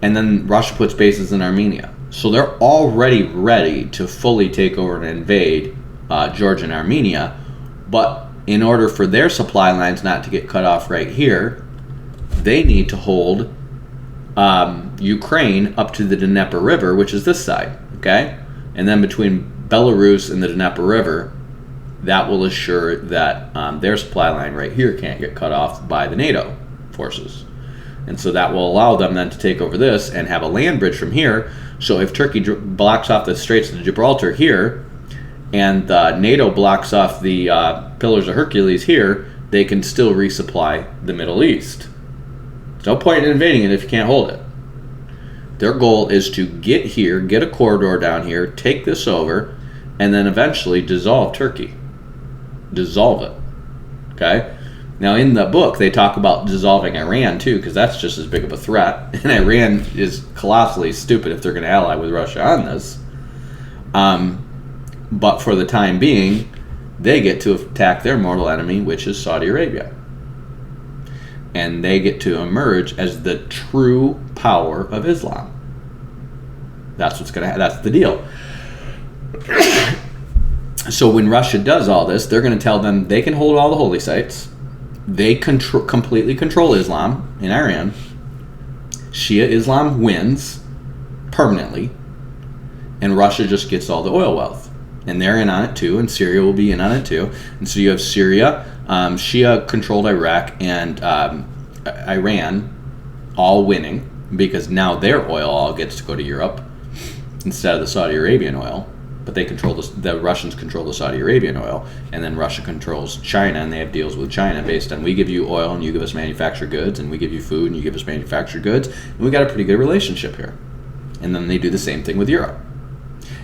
And then Russia puts bases in Armenia. So they're already ready to fully take over and invade Georgia and Armenia. But in order for their supply lines not to get cut off right here, they need to hold Ukraine up to the Dnieper River, which is this side. Okay? And then between Belarus and the Dnieper River, that will assure that their supply line right here can't get cut off by the NATO forces. And so that will allow them then to take over this and have a land bridge from here. So if Turkey blocks off the Straits of Gibraltar here, and NATO blocks off the Pillars of Hercules here, they can still resupply the Middle East. There's no point in invading it if you can't hold it. Their goal is to get here, get a corridor down here, take this over, and then eventually dissolve Turkey. Dissolve it. Okay? Now, in the book, they talk about dissolving Iran, too, because that's just as big of a threat. And Iran is colossally stupid if they're going to ally with Russia on this. But for the time being, they get to attack their mortal enemy, which is Saudi Arabia. And they get to emerge as the true power of Islam. That's what's going to that's the deal. So when Russia does all this, they're going to tell them they can hold all the holy sites. They completely control Islam in Iran. Shia Islam wins permanently, and Russia just gets all the oil wealth. And they're in on it too, and Syria will be in on it too. And so you have Syria, Shia-controlled Iraq, and Iran all winning, because now their oil all gets to go to Europe instead of the Saudi Arabian oil. But they control the Russians control the Saudi Arabian oil, and then Russia controls China, and they have deals with China based on we give you oil and you give us manufactured goods, and we give you food and you give us manufactured goods, and we got a pretty good relationship here. And then they do the same thing with Europe.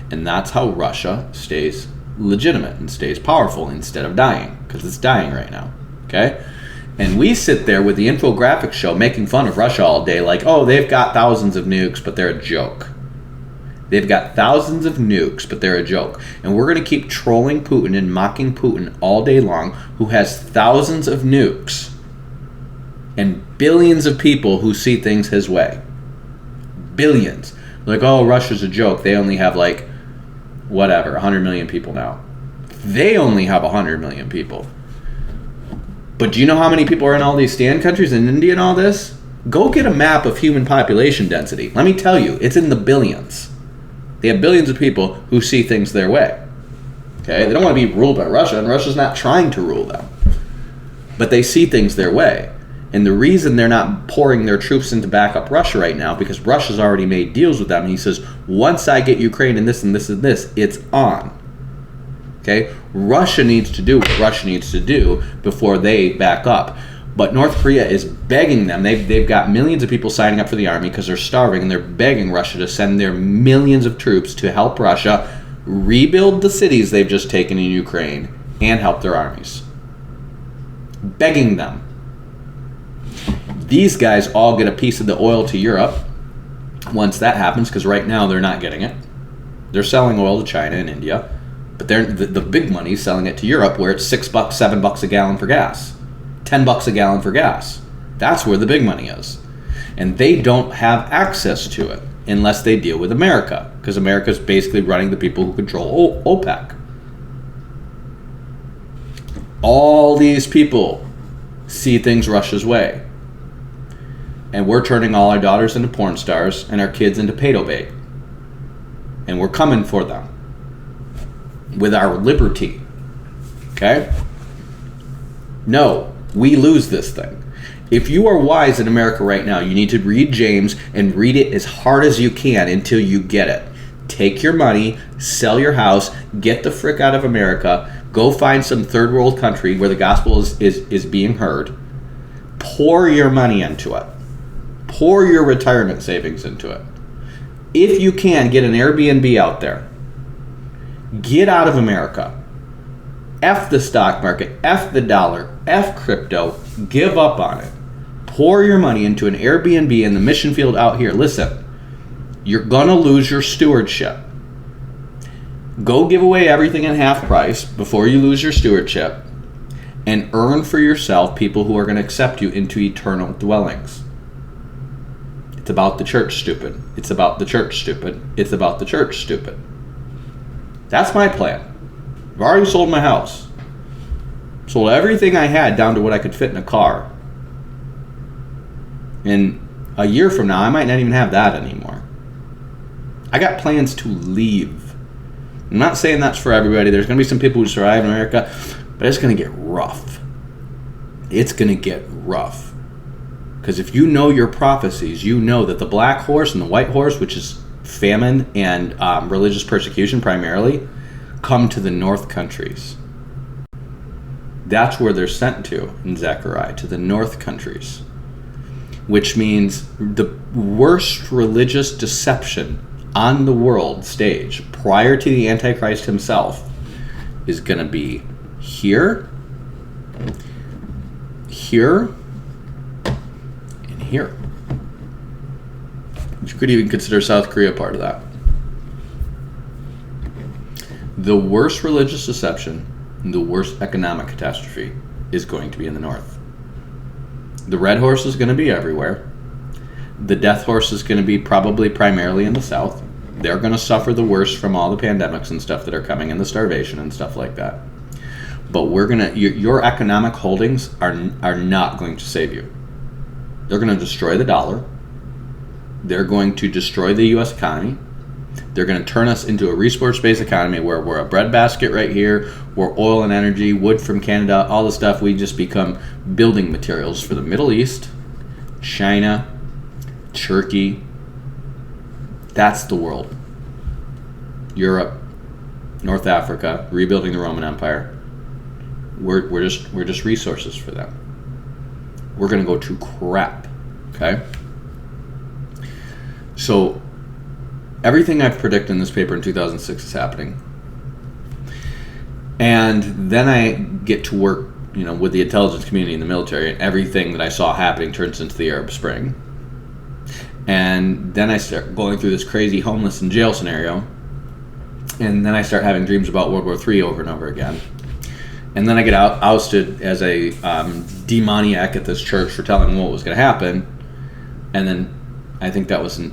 And that's how Russia stays legitimate and stays powerful instead of dying, because it's dying right now. Okay? And we sit there with the infographic show making fun of Russia all day like, oh, they've got thousands of nukes, but they're a joke. They've got thousands of nukes, but they're a joke. And we're going to keep trolling Putin and mocking Putin all day long, who has thousands of nukes and billions of people who see things his way. Billions. Like, oh, Russia's a joke. They only have, like, whatever, 100 million people now. They only have 100 million people. But do you know how many people are in all these stand countries in India and all this? Go get a map of human population density. Let me tell you, it's in the billions. They have billions of people who see things their way. Okay? They don't want to be ruled by Russia, and Russia's not trying to rule them. But they see things their way. And the reason they're not pouring their troops in to back up Russia right now, because Russia's already made deals with them. And he says, once I get Ukraine and this and this and this, it's on. Okay? Russia needs to do what Russia needs to do before they back up. But North Korea is begging them. They've got millions of people signing up for the army because they're starving, and they're begging Russia to send their millions of troops to help Russia rebuild the cities they've just taken in Ukraine and help their armies. Begging them. These guys all get a piece of the oil to Europe once that happens, because right now they're not getting it. They're selling oil to China and India, but the big money is selling it to Europe, where it's $6, $7 a gallon for gas. $10 a gallon for gas. That's where the big money is. And they don't have access to it unless they deal with America, because America is basically running the people who control OPEC. All these people see things Russia's way. And we're turning all our daughters into porn stars and our kids into pedo bait. And we're coming for them with our liberty. Okay? No. We lose this thing. If you are wise in America right now, you need to read James and read it as hard as you can until you get it. Take your money, sell your house, get the frick out of America, go find some third world country where the gospel is being heard. Pour your money into it. Pour your retirement savings into it. If you can, get an Airbnb out there. Get out of America. F the stock market, F the dollar, F crypto, give up on it. Pour your money into an Airbnb in the mission field out here. Listen, you're going to lose your stewardship. Go give away everything at half price before you lose your stewardship, and earn for yourself people who are going to accept you into eternal dwellings. It's about the church, stupid. It's about the church, stupid. It's about the church, stupid. That's my plan. I've already sold my house. Sold everything I had down to what I could fit in a car. And a year from now, I might not even have that anymore. I got plans to leave. I'm not saying that's for everybody. There's going to be some people who survive in America, but it's going to get rough. It's going to get rough. Because if you know your prophecies, you know that the black horse and the white horse, which is famine and religious persecution primarily, come to the north countries. That's where they're sent to in Zechariah, to the north countries. which means the worst religious deception on the world stage prior to the Antichrist himself is going to be here, here, and here. You could even consider South Korea part of that. The worst religious deception and the worst economic catastrophe is going to be in the north. The red horse is going to be everywhere. The death horse is going to be probably primarily in the south. They're going to suffer the worst from all the pandemics and stuff that are coming, and the starvation and stuff like that. But your economic holdings are not going to save you. They're going to destroy the dollar. They're going to destroy the U.S. economy. They're going to turn us into a resource-based economy where we're a breadbasket right here. We're oil and energy, wood from Canada, all the stuff. We just become building materials for the Middle East, China, Turkey. That's the world. Europe, North Africa, rebuilding the Roman Empire. We're just resources for them. We're going to go to crap. Okay? So everything I've predicted in this paper in 2006 is happening. And then I get to work, with the intelligence community in the military, and everything that I saw happening turns into the Arab Spring. And then I start going through this crazy homeless in jail scenario. And then I start having dreams about World War III over and over again. And then I get ousted as a demoniac at this church for telling them what was going to happen. And then I think that was in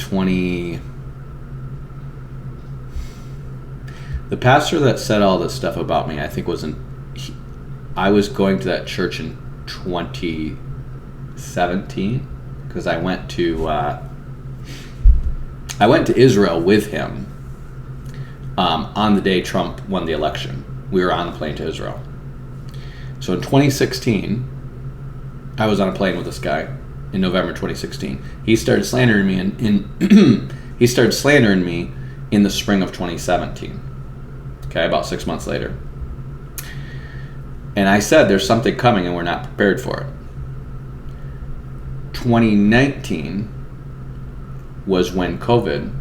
the pastor that said all this stuff about me, I think I was going to that church in 2017 because I went to Israel with him on the day Trump won the election. We were on a plane to Israel. So in 2016, I was on a plane with this guy in November 2016. He started slandering me he started slandering me in the spring of 2017. Okay, about 6 months later. And I said there's something coming and we're not prepared for it. 2019 was when COVID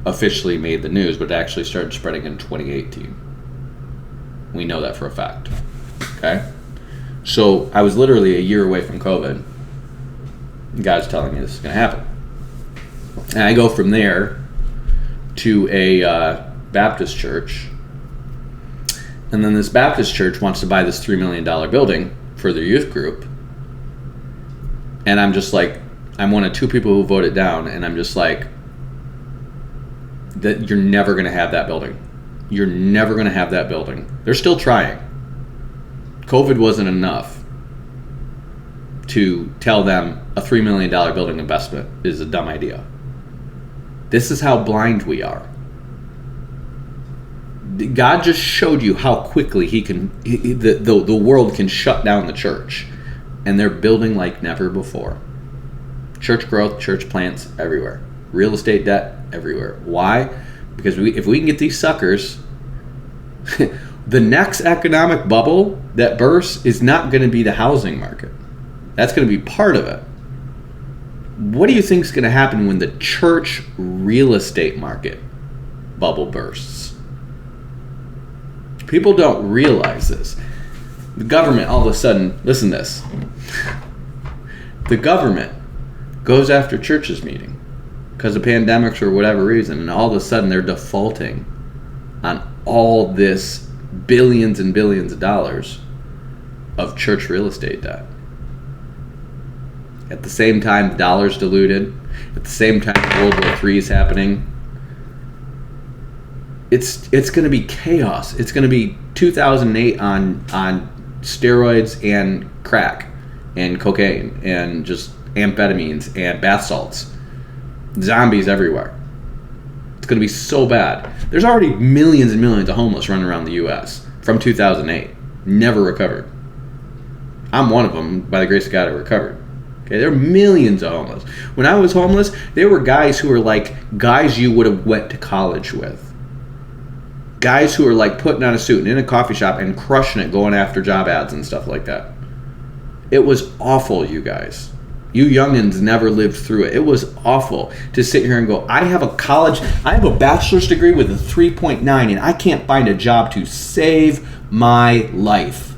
officially made the news, but it actually started spreading in 2018. We know that for a fact. Okay? So I was literally a year away from COVID. God's telling me this is going to happen. And I go from there to a Baptist church. And then this Baptist church wants to buy this $3 million building for their youth group. And I'm just like, I'm one of two people who voted down, and I'm just like, that you're never going to have that building. You're never going to have that building. They're still trying. COVID wasn't enough to tell them a $3 million building investment is a dumb idea. This is how blind we are. God just showed you how quickly the world can shut down the church. And they're building like never before. Church growth, church plants everywhere. Real estate debt everywhere. Why? Because if we can get these suckers, the next economic bubble that bursts is not going to be the housing market. That's going to be part of it. What do you think is going to happen when the church real estate market bubble bursts? People don't realize this. The government all of a sudden, listen to this. The government goes after churches meeting because of pandemics or whatever reason, and all of a sudden they're defaulting on all this billions and billions of dollars of church real estate debt. At the same time, the dollar's diluted. At the same time, World War III is happening. It's going to be chaos. It's going to be 2008 on steroids and crack and cocaine and just amphetamines and bath salts. Zombies everywhere. It's going to be so bad. There's already millions and millions of homeless running around the U.S. from 2008. Never recovered. I'm one of them. By the grace of God, I recovered. Okay, there are millions of homeless. When I was homeless, there were guys who were like guys you would have went to college with. Guys who are like putting on a suit and in a coffee shop and crushing it, going after job ads and stuff like that. It was awful, you guys. You youngins never lived through it. It was awful to sit here and go, I have a bachelor's degree with a 3.9 and I can't find a job to save my life.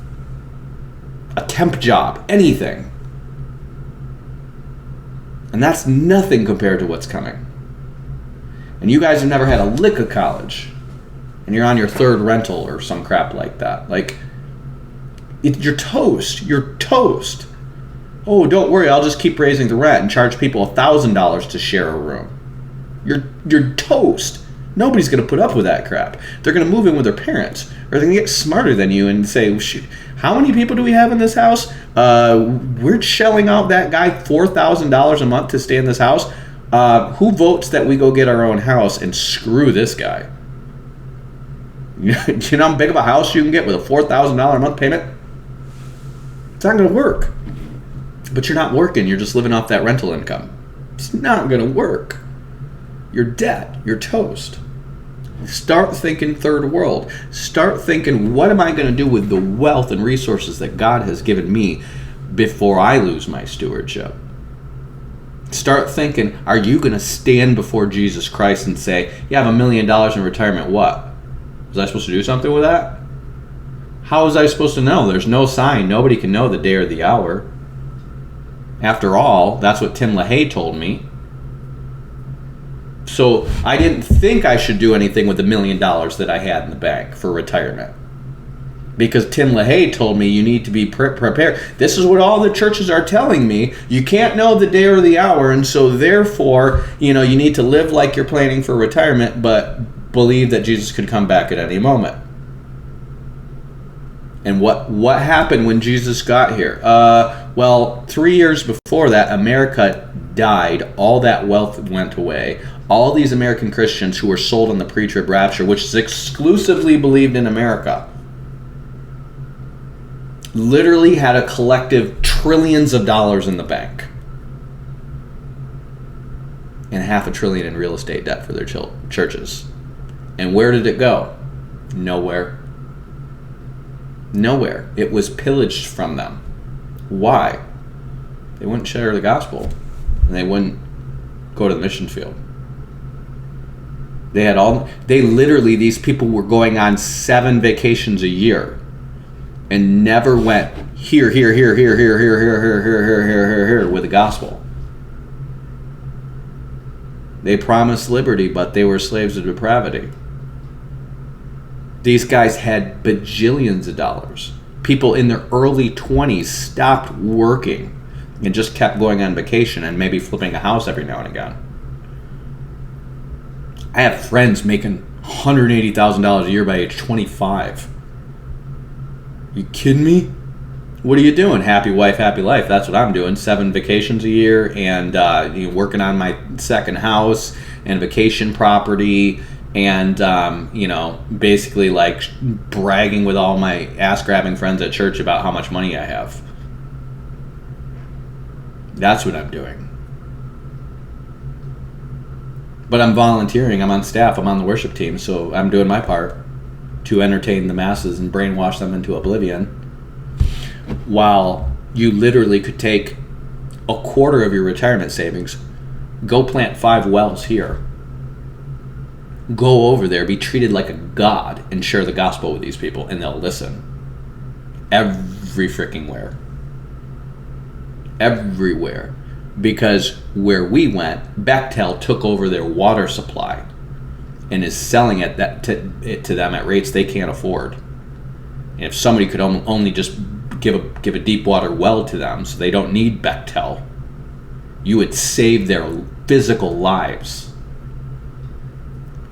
A temp job, anything. And that's nothing compared to what's coming. And you guys have never had a lick of college. And you're on your third rental or some crap like that. Like, you're toast. You're toast. Oh, don't worry, I'll just keep raising the rent and charge people $1,000 to share a room. You're toast. Nobody's going to put up with that crap. They're going to move in with their parents. Or they're going to get smarter than you and say, shoot, how many people do we have in this house? We're shelling out that guy $4,000 a month to stay in this house. Who votes that we go get our own house and screw this guy? You know how big of a house you can get with a $4,000 a month payment? It's not going to work. But you're not working. You're just living off that rental income. It's not going to work. You're dead. You're toast. Start thinking third world. Start thinking, what am I going to do with the wealth and resources that God has given me before I lose my stewardship? Start thinking, are you going to stand before Jesus Christ and say, you have $1 million in retirement, what? Was I supposed to do something with that? How was I supposed to know? There's no sign. Nobody can know the day or the hour. After all, that's what Tim LaHaye told me. So I didn't think I should do anything with the $1 million that I had in the bank for retirement. Because Tim LaHaye told me you need to be prepared. This is what all the churches are telling me. You can't know the day or the hour, and so therefore, you need to live like you're planning for retirement, but believe that Jesus could come back at any moment. And what happened when Jesus got here? Well, 3 years before that, America died. All that wealth went away. All these American Christians who were sold on the Pre-Trib rapture, which is exclusively believed in America, literally had a collective trillions of dollars in the bank. And $500 billion in real estate debt for their churches. And where did it go? Nowhere. Nowhere. It was pillaged from them. Why? They wouldn't share the gospel. And they wouldn't go to the mission field. These people were going on 7 vacations a year and never went here with the gospel. They promised liberty, but they were slaves of depravity. These guys had bajillions of dollars. People in their early 20s stopped working and just kept going on vacation and maybe flipping a house every now and again. I have friends making $180,000 a year by age 25. You kidding me? What are you doing? Happy wife, happy life. That's what I'm doing. 7 vacations a year and working on my second house and vacation property and, basically like bragging with all my ass-grabbing friends at church about how much money I have. That's what I'm doing. But I'm volunteering. I'm on staff. I'm on the worship team. So I'm doing my part to entertain the masses and brainwash them into oblivion. While you literally could take a quarter of your retirement savings, go plant 5 wells here. Go over there, be treated like a god, and share the gospel with these people, and they'll listen. Every freaking where. Everywhere. Because where we went, Bechtel took over their water supply and is selling it to them at rates they can't afford. And if somebody could only just give a deep water well to them so they don't need Bechtel, you would save their physical lives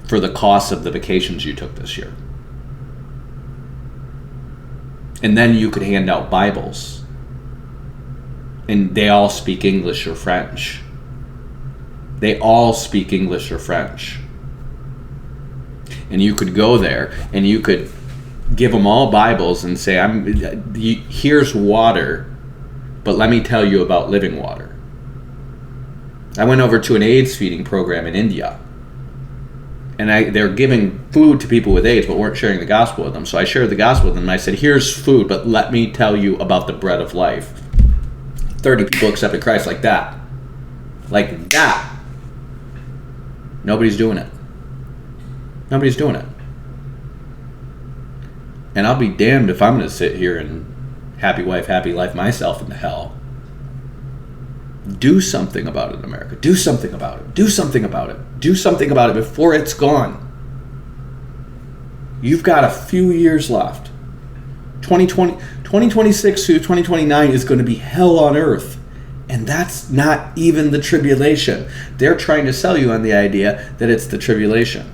for the cost of the vacations you took this year. And then you could hand out Bibles. And they all speak English or French. They all speak English or French. And you could go there and you could give them all Bibles and say, here's water, but let me tell you about living water. I went over to an AIDS feeding program in India. And they're giving food to people with AIDS, but weren't sharing the gospel with them. So I shared the gospel with them, and I said, here's food, but let me tell you about the bread of life. 30 people accepted Christ like that. Like that. Nobody's doing it. Nobody's doing it. And I'll be damned if I'm going to sit here and happy wife, happy life myself into hell. Do something about it, America. Do something about it. Do something about it. Do something about it before it's gone. You've got a few years left. 2026 through 2029 is going to be hell on earth. And that's not even the tribulation. They're trying to sell you on the idea that it's the tribulation.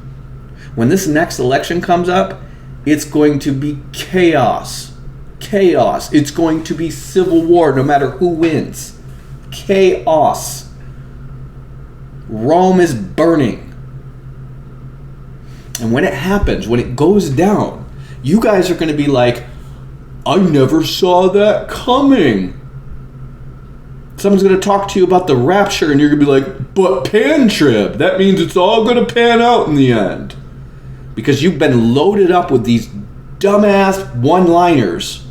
When this next election comes up, it's going to be chaos. Chaos. It's going to be civil war no matter who wins. Chaos. Rome is burning. And when it happens, when it goes down, you guys are going to be like, I never saw that coming. Someone's going to talk to you about the rapture, and you're going to be like, but pan-trib, that means it's all going to pan out in the end. Because you've been loaded up with these dumbass one-liners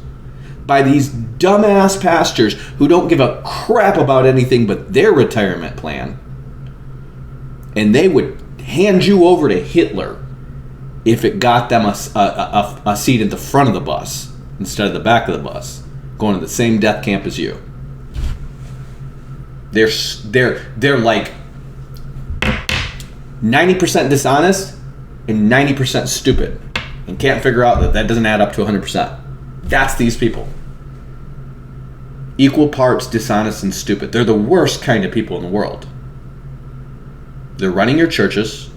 by these dumbass pastors who don't give a crap about anything but their retirement plan. And they would hand you over to Hitler if it got them a seat at the front of the bus instead of the back of the bus, going to the same death camp as you. They're like 90% dishonest and 90% stupid and can't figure out that doesn't add up to 100%. That's these people. Equal parts dishonest and stupid. They're the worst kind of people in the world. They're running your churches.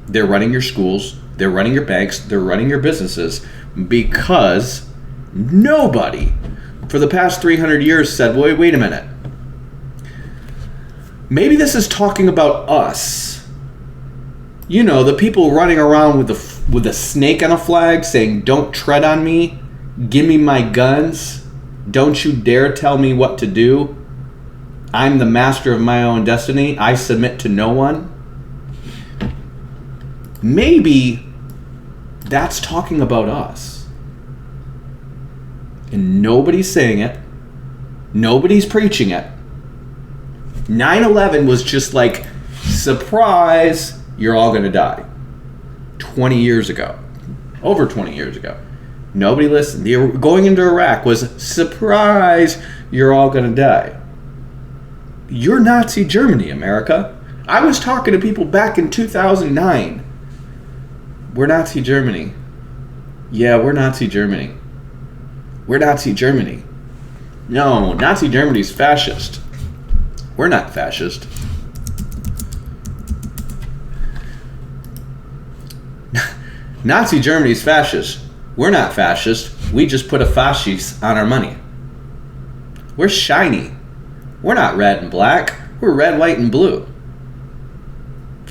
They're running your schools. They're running your banks. They're running your businesses because nobody for the past 300 years said, wait a minute. Maybe this is talking about us. You know, the people running around with a snake on a flag saying, don't tread on me, give me my guns, don't you dare tell me what to do. I'm the master of my own destiny. I submit to no one. Maybe that's talking about us. And nobody's saying it. Nobody's preaching it. 9/11 was just like, surprise, you're all going to die. 20 years ago. Over 20 years ago. Nobody listened. Going into Iraq was, surprise, you're all going to die. You're Nazi Germany, America. I was talking to people back in 2009. We're Nazi Germany. Yeah, we're Nazi Germany. We're Nazi Germany. No, Nazi Germany's fascist. We're not fascist. Nazi Germany's fascist. We're not fascist. We just put a fascist on our money. We're shiny. We're not red and black. We're red, white, and blue.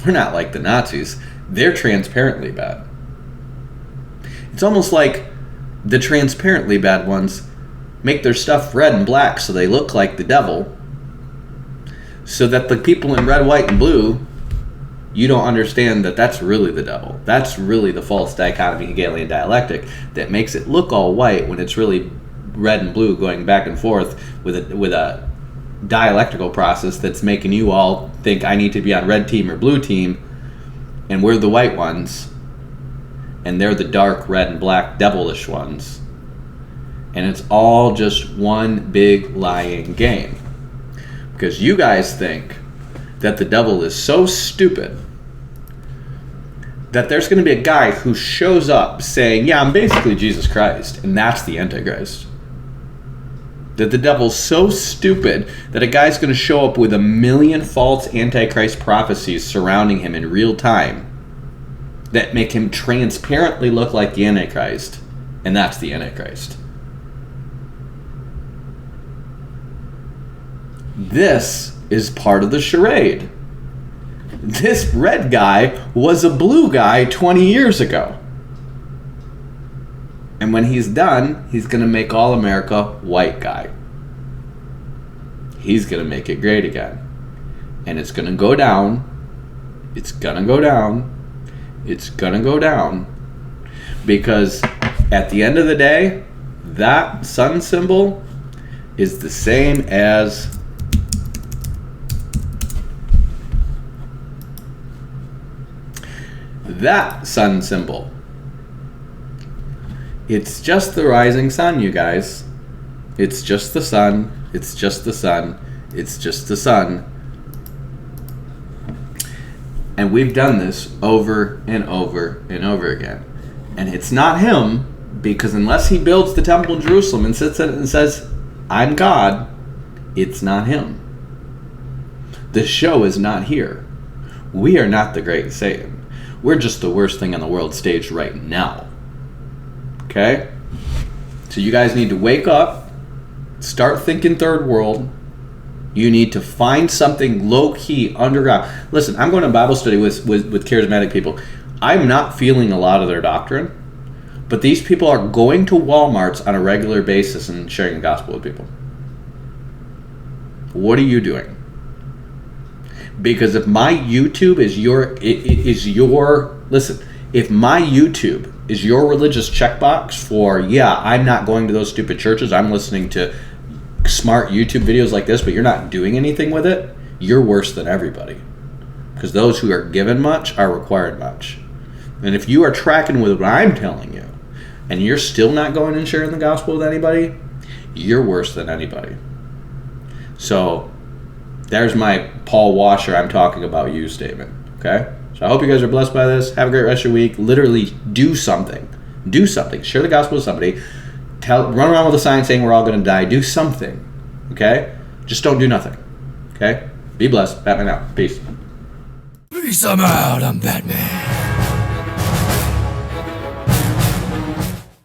We're not like the Nazis. They're transparently bad. It's almost like the transparently bad ones make their stuff red and black so they look like the devil, so that the people in red, white, and blue, you don't understand that that's really the devil. That's really the false dichotomy Hegelian dialectic that makes it look all white when it's really red and blue going back and forth with a dialectical process that's making you all think I need to be on red team or blue team, and we're the white ones, and they're the dark red and black devilish ones. And it's all just one big lying game. Because you guys think that the devil is so stupid that there's going to be a guy who shows up saying, yeah, I'm basically Jesus Christ, and that's the Antichrist. That the devil's so stupid that a guy's going to show up with 1 million false Antichrist prophecies surrounding him in real time that make him transparently look like the Antichrist, and that's the Antichrist. This is part of the charade. This red guy was a blue guy 20 years ago. And when he's done, he's going to make all America white guy. He's going to make it great again. And it's going to go down. It's going to go down. It's going to go down. Because at the end of the day, that sun symbol is the same as that sun symbol. It's just the rising sun, you guys. It's just the sun. It's just the sun. It's just the sun. And we've done this over and over and over again. And it's not him, because unless he builds the temple in Jerusalem and sits in it and says, I'm God, it's not him. The show is not here. We are not the great Satan. We're just the worst thing on the world stage right now. Okay? So you guys need to wake up, start thinking third world. You need to find something low-key, underground. Listen, I'm going to Bible study with charismatic people. I'm not feeling a lot of their doctrine, but these people are going to Walmarts on a regular basis and sharing the gospel with people. What are you doing? Because if my YouTube is if my YouTube is your religious checkbox for, yeah, I'm not going to those stupid churches, I'm listening to smart YouTube videos like this, but you're not doing anything with it, you're worse than everybody. Because those who are given much are required much. And if you are tracking with what I'm telling you, and you're still not going and sharing the gospel with anybody, you're worse than anybody. So there's my Paul Washer, I'm talking about you statement. Okay? So I hope you guys are blessed by this. Have a great rest of your week. Literally do something. Do something. Share the gospel with somebody. Run around with a sign saying we're all going to die. Do something. Okay? Just don't do nothing. Okay? Be blessed. Batman out. Peace. Peace, I'm out. I'm Batman.